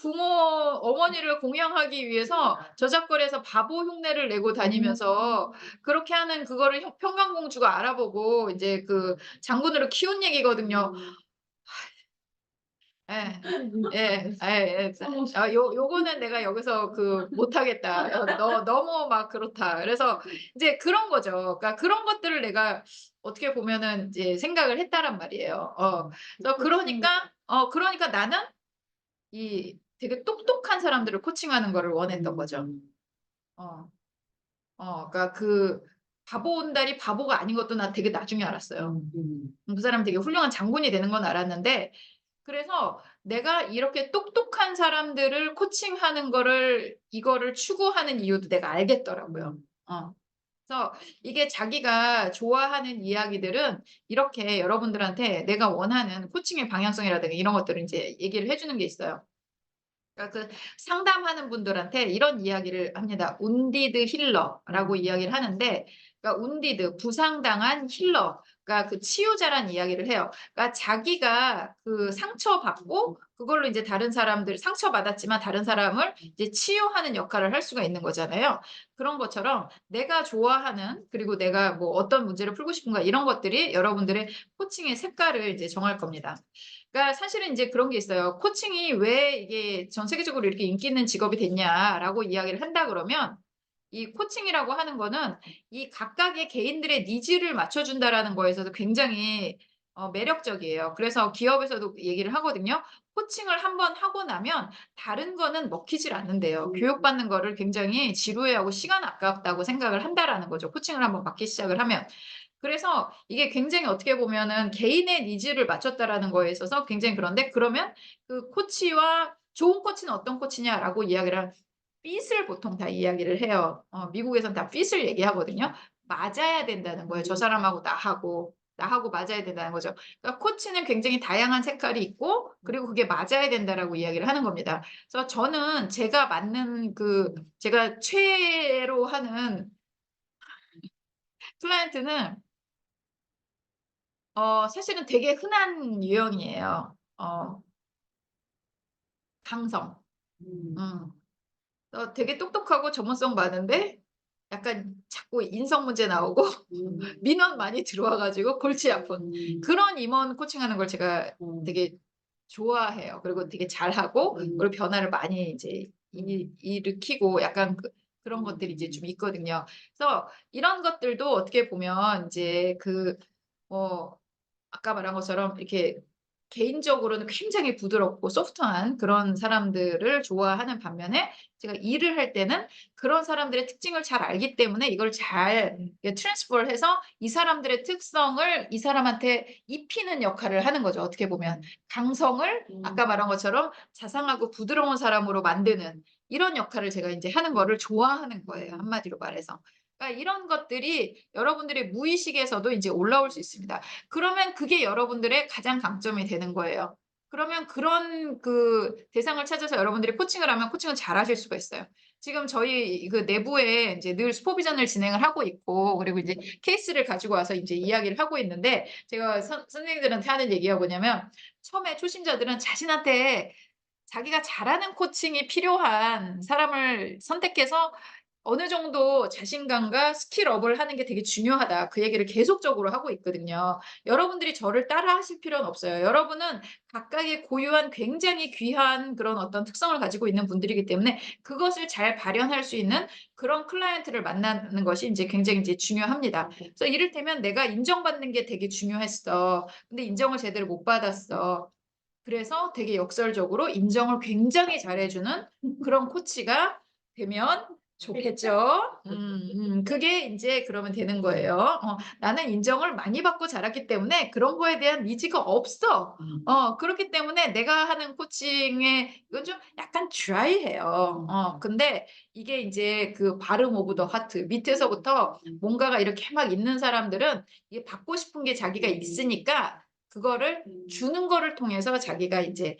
어머니를 공양하기 위해서 저작거리에서 바보 흉내를 내고 다니면서 그렇게 하는 그거를 평강공주가 알아보고 인제 장군으로 키운 얘기거든요. 예. 예. 예예. 요거는 내가 여기서 못하겠다. 너무 막 그렇다. 그래서 인제 그런 거죠. 그러니까 그런 것들을 내가 어떻게 보면은 이제 생각을 했다란 말이에요. 그래서 그러니까 나는 이 되게 똑똑한 사람들을 코칭하는 거를 원했던 거죠. 어. 그러니까 바보 온달이 바보가 아닌 것도 나 되게 나중에 알았어요. 그 사람이 되게 훌륭한 장군이 되는 건 알았는데 그래서 내가 이렇게 똑똑한 사람들을 코칭하는 이거를 추구하는 이유도 내가 알겠더라고요. 어. 그래서 이게 자기가 좋아하는 이야기들은 이렇게 여러분들한테 내가 원하는 코칭의 방향성이라든가 이런 것들을 인제 얘기를 해 주는 게 있어요. 그러니까 상담하는 분들한테 이런 이야기를 합니다. 운디드 힐러라고 이야기를 하는데 그러니까 운디드 부상당한 힐러 그러니까 치유자란 이야기를 해요. 그러니까 자기가 상처받고 그걸로 이제 다른 사람들 상처받았지만 다른 사람을 이제 치유하는 역할을 할 수가 있는 거잖아요. 그런 것처럼 내가 좋아하는 그리고 내가 뭐 어떤 문제를 풀고 싶은가 이런 것들이 여러분들의 코칭의 색깔을 이제 정할 겁니다. 그러니까 사실은 인제 그런 게 있어요. 코칭이 왜 이게 전 세계적으로 이렇게 인기 있는 직업이 됐냐라고 이야기를 한다 그러면 이 코칭이라고 하는 거는 이 각각의 개인들의 니즈를 맞춰 준다라는 거에 있어서 굉장히 매력적이에요. 그래서 기업에서도 얘기를 하거든요. 코칭을 한번 하고 나면 다른 거는 먹히질 않는대요. 교육받는 거를 굉장히 지루해하고 시간 아깝다고 생각을 한다라는 거죠, 코칭을 한번 받기 시작을 하면. 그래서 이게 굉장히 어떻게 보면은 개인의 니즈를 맞췄다라는 거에 있어서 굉장히 그런데 그러면 코치와 좋은 코치는 어떤 코치냐라고 이야기를 핏을 보통 다 이야기를 해요. 미국에선 다 핏을 얘기하거든요. 맞아야 된다는 거예요. 저 사람하고 나하고 맞아야 된다는 거죠. 그러니까 코치는 굉장히 다양한 색깔이 있고 그리고 그게 맞아야 된다라고 이야기를 하는 겁니다. 그래서 저는 제가 맞는 제가 최애로 하는 클라이언트는 사실은 되게 흔한 유형이에요. 강성. 음. 음. 되게 똑똑하고 전문성 많은데 약간 자꾸 인성 문제 나오고 민원 많이 들어와 가지고 골치 아픈 그런 임원 코칭하는 걸 제가 되게 좋아해요. 그리고 되게 잘하고 그리고 변화를 많이 이제 일으키고 약간 그런 것들이 이제 좀 있거든요. 그래서 이런 것들도 어떻게 보면 이제 아까 말한 것처럼 이렇게 개인적으로는 굉장히 부드럽고 소프트한 그런 사람들을 좋아하는 반면에 제가 일을 할 때는 그런 사람들의 특징을 잘 알기 때문에 이걸 잘 트랜스퍼를 해서 이 사람들의 특성을 이 사람한테 입히는 역할을 하는 거죠, 어떻게 보면. 강성을 아까 말한 것처럼 자상하고 부드러운 사람으로 만드는 이런 역할을 제가 인제 하는 거를 좋아하는 거예요, 한마디로 말해서. 그러니까 이런 것들이 여러분들의 무의식에서도 인제 올라올 수 있습니다. 그러면 그게 여러분들의 가장 강점이 되는 거예요. 그러면 그런 대상을 찾아서 여러분들이 코칭을 하면 코칭을 잘하실 수가 있어요. 지금 저희 그 내부에 인제 늘 슈퍼비전을 진행을 하고 있고 그리고 이제 케이스를 가지고 와서 인제 이야기를 하고 있는데 제가 선생님들한테 하는 얘기가 뭐냐면 처음에 초심자들은 자신한테 자기가 잘하는 코칭이 필요한 사람을 선택해서 어느 정도 자신감과 스킬업을 하는 게 되게 중요하다. 그 얘기를 계속적으로 하고 있거든요. 여러분들이 저를 따라하실 필요는 없어요. 여러분은 각각의 고유한 굉장히 귀한 그런 어떤 특성을 가지고 있는 분들이기 때문에 그것을 잘 발현할 수 있는 그런 클라이언트를 만나는 것이 인제 굉장히 이제 중요합니다. 그래서 이를테면 내가 인정받는 게 되게 중요했어. 근데 인정을 제대로 못 받았어. 그래서 되게 역설적으로 인정을 굉장히 잘해 주는 그런 코치가 되면 좋겠죠. 그게 인제 그러면 되는 거예요. 나는 인정을 많이 받고 자랐기 때문에 그런 거에 대한 니즈가 없어. 그렇기 때문에 내가 하는 코칭에 이건 좀 약간 드라이해요. 근데 이게 인제 그 발음 오브 더 하트 밑에서부터 뭔가가 이렇게 막 있는 사람들은 이게 받고 싶은 게 자기가 있으니까 그거를 주는 거를 통해서 자기가 이제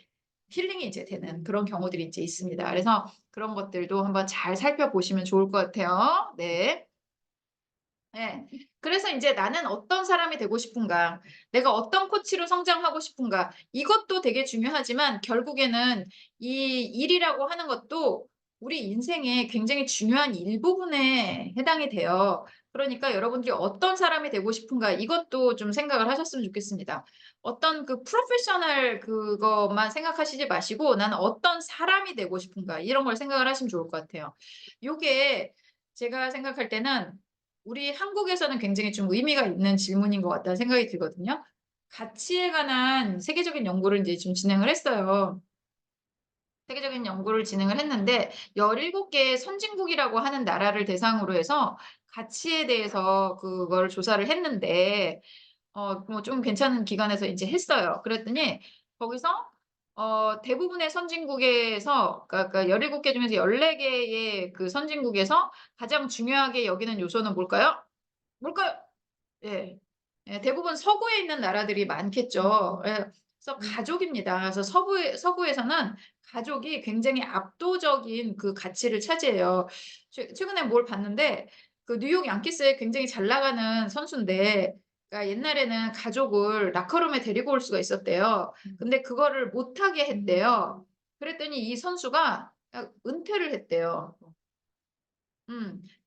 힐링이 이제 되는 그런 경우들이 이제 있습니다. 그래서 그런 것들도 한번 잘 살펴보시면 좋을 것 같아요. 네. 예. 그래서 인제 '나는 어떤 사람이 되고 싶은가? 내가 어떤 코치로 성장하고 싶은가?' 이것도 되게 중요하지만 결국에는 이 일이라고 하는 것도 우리 인생의 굉장히 중요한 일부분에 해당이 돼요. 그러니까 여러분들이 '어떤 사람이 되고 싶은가?' 이것도 좀 생각을 하셨으면 좋겠습니다. 어떤 그 프로페셔널 그것만 생각하시지 마시고 '나는 어떤 사람이 되고 싶은가?' 이런 걸 생각을 하시면 좋을 것 같아요. 요게 제가 생각할 때는 우리 한국에서는 굉장히 좀 의미가 있는 질문인 것 같다는 생각이 들거든요. 가치에 관한 세계적인 연구를 인제 좀 진행을 했어요. 세계적인 연구를 진행을 했는데 17 개의 선진국이라고 하는 나라를 대상으로 해서 가치에 대해서 그걸 조사를 했는데 뭐 좀 괜찮은 기관에서 인제 했어요. 그랬더니 거기서 대부분의 선진국에서 그러니까 17개 중에서 14 개의 그 선진국에서 가장 중요하게 여기는 요소는 뭘까요? 뭘까요? 예. 예 대부분 서구에 있는 나라들이 많겠죠. 예. 그래서 가족입니다. 그래서 서구에서는 가족이 굉장히 압도적인 그 가치를 차지해요. 최근에 뭘 봤는데 그 뉴욕 양키스에 굉장히 잘 나가는 선수인데 그러니까 옛날에는 가족을 라커룸에 데리고 올 수가 있었대요. 근데 그거를 못 하게 했대요. 그랬더니 이 선수가 은퇴를 했대요.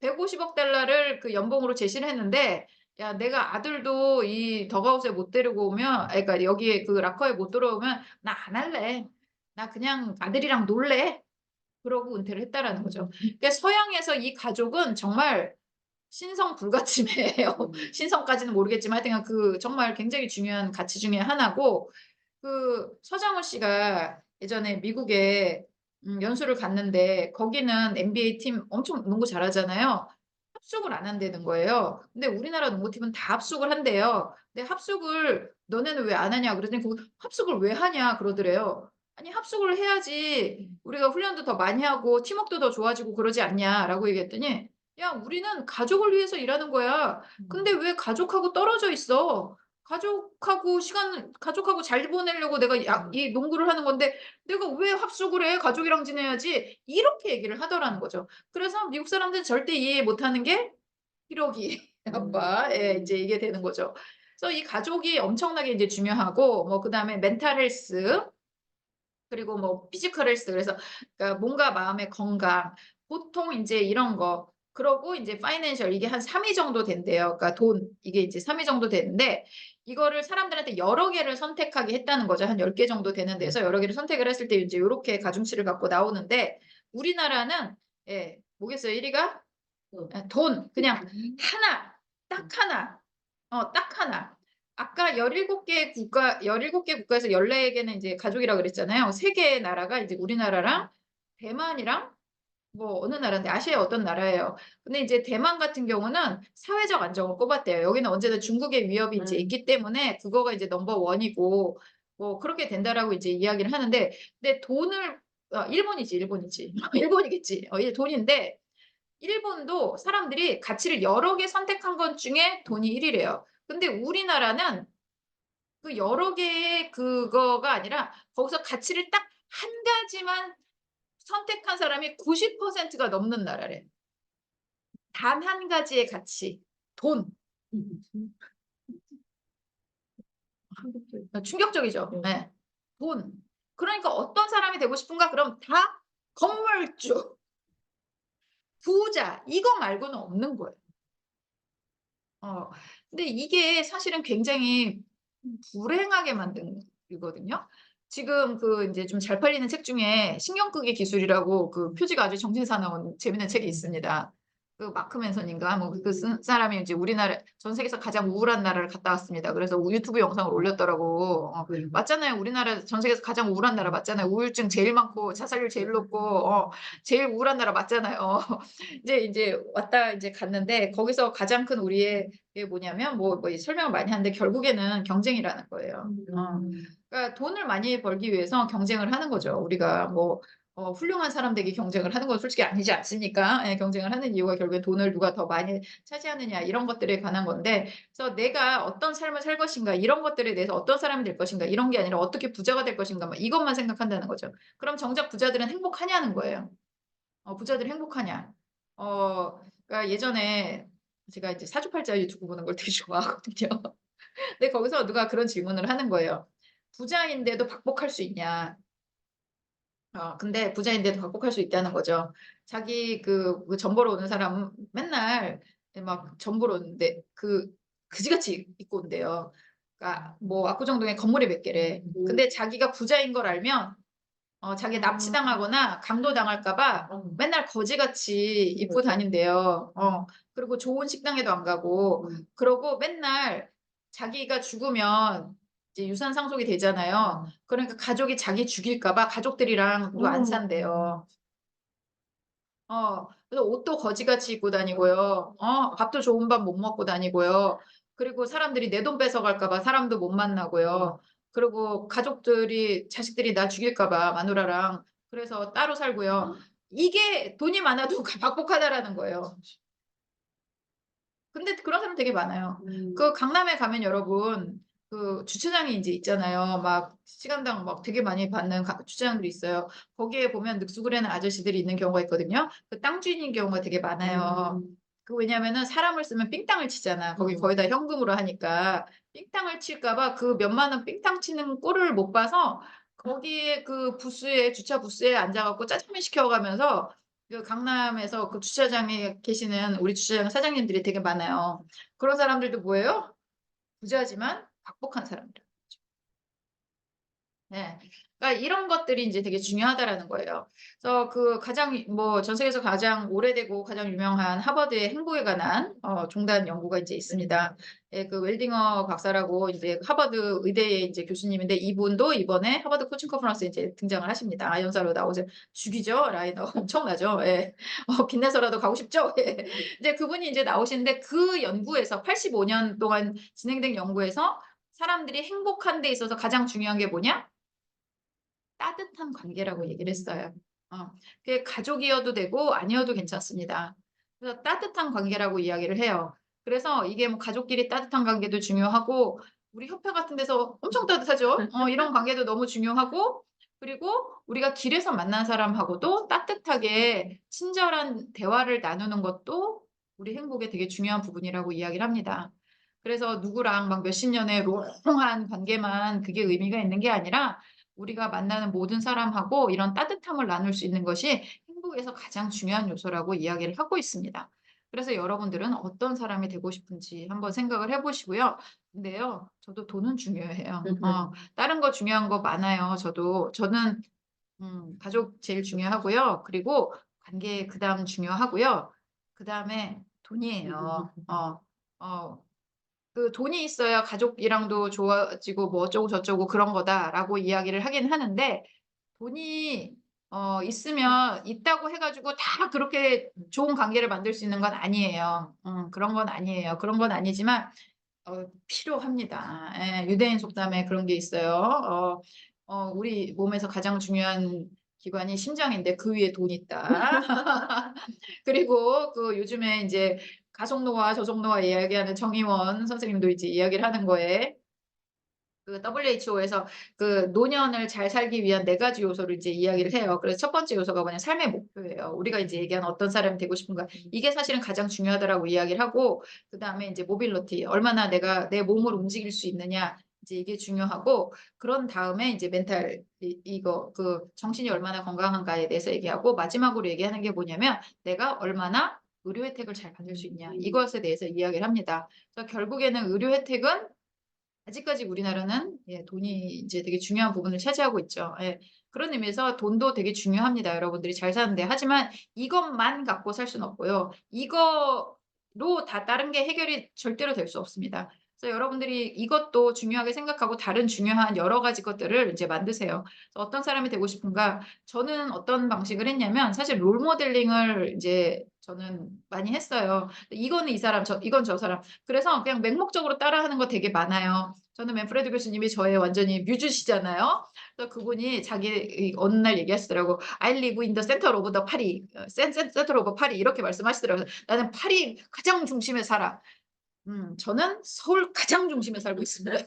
150억 달러를 그 연봉으로 제시를 했는데 "야 내가 아들도 이 덕아웃에 못 데리고 오면 그러니까 여기에 그 락커에 못 들어오면 나 안 할래. 나 그냥 아들이랑 놀래." 그러고 은퇴를 했다라는 거죠. 그러니까 서양에서 이 가족은 정말 신성 불가침해요. 신성까지는 모르겠지만 하여튼간 그 정말 굉장히 중요한 가치 중에 하나고 그 서장훈 씨가 예전에 미국에 연수를 갔는데 거기는 NBA 팀 엄청 농구 잘하잖아요. 합숙을 안 한다는 거예요. 근데 우리나라 농구팀은 다 합숙을 한대요. 근데 "합숙을 너네는 왜 안 하냐?" 그랬더니 그 "합숙을 왜 하냐?" 그러더래요. "아니 합숙을 해야지 우리가 훈련도 더 많이 하고 팀워크도 더 좋아지고 그러지 않냐?"라고 얘기했더니 "야 우리는 가족을 위해서 일하는 거야. 근데 왜 가족하고 떨어져 있어? 가족하고 잘 보내려고 내가 이 농구를 하는 건데 내가 왜 합숙을 해? 가족이랑 지내야지." 이렇게 얘기를 하더라는 거죠. 그래서 미국 사람들은 절대 이해 못 하는 게 "1억이 아빠." 예 인제 이게 되는 거죠. 그래서 이 가족이 엄청나게 이제 중요하고 뭐 그다음에 멘탈 헬스 그리고 뭐 피지컬 헬스 그래서 그러니까 몸과 마음의 건강 보통 인제 이런 거 그러고 인제 파이낸셜 이게 한 3위 정도 된대요. 그러니까 돈 이게 이제 3위 정도 되는데 이거를 사람들한테 여러 개를 선택하게 했다는 거죠. 한 10개 정도 되는 데서 여러 개를 선택을 했을 때 인제 요렇게 가중치를 갖고 나오는데 우리나라는 예 뭐겠어요 1 위가? 예 돈. 그냥 하나. 딱 하나. 딱 하나. 아까 17개 국가 17개 국가에서 14 개는 이제 가족이라고 그랬잖아요. 3 개의 나라가 이제 우리나라랑 대만이랑 뭐 어느 나라인데 아시아의 어떤 나라예요. 근데 이제 대만 같은 경우는 사회적 안정을 꼽았대요. 여기는 언제나 중국의 위협이 인제 있기 때문에 그거가 이제 넘버 1 이고 뭐 그렇게 된다라고 이제 이야기를 하는데 근데 돈을 일본이지, 일본이지. 일본이겠지. 이게 돈인데 일본도 사람들이 가치를 여러 개 선택한 것 중에 돈이 1 위래요. 근데 우리나라는 그 여러 개의 그거가 아니라 거기서 가치를 딱 한 가지만 선택한 사람이 90%가 넘는 나라래. 단 한 가지의 가치. 돈. 충격적이죠. 네. 돈. 그러니까 어떤 사람이 되고 싶은가? 그럼 다 건물주, 부자 이거 말고는 없는 거예요. 어. 근데 이게 사실은 굉장히 불행하게 만든 이거든요. 지금 그 인제 좀 잘 팔리는 책 중에 신경끄기 기술이라고 그 표지가 아주 정신사 나온 재밌는 책이 있습니다. 그 마크 맨선인가 뭐 그 쓴 사람이 이제 우리나라 전 세계에서 가장 우울한 나라를 갔다 왔습니다. 그래서 유튜브 영상을 올렸더라고. 맞잖아요. 우리나라 전 세계에서 가장 우울한 나라 맞잖아요. 우울증 제일 많고 자살률 제일 높고 제일 우울한 나라 맞잖아요. 인제 왔다 인제 갔는데 거기서 가장 큰 우리의 게 뭐냐면 뭐 설명을 많이 하는데 결국에는 경쟁이라는 거예요. 그러니까 돈을 많이 벌기 위해서 경쟁을 하는 거죠. 우리가 뭐 훌륭한 사람 되기 경쟁을 하는 건 솔직히 아니지 않습니까? 예 경쟁을 하는 이유가 결국에 돈을 누가 더 많이 차지하느냐 이런 것들에 관한 건데 그래서 '내가 어떤 삶을 살 것인가. 이런 것들에 대해서 어떤 사람이 될 것인가.' 이런 게 아니라 '어떻게 부자가 될 것인가.' 막 이것만 생각한다는 거죠. 그럼 정작 부자들은 행복하냐는 거예요. 부자들이 행복하냐. 그러니까 예전에 제가 이제 사주팔자 유튜브 보는 걸 되게 좋아하거든요. 근데 거기서 누가 그런 질문을 하는 거예요. "부자인데도 극복할 수 있냐?" 근데 부자인데도 극복할 수 있다는 거죠. 자기 전 보러 오는 사람은 맨날 막 전 보러 오는데 그지같이 입고 온대요. 그러니까 뭐 압구정동에 건물이 몇 개래. 근데 자기가 부자인 걸 알면 자기가 납치당하거나 강도당할까 봐 맨날 거지같이 입고 다닌대요. 그리고 좋은 식당에도 안 가고 그러고 맨날 자기가 죽으면 이제 유산 상속이 되잖아요. 그러니까 가족이 자기 죽일까 봐 가족들이랑도 안 산대요. 그래서 옷도 거지같이 입고 다니고요. 밥도 좋은 밥 못 먹고 다니고요. 그리고 사람들이 내 돈 뺏어갈까 봐 사람도 못 만나고요. 그리고 가족들이 자식들이 나 죽일까 봐 마누라랑 그래서 따로 살고요. 이게 돈이 많아도 박복하다라는 거예요. 근데 그런 사람 되게 많아요. 그 강남에 가면 여러분 주차장이 인제 있잖아요. 막 시간당 막 되게 많이 받는 주차장들이 있어요. 거기에 보면 늑수그레는 아저씨들이 있는 경우가 있거든요. 그 땅 주인인 경우가 되게 많아요. 왜냐면은 사람을 쓰면 삥땅을 치잖아. 거기 거의 다 현금으로 하니까. 삥땅을 칠까 봐 그 몇만 원 삥땅 치는 꼴을 못 봐서 거기에 그 부스에 주차 부스에 앉아 갖고 짜장면 시켜 가면서 그 강남에서 그 주차장에 계시는 우리 주차장 사장님들이 되게 많아요. 그런 사람들도 뭐예요? 부자지만 박복한 사람들. 네. 그러니까 이런 것들이 인제 되게 중요하다라는 거예요. 그래서 가장 뭐 전 세계에서 가장 오래되고 가장 유명한 하버드의 행복에 관한 종단 연구가 인제 있습니다. 예 웰딩어 박사라고 이제 하버드 의대의 인제 교수님인데 이분도 이번에 하버드 코칭 컨퍼런스에 인제 등장을 하십니다. 연사로 나오셔 죽이죠. 라이너 엄청나죠. 예. 빛내서라도 가고 싶죠. 예. 이제 그분이 인제 나오시는데 그 연구에서 85년 동안 진행된 연구에서 사람들이 행복한 데 있어서 가장 중요한 게 뭐냐? 따뜻한 관계라고 얘기를 했어요. 그게 가족이어도 되고 아니어도 괜찮습니다. 그래서 따뜻한 관계라고 이야기를 해요. 그래서 이게 뭐 가족끼리 따뜻한 관계도 중요하고 우리 협회 같은 데서 엄청 따뜻하죠. 이런 관계도 너무 중요하고 그리고 우리가 길에서 만난 사람하고도 따뜻하게 친절한 대화를 나누는 것도 우리 행복에 되게 중요한 부분이라고 이야기를 합니다. 그래서 누구랑 막 몇십 년의 롱롱한 관계만 그게 의미가 있는 게 아니라 우리가 만나는 모든 사람하고 이런 따뜻함을 나눌 수 있는 것이 행복에서 가장 중요한 요소라고 이야기를 하고 있습니다. 그래서 여러분들은 어떤 사람이 되고 싶은지 한번 생각을 해 보시고요. 근데요, 저도 돈은 중요해요. 다른 거 중요한 거 많아요, 저도. 저는 가족 제일 중요하고요. 그리고 관계 그다음 중요하고요. 그다음에 돈이에요. 어. 그 "돈이 있어야 가족이랑도 좋아지고 뭐 어쩌고 저쩌고 그런 거다."라고 이야기를 하긴 하는데 돈이 있으면 있다고 해 가지고 다 그렇게 좋은 관계를 만들 수 있는 건 아니에요. 그런 건 아니에요. 그런 건 아니지만 필요합니다. 예. 유대인 속담에 그런 게 있어요. 우리 몸에서 가장 중요한 기관이 심장인데 그 위에 돈이 있다. 그리고 그 요즘에 인제 가속노화, 저속노화 이야기하는 정의원 선생님도 이제 이야기를 하는 거에 그 WHO에서 그 노년을 잘 살기 위한 4 가지 요소를 이제 이야기를 해요. 그래서 첫 번째 요소가 뭐냐 삶의 목표예요. 우리가 이제 얘기하는 어떤 사람이 되고 싶은가. 이게 사실은 가장 중요하다라고 이야기를 하고 그다음에 인제 모빌리티 얼마나 내가 내 몸을 움직일 수 있느냐 이제 이게 중요하고 그런 다음에 이제 멘탈 이거 그 정신이 얼마나 건강한가에 대해서 얘기하고 마지막으로 얘기하는 게 뭐냐면 내가 얼마나 의료 혜택을 잘 받을 수 있냐 이것에 대해서 이야기를 합니다. 그래서 결국에는 의료 혜택은 아직까지 우리나라는 돈이 이제 되게 중요한 부분을 차지하고 있죠. 예. 그런 의미에서 돈도 되게 중요합니다, 여러분들이 잘 사는데. 하지만 이것만 갖고 살 수는 없고요. 이거로 다 다른 게 해결이 절대로 될 수 없습니다. 그래서 여러분들이 이것도 중요하게 생각하고 다른 중요한 여러 가지 것들을 이제 만드세요. 그래서 어떤 사람이 되고 싶은가? 저는 어떤 방식을 했냐면 사실 롤 모델링을 이제 저는 많이 했어요. 이거는 이 사람, 이건 저 사람. 그래서 그냥 맹목적으로 따라하는 거 되게 많아요. 저는 맨프레드 교수님이 저의 완전히 뮤즈시잖아요. 그래서 그분이 자기 어느 날 얘기하시더라고. "I live in the center of the 파리. 센터 오브 파리." 이렇게 말씀하시더라고요. "나는 파리 가장 중심에 살아." 저는 서울 가장 중심에 살고 있습니다.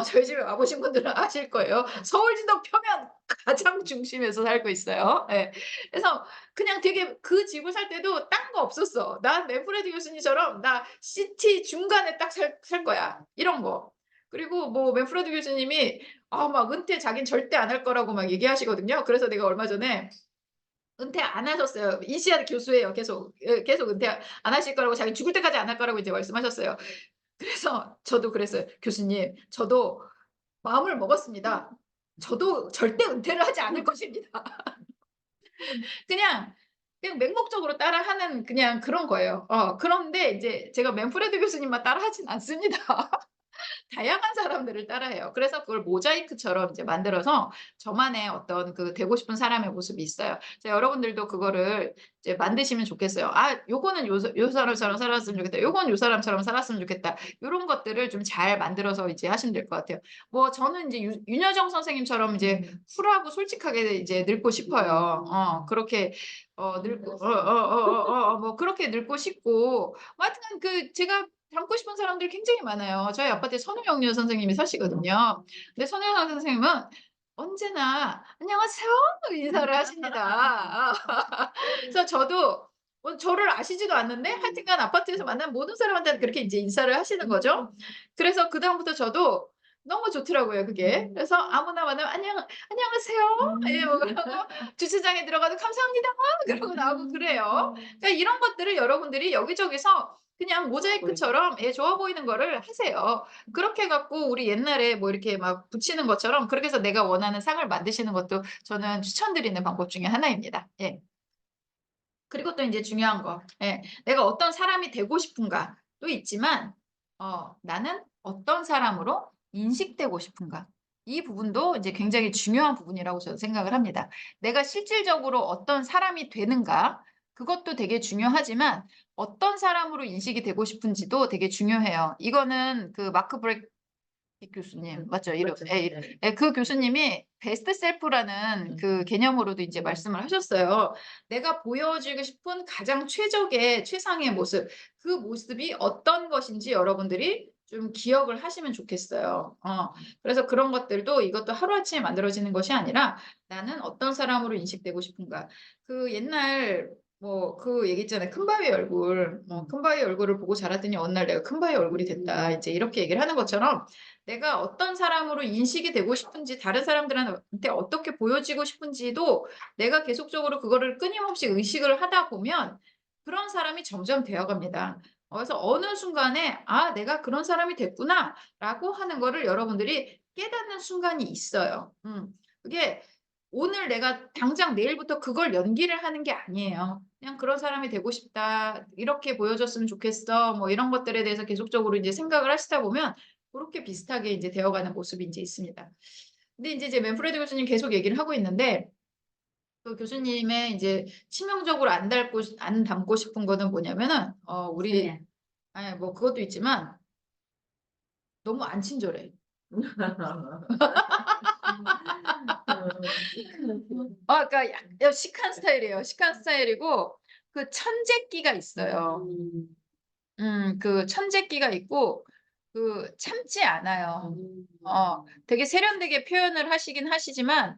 저희 집에 와 보신 분들은 아실 거예요. 서울지도 펴면 가장 중심에서 살고 있어요. 예. 그래서 그냥 되게 그 집을 살 때도 딴 거 없었어. "난 맨프레드 교수님처럼 나 시티 중간에 딱 살 거야." 이런 거. 그리고 뭐 맨프레드 교수님이 막 은퇴 자기는 절대 안 할 거라고 막 얘기하시거든요. 그래서 내가 얼마 전에 은퇴 안 하셨어요. 인시아드 교수예요 계속. 예 계속 은퇴 안 하실 거라고 자기는 죽을 때까지 안 할 거라고 이제 말씀하셨어요. 그래서 저도 그랬어요. "교수님 저도 마음을 먹었습니다. 저도 절대 은퇴를 하지 않을 것입니다." 그냥, 그냥 맹목적으로 따라하는 그냥 그런 거예요. 그런데 이제 제가 맨프레드 교수님만 따라하진 않습니다. 다양한 사람들을 따라해요. 그래서 그걸 모자이크처럼 이제 만들어서 저만의 어떤 그 되고 싶은 사람의 모습이 있어요. 그래서 여러분들도 그거를 이제 만드시면 좋겠어요. '아 요거는 요 사람처럼 살았으면 좋겠다. 요건 요 사람처럼 살았으면 좋겠다.' 요런 것들을 좀 잘 만들어서 이제 하시면 될 것 같아요. 뭐 저는 이제 윤여정 선생님처럼 이제 쿨하고 솔직하게 이제 늙고 싶어요. 그렇게 늙고 뭐 그렇게 늙고 싶고 뭐 하여튼 그 제가 닮고 싶은 사람들이 굉장히 많아요. 저희 아파트에 선우영유 선생님이 사시거든요. 근데 선우영 선생님은 언제나 "안녕하세요." 인사를 하십니다. 그래서 저도 저를 아시지도 않는데 하여튼간 아파트에서 만난 모든 사람한테 그렇게 인제 인사를 하시는 거죠. 그래서 그다음부터 저도 너무 좋더라고요 그게. 그래서 아무나 만나면 "안녕하세요." 예 뭐 그러고 주차장에 들어가도 "감사합니다." 그러고 나오고 그래요. 그러니까 이런 것들을 여러분들이 여기저기서 그냥 모자이크처럼 좋아 보이는 거를 하세요. 그렇게 해 갖고 우리 옛날에 뭐 이렇게 막 붙이는 것처럼 그렇게 해서 내가 원하는 상을 만드시는 것도 저는 추천드리는 방법 중에 하나입니다. 예. 그리고 또 인제 중요한 거. 내가 어떤 사람이 되고 싶은가도 있지만 나는 어떤 사람으로 인식되고 싶은가. 이 부분도 이제 굉장히 중요한 부분이라고 저는 생각을 합니다. 내가 실질적으로 어떤 사람이 되는가 그것도 되게 중요하지만 어떤 사람으로 인식이 되고 싶은지도 되게 중요해요. 이거는 그 마크 브렉 이 교수님 맞죠? 이름 맞죠. 예. 네. 그 교수님이 베스트 셀프라는 그 개념으로도 인제 말씀을 하셨어요. 내가 보여주고 싶은 가장 최적의 최상의 모습, 그 모습이 어떤 것인지 여러분들이 좀 기억을 하시면 좋겠어요. 그래서 그런 것들도 이것도 하루아침에 만들어지는 것이 아니라 '나는 어떤 사람으로 인식되고 싶은가.' 그 옛날 뭐 그 얘기 있잖아요. 큰바위 얼굴. 큰바위 얼굴을 보고 자랐더니 어느 날 내가 큰바위 얼굴이 됐다. 이제 이렇게 얘기를 하는 것처럼 내가 어떤 사람으로 인식이 되고 싶은지 다른 사람들한테 어떻게 보여지고 싶은지도 내가 계속적으로 그거를 끊임없이 의식을 하다 보면 그런 사람이 점점 되어 갑니다. 그래서 어느 순간에 '아 내가 그런 사람이 됐구나.'라고 하는 거를 여러분들이 깨닫는 순간이 있어요. 그게 오늘 내가 당장 내일부터 그걸 연기를 하는 게 아니에요. 그냥 '그런 사람이 되고 싶다. 이렇게 보여줬으면 좋겠어.' 뭐 이런 것들에 대해서 계속적으로 인제 생각을 하시다 보면 고렇게 비슷하게 인제 되어가는 모습이 인제 있습니다. 근데 인제 제 맨프레드 교수님 계속 얘기를 하고 있는데 그 교수님의 인제 치명적으로 안 닮고 싶은 거는 뭐냐면은 우리 네. 예 뭐 그것도 있지만 너무 안 친절해. 그러니까 약간 시크한 스타일이에요. 시크한 스타일이고 그 천재기가 있어요. 그 천재기가 있고 그 참지 않아요. 되게 세련되게 표현을 하시긴 하시지만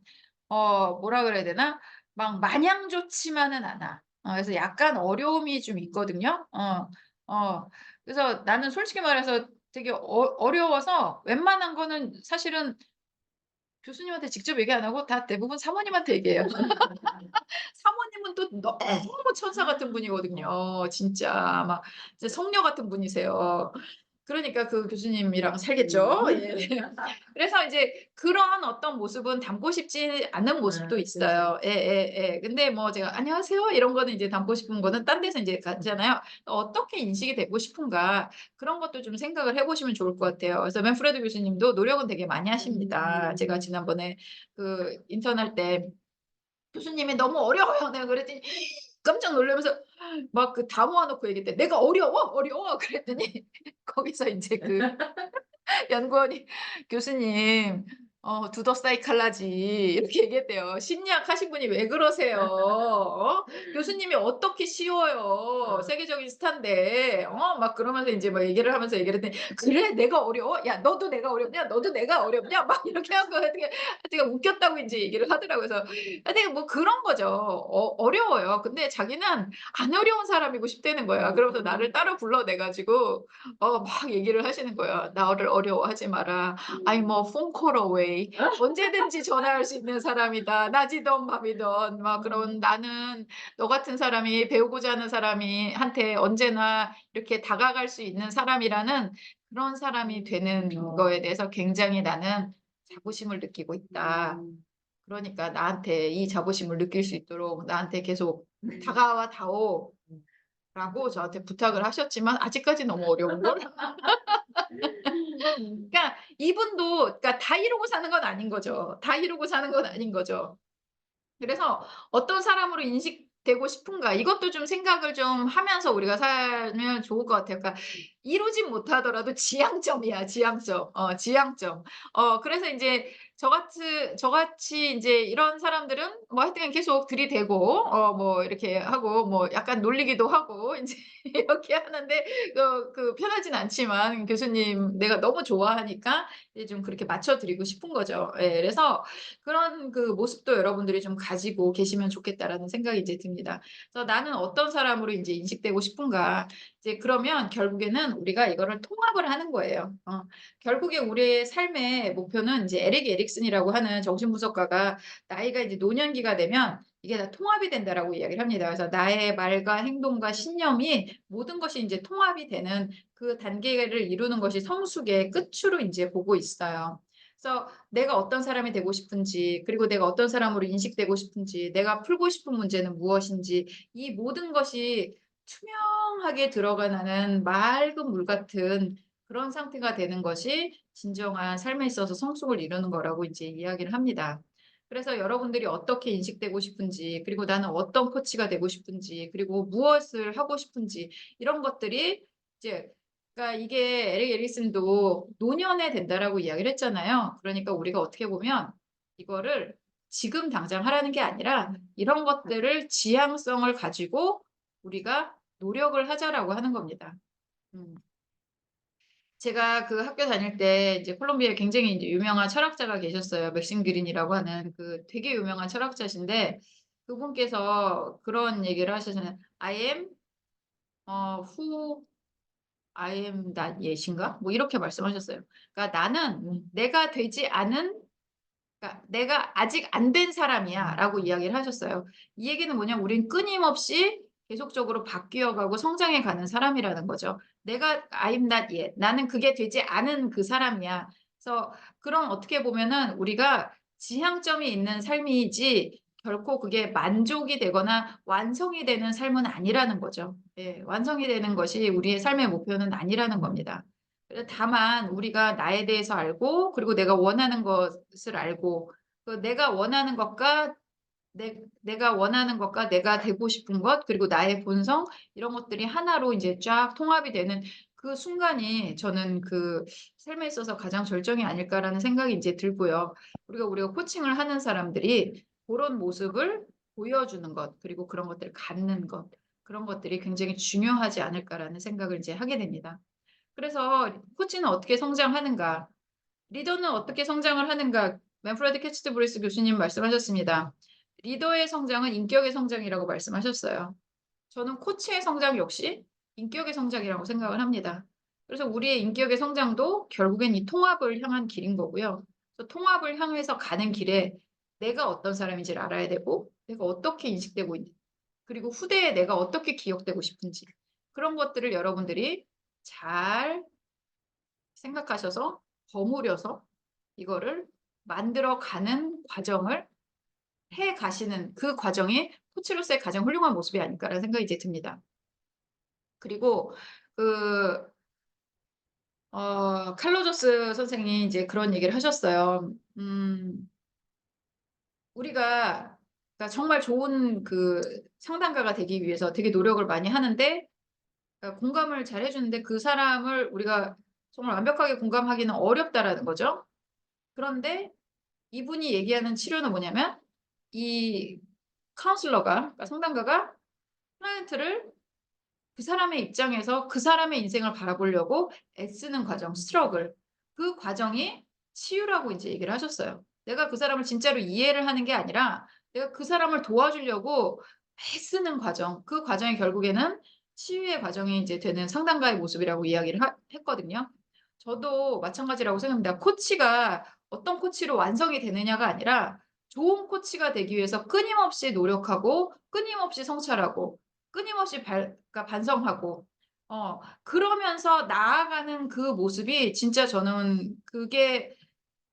뭐라 그래야 되나? 막 마냥 좋지만은 않아. 그래서 약간 어려움이 좀 있거든요. 그래서 나는 솔직히 말해서 되게 어려워서 웬만한 거는 사실은 교수님한테 직접 얘기 안 하고 다 대부분 사모님한테 얘기해요. 사모님은 또 너무 천사 같은 분이거든요. 진짜 막 진짜 성녀 같은 분이세요. 그러니까 그 교수님이랑 살겠죠. 예. 그래서 이제 그런 어떤 모습은 담고 싶지 않은 모습도 있어요. 예예예. 근데 뭐 제가 "안녕하세요." 이런 거는 이제 담고 싶은 거는 딴 데서 인제 갖잖아요. 어떻게 인식이 되고 싶은가 그런 것도 좀 생각을 해 보시면 좋을 것 같아요. 그래서 맨프레드 교수님도 노력은 되게 많이 하십니다. 제가 지난번에 그 인턴할 때 교수님이 "너무 어려워요." 내가 그랬더니 깜짝 놀라면서 막 그 다 모아 놓고 얘기했대. "내가 어려워? 어려워?" 그랬더니 거기서 인제 그 연구원이 "교수님 두더 사이칼라지." 이렇게 얘기했대요. "심리학 하신 분이 왜 그러세요? 교수님이 어떻게 쉬워요. 세계적인 스타인데." 막 그러면서 인제 막 얘기를 하면서 얘기를 했더니 "그래 내가 어려워? 야 너도 내가 어렵냐? 너도 내가 어렵냐?" 막 이렇게 하고 하여튼 웃겼다고 인제 얘기를 하더라고요. 그래서 하여튼 뭐 그런 거죠. 어려워요. 근데 자기는 안 어려운 사람이고 싶다는 거야. 그러면서 나를 따로 불러내 가지고 막 얘기를 하시는 거예요. "나를 어려워하지 마라. I'm a phone call away. 언제든지 전화할 수 있는 사람이다. 낮이든 밤이든." 막 그런 "나는 너 같은 사람이 배우고자 하는 사람이 한테 언제나 이렇게 다가갈 수 있는 사람이라는 그런 사람이 되는 거에 대해서 굉장히 나는 자부심을 느끼고 있다. 그러니까 나한테 이 자부심을 느낄 수 있도록 나한테 계속 다가와 다오."라고 저한테 부탁을 하셨지만 아직까지 너무 어려운 걸. 그러니까 이분도 그러니까 다 이루고 사는 건 아닌 거죠. 다 이루고 사는 건 아닌 거죠. 그래서 어떤 사람으로 인식되고 싶은가 이것도 좀 생각을 좀 하면서 우리가 살면 좋을 것 같아요. 그러니까 이루진 못하더라도 지향점이야, 지향점. 지향점. 그래서 인제 저같이 인제 이런 사람들은 뭐 하여튼 계속 들이대고 뭐 이렇게 하고 뭐 약간 놀리기도 하고 인제 이렇게 하는데 편하진 않지만 교수님 내가 너무 좋아하니까 이제 좀 그렇게 맞춰 드리고 싶은 거죠. 예. 그래서 그런 그 모습도 여러분들이 좀 가지고 계시면 좋겠다라는 생각이 이제 듭니다. 그래서 '나는 어떤 사람으로 인제 인식되고 싶은가.' 이제 그러면 결국에는 우리가 이거를 통합을 하는 거예요. 결국에 우리의 삶의 목표는 인제 에릭 에릭슨이라고 하는 정신분석가가 나이가 이제 노년기가 되면 이게 다 통합이 된다라고 이야기를 합니다. 그래서 나의 말과 행동과 신념이 모든 것이 인제 통합이 되는 그 단계를 이루는 것이 성숙의 끝으로 인제 보고 있어요. 그래서 내가 어떤 사람이 되고 싶은지 그리고 내가 어떤 사람으로 인식되고 싶은지 내가 풀고 싶은 문제는 무엇인지 이 모든 것이 투명하게 들어가는 맑은 물 같은 그런 상태가 되는 것이 진정한 삶에 있어서 성숙을 이루는 거라고 이제 이야기를 합니다. 그래서 여러분들이 어떻게 인식되고 싶은지 그리고 나는 어떤 코치가 되고 싶은지 그리고 무엇을 하고 싶은지 이런 것들이 이제 그러니까 이게 에릭 에릭슨도 노년에 된다라고 이야기를 했잖아요. 그러니까 우리가 어떻게 보면 이거를 지금 당장 하라는 게 아니라 이런 것들을 지향성을 가지고 우리가 노력을 하자라고 하는 겁니다. 음. 제가 그 학교 다닐 때 이제 콜롬비아에 굉장히 이제 유명한 철학자가 계셨어요. 맥심 그린이라고 하는 그 되게 유명한 철학자신데 그분께서 그런 얘기를 하시잖아요. I am who I am that yet인가? 뭐 이렇게 말씀하셨어요. 그러니까 나는 내가 되지 않은 그러니까 내가 아직 안 된 사람이야라고 이야기를 하셨어요. 이 얘기는 뭐냐면 우린 끊임없이 계속적으로 바뀌어가고 성장해 가는 사람이라는 거죠. 내가 I'm not yet. 나는 그게 되지 않은 그 사람이야. 그래서 그런 어떻게 보면은 우리가 지향점이 있는 삶이지 결코 그게 만족이 되거나 완성이 되는 삶은 아니라는 거죠. 예, 완성이 되는 것이 우리의 삶의 목표는 아니라는 겁니다. 다만 우리가 나에 대해서 알고 그리고 내가 원하는 것을 알고 내가 원하는 것과 내가 원하는 것과 내가 되고 싶은 것 그리고 나의 본성 이런 것들이 하나로 이제 쫙 통합이 되는 그 순간이 저는 그 삶에 있어서 가장 절정이 아닐까라는 생각이 이제 들고요. 우리가 코칭을 하는 사람들이 그런 모습을 보여주는 것 그리고 그런 것들을 갖는 것 그런 것들이 굉장히 중요하지 않을까라는 생각을 이제 하게 됩니다. 그래서 코치는 어떻게 성장하는가? 리더는 어떻게 성장을 하는가? 맨프레드 캐치드 브리스 교수님 말씀하셨습니다. 리더의 성장은 인격의 성장이라고 말씀하셨어요. 저는 코치의 성장 역시 인격의 성장이라고 생각을 합니다. 그래서 우리의 인격의 성장도 결국엔 이 통합을 향한 길인 거고요. 그래서 통합을 향해서 가는 길에 내가 어떤 사람인지를 알아야 되고 내가 어떻게 인식되고 있는지 그리고 후대에 내가 어떻게 기억되고 싶은지 그런 것들을 여러분들이 잘 생각하셔서 버무려서 이거를 만들어 가는 과정을 해 가시는 그 과정이 코치로서의 가장 훌륭한 모습이 아닐까라는 생각이 이제 듭니다. 그리고 그 칼로저스 선생님이 이제 그런 얘기를 하셨어요. 우리가 그러니까 정말 좋은 그 상담가가 되기 위해서 되게 노력을 많이 하는데 공감을 잘 해 주는데 그 사람을 우리가 정말 완벽하게 공감하기는 어렵다라는 거죠. 그런데 이분이 얘기하는 치료는 뭐냐면 이 카운슬러가 그러니까 상담가가 클라이언트를 그 사람의 입장에서 그 사람의 인생을 바라보려고 애쓰는 과정, 스트러글. 그 과정이 치유라고 이제 얘기를 하셨어요. 내가 그 사람을 진짜로 이해를 하는 게 아니라 내가 그 사람을 도와주려고 애쓰는 과정. 그 과정이 결국에는 치유의 과정이 이제 되는 상담가의 모습이라고 이야기를 했거든요. 저도 마찬가지라고 생각합니다. 코치가 어떤 코치로 완성이 되느냐가 아니라 좋은 코치가 되기 위해서 끊임없이 노력하고 끊임없이 성찰하고 끊임없이 그러니까 반성하고 그러면서 나아가는 그 모습이 진짜 저는 그게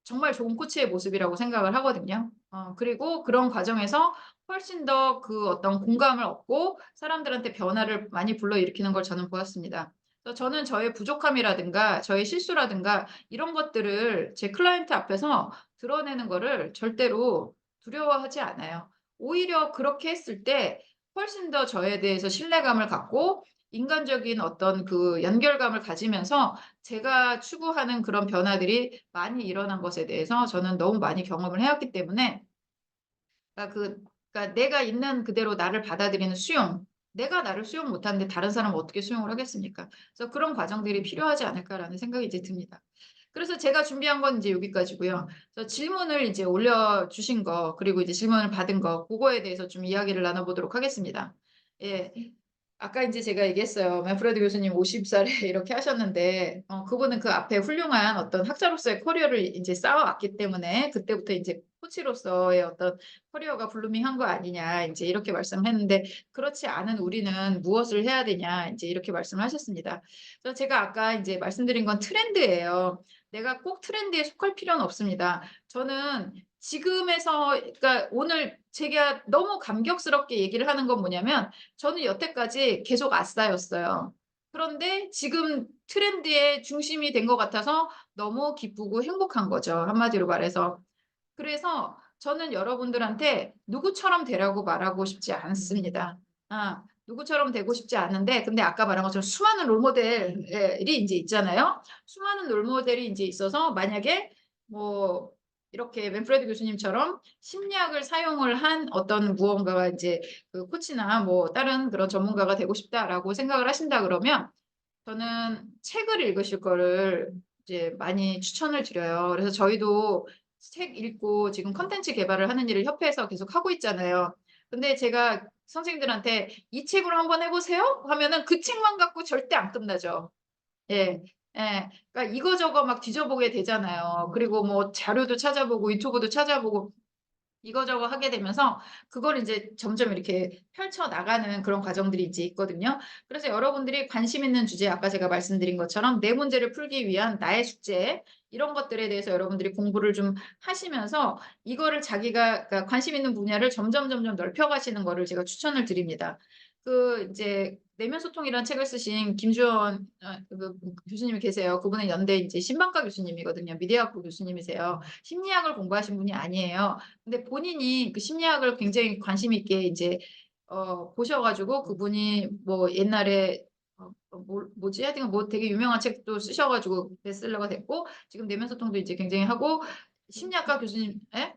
정말 좋은 코치의 모습이라고 생각을 하거든요. 그리고 그런 과정에서 훨씬 더 그 어떤 공감을 얻고 사람들한테 변화를 많이 불러일으키는 걸 저는 보았습니다. 그래서 저는 저의 부족함이라든가 저의 실수라든가 이런 것들을 제 클라이언트 앞에서 드러내는 거를 절대로 두려워하지 않아요. 오히려 그렇게 했을 때 훨씬 더 저에 대해서 신뢰감을 갖고 인간적인 어떤 그 연결감을 가지면서 제가 추구하는 그런 변화들이 많이 일어난 것에 대해서 저는 너무 많이 경험을 해 왔기 때문에 그러니까 내가 있는 그대로 나를 받아들이는 수용. 내가 나를 수용 못 하는데 다른 사람은 어떻게 수용을 하겠습니까? 그래서 그런 과정들이 필요하지 않을까라는 생각이 이제 듭니다. 그래서 제가 준비한 건 이제 여기까지고요. 그래서 질문을 이제 올려주신 거 그리고 이제 질문을 받은 거 그거에 대해서 좀 이야기를 나눠보도록 하겠습니다. 예. 아까 인제 제가 얘기했어요. 맨프레드 교수님 50 살에 이렇게 하셨는데 그분은 그 앞에 훌륭한 어떤 학자로서의 커리어를 인제 쌓아왔기 때문에 그때부터 인제 코치로서의 어떤 커리어가 블루밍한 거 아니냐 인제 이렇게 말씀을 했는데 "그렇지 않은 우리는 무엇을 해야 되냐." 인제 이렇게 말씀을 하셨습니다. 그래서 제가 아까 인제 말씀드린 건 트렌드예요. 내가 꼭 트렌드에 속할 필요는 없습니다. 저는 지금에서 그러니까 오늘 제가 너무 감격스럽게 얘기를 하는 건 뭐냐면 저는 여태까지 계속 아싸였어요. 그런데 지금 트렌드의 중심이 된 것 같아서 너무 기쁘고 행복한 거죠, 한마디로 말해서. 그래서 저는 여러분들한테 누구처럼 되라고 말하고 싶지 않습니다. 누구처럼 되고 싶지 않은데 근데 아까 말한 것처럼 수많은 롤모델이 인제 있잖아요. 수많은 롤모델이 인제 있어서 만약에 뭐 이렇게 맨프레드 교수님처럼 심리학을 사용을 한 어떤 무언가가 인제 그 코치나 뭐 다른 그런 전문가가 되고 싶다라고 생각을 하신다 그러면 저는 책을 읽으실 거를 이제 많이 추천을 드려요. 그래서 저희도 책 읽고 지금 콘텐츠 개발을 하는 일을 협회에서 계속 하고 있잖아요. 근데 제가 선생님들한테 "이 책으로 한번 해 보세요." 하면은 그 책만 갖고 절대 안 끝나죠. 예. 예. 그러니까 이거저거 막 뒤져보게 되잖아요. 그리고 뭐 자료도 찾아보고 유튜브도 찾아보고 이거저거 하게 되면서 그걸 인제 점점 이렇게 펼쳐 나가는 그런 과정들이 이제 있거든요. 그래서 여러분들이 관심 있는 주제 아까 제가 말씀드린 것처럼 내 문제를 풀기 위한 나의 숙제 이런 것들에 대해서 여러분들이 공부를 좀 하시면서 이거를 자기가 그러니까 관심 있는 분야를 점점 넓혀 가시는 거를 제가 추천을 드립니다. 그 이제 내면 소통이라는 책을 쓰신 김주원 교수님이 계세요. 그분은 연대 인제 신방과 교수님이거든요. 미디어학부 교수님이세요. 심리학을 공부하신 분이 아니에요. 근데 본인이 그 심리학을 굉장히 관심 있게 이제 보셔 가지고 그분이 뭐 옛날에 뭐지 하여튼 뭐 되게 유명한 책도 쓰셔 가지고 베스트셀러가 됐고 지금 내면 소통도 이제 굉장히 하고 심리학과 교수님 예?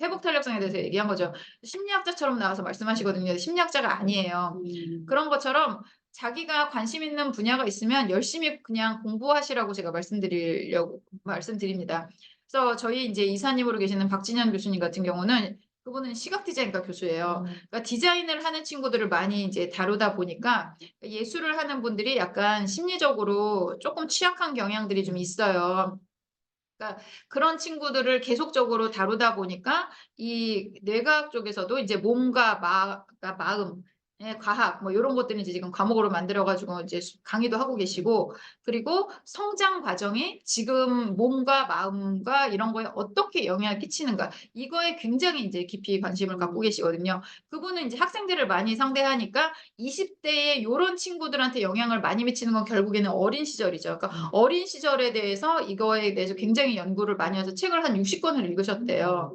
회복 탄력성에 대해서 얘기한 거죠. 심리학자처럼 나와서 말씀하시거든요. 심리학자가 아니에요. 그런 것처럼 자기가 관심 있는 분야가 있으면 열심히 그냥 공부하시라고 제가 말씀드립니다. 그래서 저희 인제 이사님으로 계시는 박진현 교수님 같은 경우는 그분은 시각 디자인과 교수예요. 그러니까 디자인을 하는 친구들을 많이 이제 다루다 보니까 예술을 하는 분들이 약간 심리적으로 쪼끔 취약한 경향들이 좀 있어요. 그러니까 그런 친구들을 계속적으로 다루다 보니까 이 뇌과학 쪽에서도 이제 몸과 그러니까 마음 의 과학 뭐 요런 것들을 이제 지금 과목으로 만들어 가지고 이제 강의도 하고 계시고 그리고 성장 과정이 지금 몸과 마음과 이런 거에 어떻게 영향을 끼치는가 이거에 굉장히 이제 깊이 관심을 갖고 계시거든요. 그분은 이제 학생들을 많이 상대하니까 20 대의 요런 친구들한테 영향을 많이 미치는 건 결국에는 어린 시절이죠. 그러니까 어린 시절에 대해서 이거에 대해서 굉장히 연구를 많이 해서 책을 한 60 권을 읽으셨대요.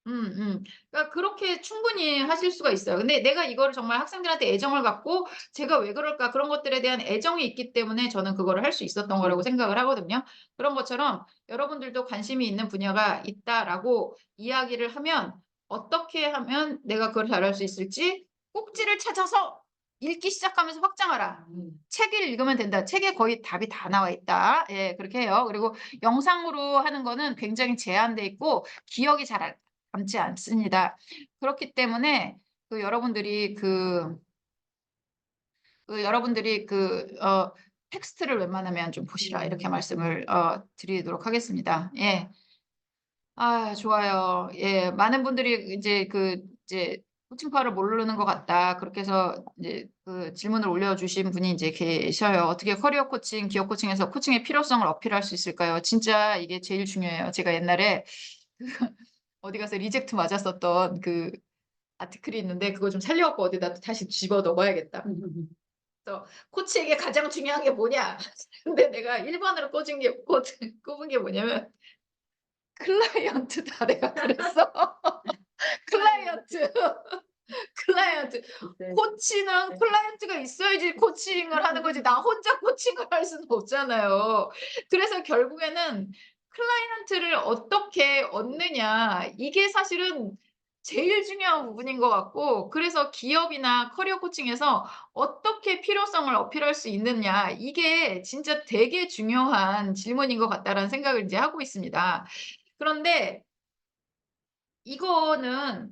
그러니까 그렇게 충분히 하실 수가 있어요. 근데 내가 이거를 정말 학생들한테 애정을 갖고 '제가 왜 그럴까?' 그런 것들에 대한 애정이 있기 때문에 저는 그거를 할 수 있었던 거라고 생각을 하거든요. 그런 것처럼 여러분들도 관심이 있는 분야가 있다라고 이야기를 하면 어떻게 하면 내가 그걸 잘할 수 있을지 꼭지를 찾아서 읽기 시작하면서 확장하라. 책을 읽으면 된다. 책에 거의 답이 다 나와 있다. 예 그렇게 해요. 그리고 영상으로 하는 거는 굉장히 제한돼 있고 기억이 잘 안 남지 않습니다. 그렇기 때문에 그 여러분들이 여러분들이 "텍스트를 웬만하면 좀 보시라." 이렇게 말씀을 드리도록 하겠습니다. 예. 아 좋아요. 예. 많은 분들이 이제 "코칭파를 모르는 것 같다." 그렇게 해서 이제 그 질문을 올려주신 분이 이제 계셔요. "어떻게 커리어 코칭, 기업 코칭에서 코칭의 필요성을 어필할 수 있을까요?" 진짜 이게 제일 중요해요. 제가 옛날에 어디 가서 리젝트 맞았었던 그 아티클이 있는데 그거 좀 살려 갖고 어디다 다시 집어 넣어야겠다. 그래서 코치에게 가장 중요한 게 뭐냐? 근데 내가 1 번으로 꼽은 게 뭐냐면 클라이언트다 내가 그랬어. 클라이언트. 클라이언트. 네. 코치는 클라이언트가 있어야지 코칭을 하는 거지 나 혼자 코칭을 할 수는 없잖아요. 그래서 결국에는 클라이언트를 어떻게 얻느냐 이게 사실은 제일 중요한 부분인 것 같고 그래서 기업이나 커리어 코칭에서 어떻게 필요성을 어필할 수 있느냐 이게 진짜 되게 중요한 질문인 것 같다라는 생각을 인제 하고 있습니다. 그런데 이거는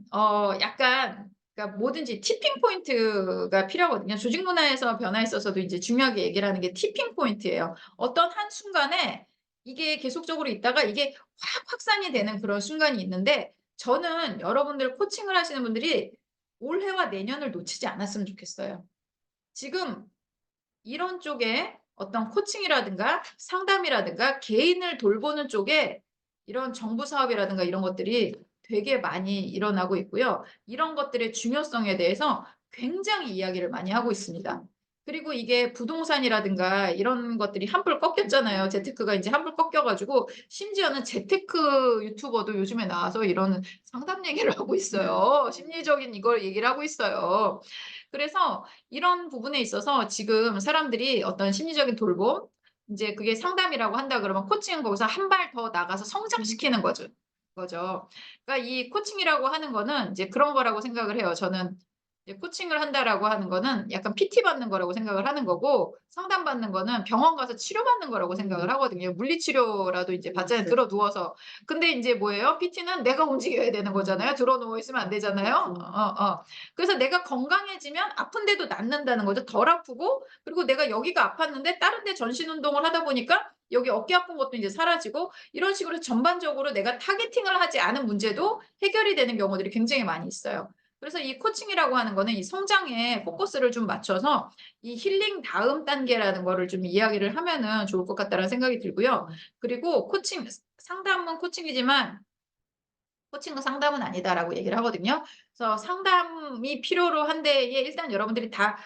약간 그러니까 뭐든지 티핑 포인트가 필요하거든요. 조직 문화에서 변화에 있어서도 이제 중요하게 얘기를 하는 게 티핑 포인트예요. 어떤 한순간에 이게 계속적으로 있다가 이게 확 확산이 되는 그런 순간이 있는데 저는 여러분들 코칭을 하시는 분들이 올해와 내년을 놓치지 않았으면 좋겠어요. 지금 이런 쪽에 어떤 코칭이라든가 상담이라든가 개인을 돌보는 쪽에 이런 정부 사업이라든가 이런 것들이 되게 많이 일어나고 있고요. 이런 것들의 중요성에 대해서 굉장히 이야기를 많이 하고 있습니다. 그리고 이게 부동산이라든가 이런 것들이 한풀 꺾였잖아요. 재테크가 인제 한풀 꺾여 가지고 심지어는 재테크 유튜버도 요즘에 나와서 이런 상담 얘기를 하고 있어요. 심리적인 이걸 얘기를 하고 있어요. 그래서 이런 부분에 있어서 지금 사람들이 어떤 심리적인 돌봄 인제 그게 상담이라고 한다 그러면 코칭은 거기서 한 발 더 나가서 성장시키는 거죠. 그러니까 이 코칭이라고 하는 거는 이제 그런 거라고 생각을 해요. 저는 이제 코칭을 한다라고 하는 거는 약간 PT 받는 거라고 생각을 하는 거고 상담받는 거는 병원 가서 치료받는 거라고 생각을 하거든요. 물리치료라도 이제 받잖아요, 들어 누워서. 근데 인제 뭐예요? PT는 내가 움직여야 되는 거잖아요. 들어 누워 있으면 안 되잖아요. 그렇죠. 그래서 내가 건강해지면 아픈데도 낫는다는 거죠. 덜 아프고 그리고 내가 여기가 아팠는데 다른 데 전신 운동을 하다 보니까 여기 어깨 아픈 것도 이제 사라지고 이런 식으로 전반적으로 내가 타겟팅을 하지 않은 문제도 해결이 되는 경우들이 굉장히 많이 있어요. 그래서 이 코칭이라고 하는 거는 이 성장에 포커스를 좀 맞춰서 이 힐링 다음 단계라는 거를 좀 이야기를 하면은 좋을 것 같다는 생각이 들고요. 그리고 코칭 상담은 코칭이지만 "코칭은 상담은 아니다."라고 얘기를 하거든요. 그래서 상담이 필요로 한 데에 일단 여러분들이 다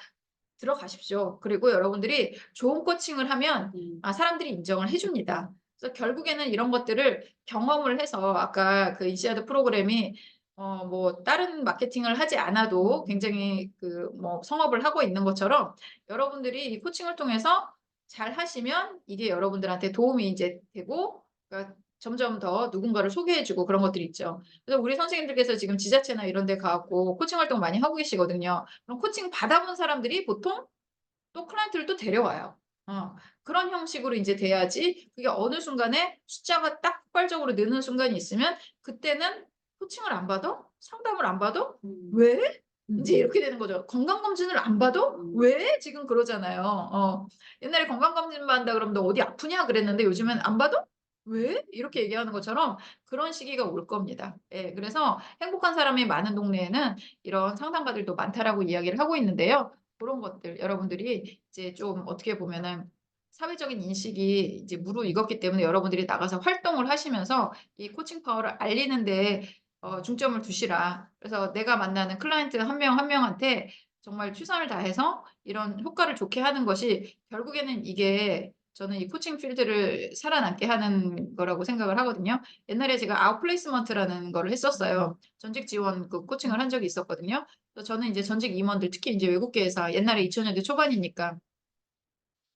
들어가십시오. 그리고 여러분들이 좋은 코칭을 하면 사람들이 인정을 해 줍니다. 그래서 결국에는 이런 것들을 경험을 해서 아까 그 인시아드 프로그램이 뭐 다른 마케팅을 하지 않아도 굉장히 그 뭐 성업을 하고 있는 것처럼 여러분들이 이 코칭을 통해서 잘하시면 이게 여러분들한테 도움이 인제 되고 그러니까 점점 더 누군가를 소개해 주고 그런 것들이 있죠. 그래서 우리 선생님들께서 지금 지자체나 이런 데 가 갖고 코칭 활동 많이 하고 계시거든요. 그럼 코칭 받아본 사람들이 보통 또 클라이언트를 또 데려와요. 그런 형식으로 인제 돼야지 그게 어느 순간에 숫자가 딱 폭발적으로 느는 순간이 있으면 그때는 "코칭을 안 받아? 상담을 안 받아? 왜?" 인제 이렇게 되는 거죠. "건강검진을 안 받아? 왜?" 지금 그러잖아요. 옛날에 "건강검진 받는다 그러면 너 어디 아프냐?" 그랬는데 요즘엔 "안 받아? 왜?" 이렇게 얘기하는 것처럼 그런 시기가 올 겁니다. 예. 그래서 "행복한 사람이 많은 동네에는 이런 상담가들도 많다."라고 이야기를 하고 있는데요. 고런 것들 여러분들이 이제 좀 어떻게 보면은 사회적인 인식이 이제 무르익었기 때문에 여러분들이 나가서 활동을 하시면서 이 코칭 파워를 알리는 데 중점을 두시라. 그래서 내가 만나는 클라이언트 한 명 한 명한테 정말 최선을 다해서 이런 효과를 좋게 하는 것이 결국에는 이게 저는 이 코칭 필드를 살아남게 하는 거라고 생각을 하거든요. 옛날에 제가 아웃플레이스먼트라는 거를 했었어요. 전직 지원 그 코칭을 한 적이 있었거든요. 그래서 저는 이제 전직 임원들 특히 인제 외국계 회사 옛날에 2000 년대 초반이니까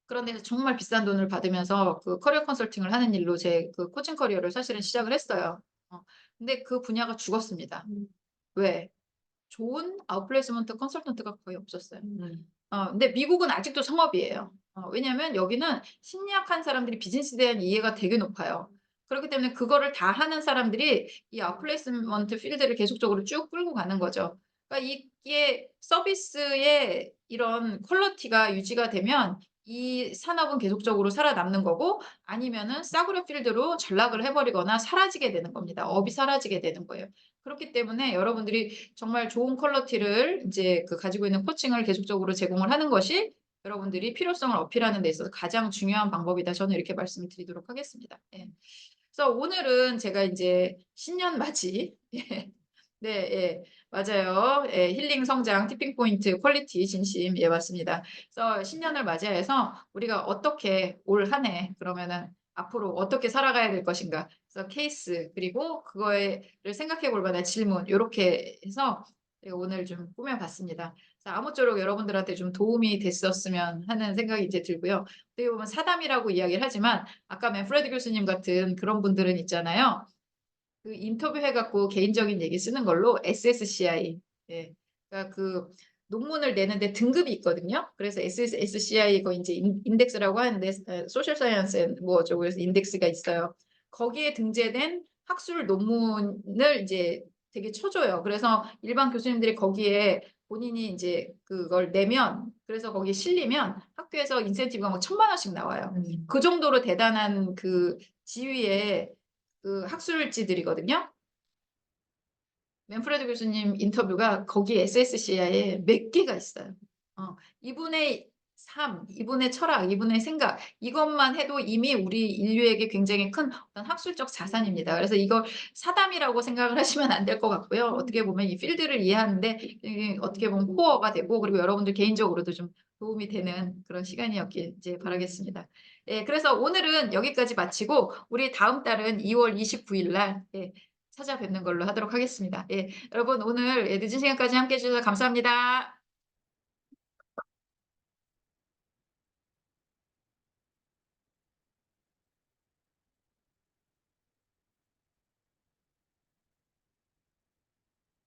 그런 데서 정말 비싼 돈을 받으면서 그 커리어 컨설팅을 하는 일로 제 그 코칭 커리어를 사실은 시작을 했어요. 근데 그 분야가 죽었습니다. 왜? 좋은 아웃플레이스먼트 컨설턴트가 거의 없었어요. 근데 미국은 아직도 성업이에요. 왜냐하면 여기는 심리학한 사람들이 비즈니스에 대한 이해가 되게 높아요. 그렇기 때문에 그거를 다 하는 사람들이 이 아웃플레이스먼트 필드를 계속적으로 쭉 끌고 가는 거죠. 그러니까 이게 서비스의 이런 퀄리티가 유지가 되면 이 산업은 계속적으로 살아남는 거고 아니면은 싸구려 필드로 전락을 해 버리거나 사라지게 되는 겁니다. 업이 사라지게 되는 거예요. 그렇기 때문에 여러분들이 정말 좋은 퀄리티를 인제 그 가지고 있는 코칭을 계속적으로 제공을 하는 것이 여러분들이 필요성을 어필하는 데 있어서 가장 중요한 방법이다. 저는 이렇게 말씀을 드리도록 하겠습니다. 예. 그래서 오늘은 제가 인제 신년 맞이 예. 네 예. 맞아요. 예. 힐링, 성장, 티핑 포인트, 퀄리티, 진심. 예 맞습니다. 그래서 신년을 맞이해서 우리가 어떻게 올 한 해 그러면은 앞으로 어떻게 살아가야 될 것인가. 그래서 케이스 그리고 그거에 를 생각해 볼 만한 질문 요렇게 해서 제가 오늘 좀 꾸며 봤습니다. 그래서 아무쪼록 여러분들한테 좀 도움이 됐었으면 하는 생각이 이제 들고요. 어떻게 보면 사담이라고 이야기를 하지만 아까 맨프레드 교수님 같은 그런 분들은 있잖아요. 그 인터뷰해 갖고 개인적인 얘기 쓰는 걸로 SSCI 예. 그러니까 그 논문을 내는데 등급이 있거든요. 그래서 SSCI 거 인제 인덱스라고 하는데 소셜 사이언스 앤 뭐 어쩌고 해서 인덱스가 있어요. 거기에 등재된 학술 논문을 이제 되게 쳐 줘요. 그래서 일반 교수님들이 거기에 본인이 인제 그걸 내면 그래서 거기에 실리면 학교에서 인센티브가 막 1,000만 원씩 나와요. 그 정도로 대단한 그 지위의 그 학술지들이거든요. 맨프레드 교수님 인터뷰가 거기 SSCI에 몇 개가 있어요. 이분의 삶, 이분의 철학, 이분의 생각 이것만 해도 이미 우리 인류에게 굉장히 큰 어떤 학술적 자산입니다. 그래서 이걸 사담이라고 생각을 하시면 안 될 것 같고요. 어떻게 보면 이 필드를 이해하는 데 이게 어떻게 보면 코어가 되고 그리고 여러분들 개인적으로도 좀 도움이 되는 그런 시간이었길 이제 바라겠습니다. 예 그래서 오늘은 여기까지 마치고 우리 다음 달은 2월 29일 날 예 찾아뵙는 걸로 하도록 하겠습니다. 예. 여러분 오늘 예 늦은 시간까지 함께 해 주셔서 감사합니다.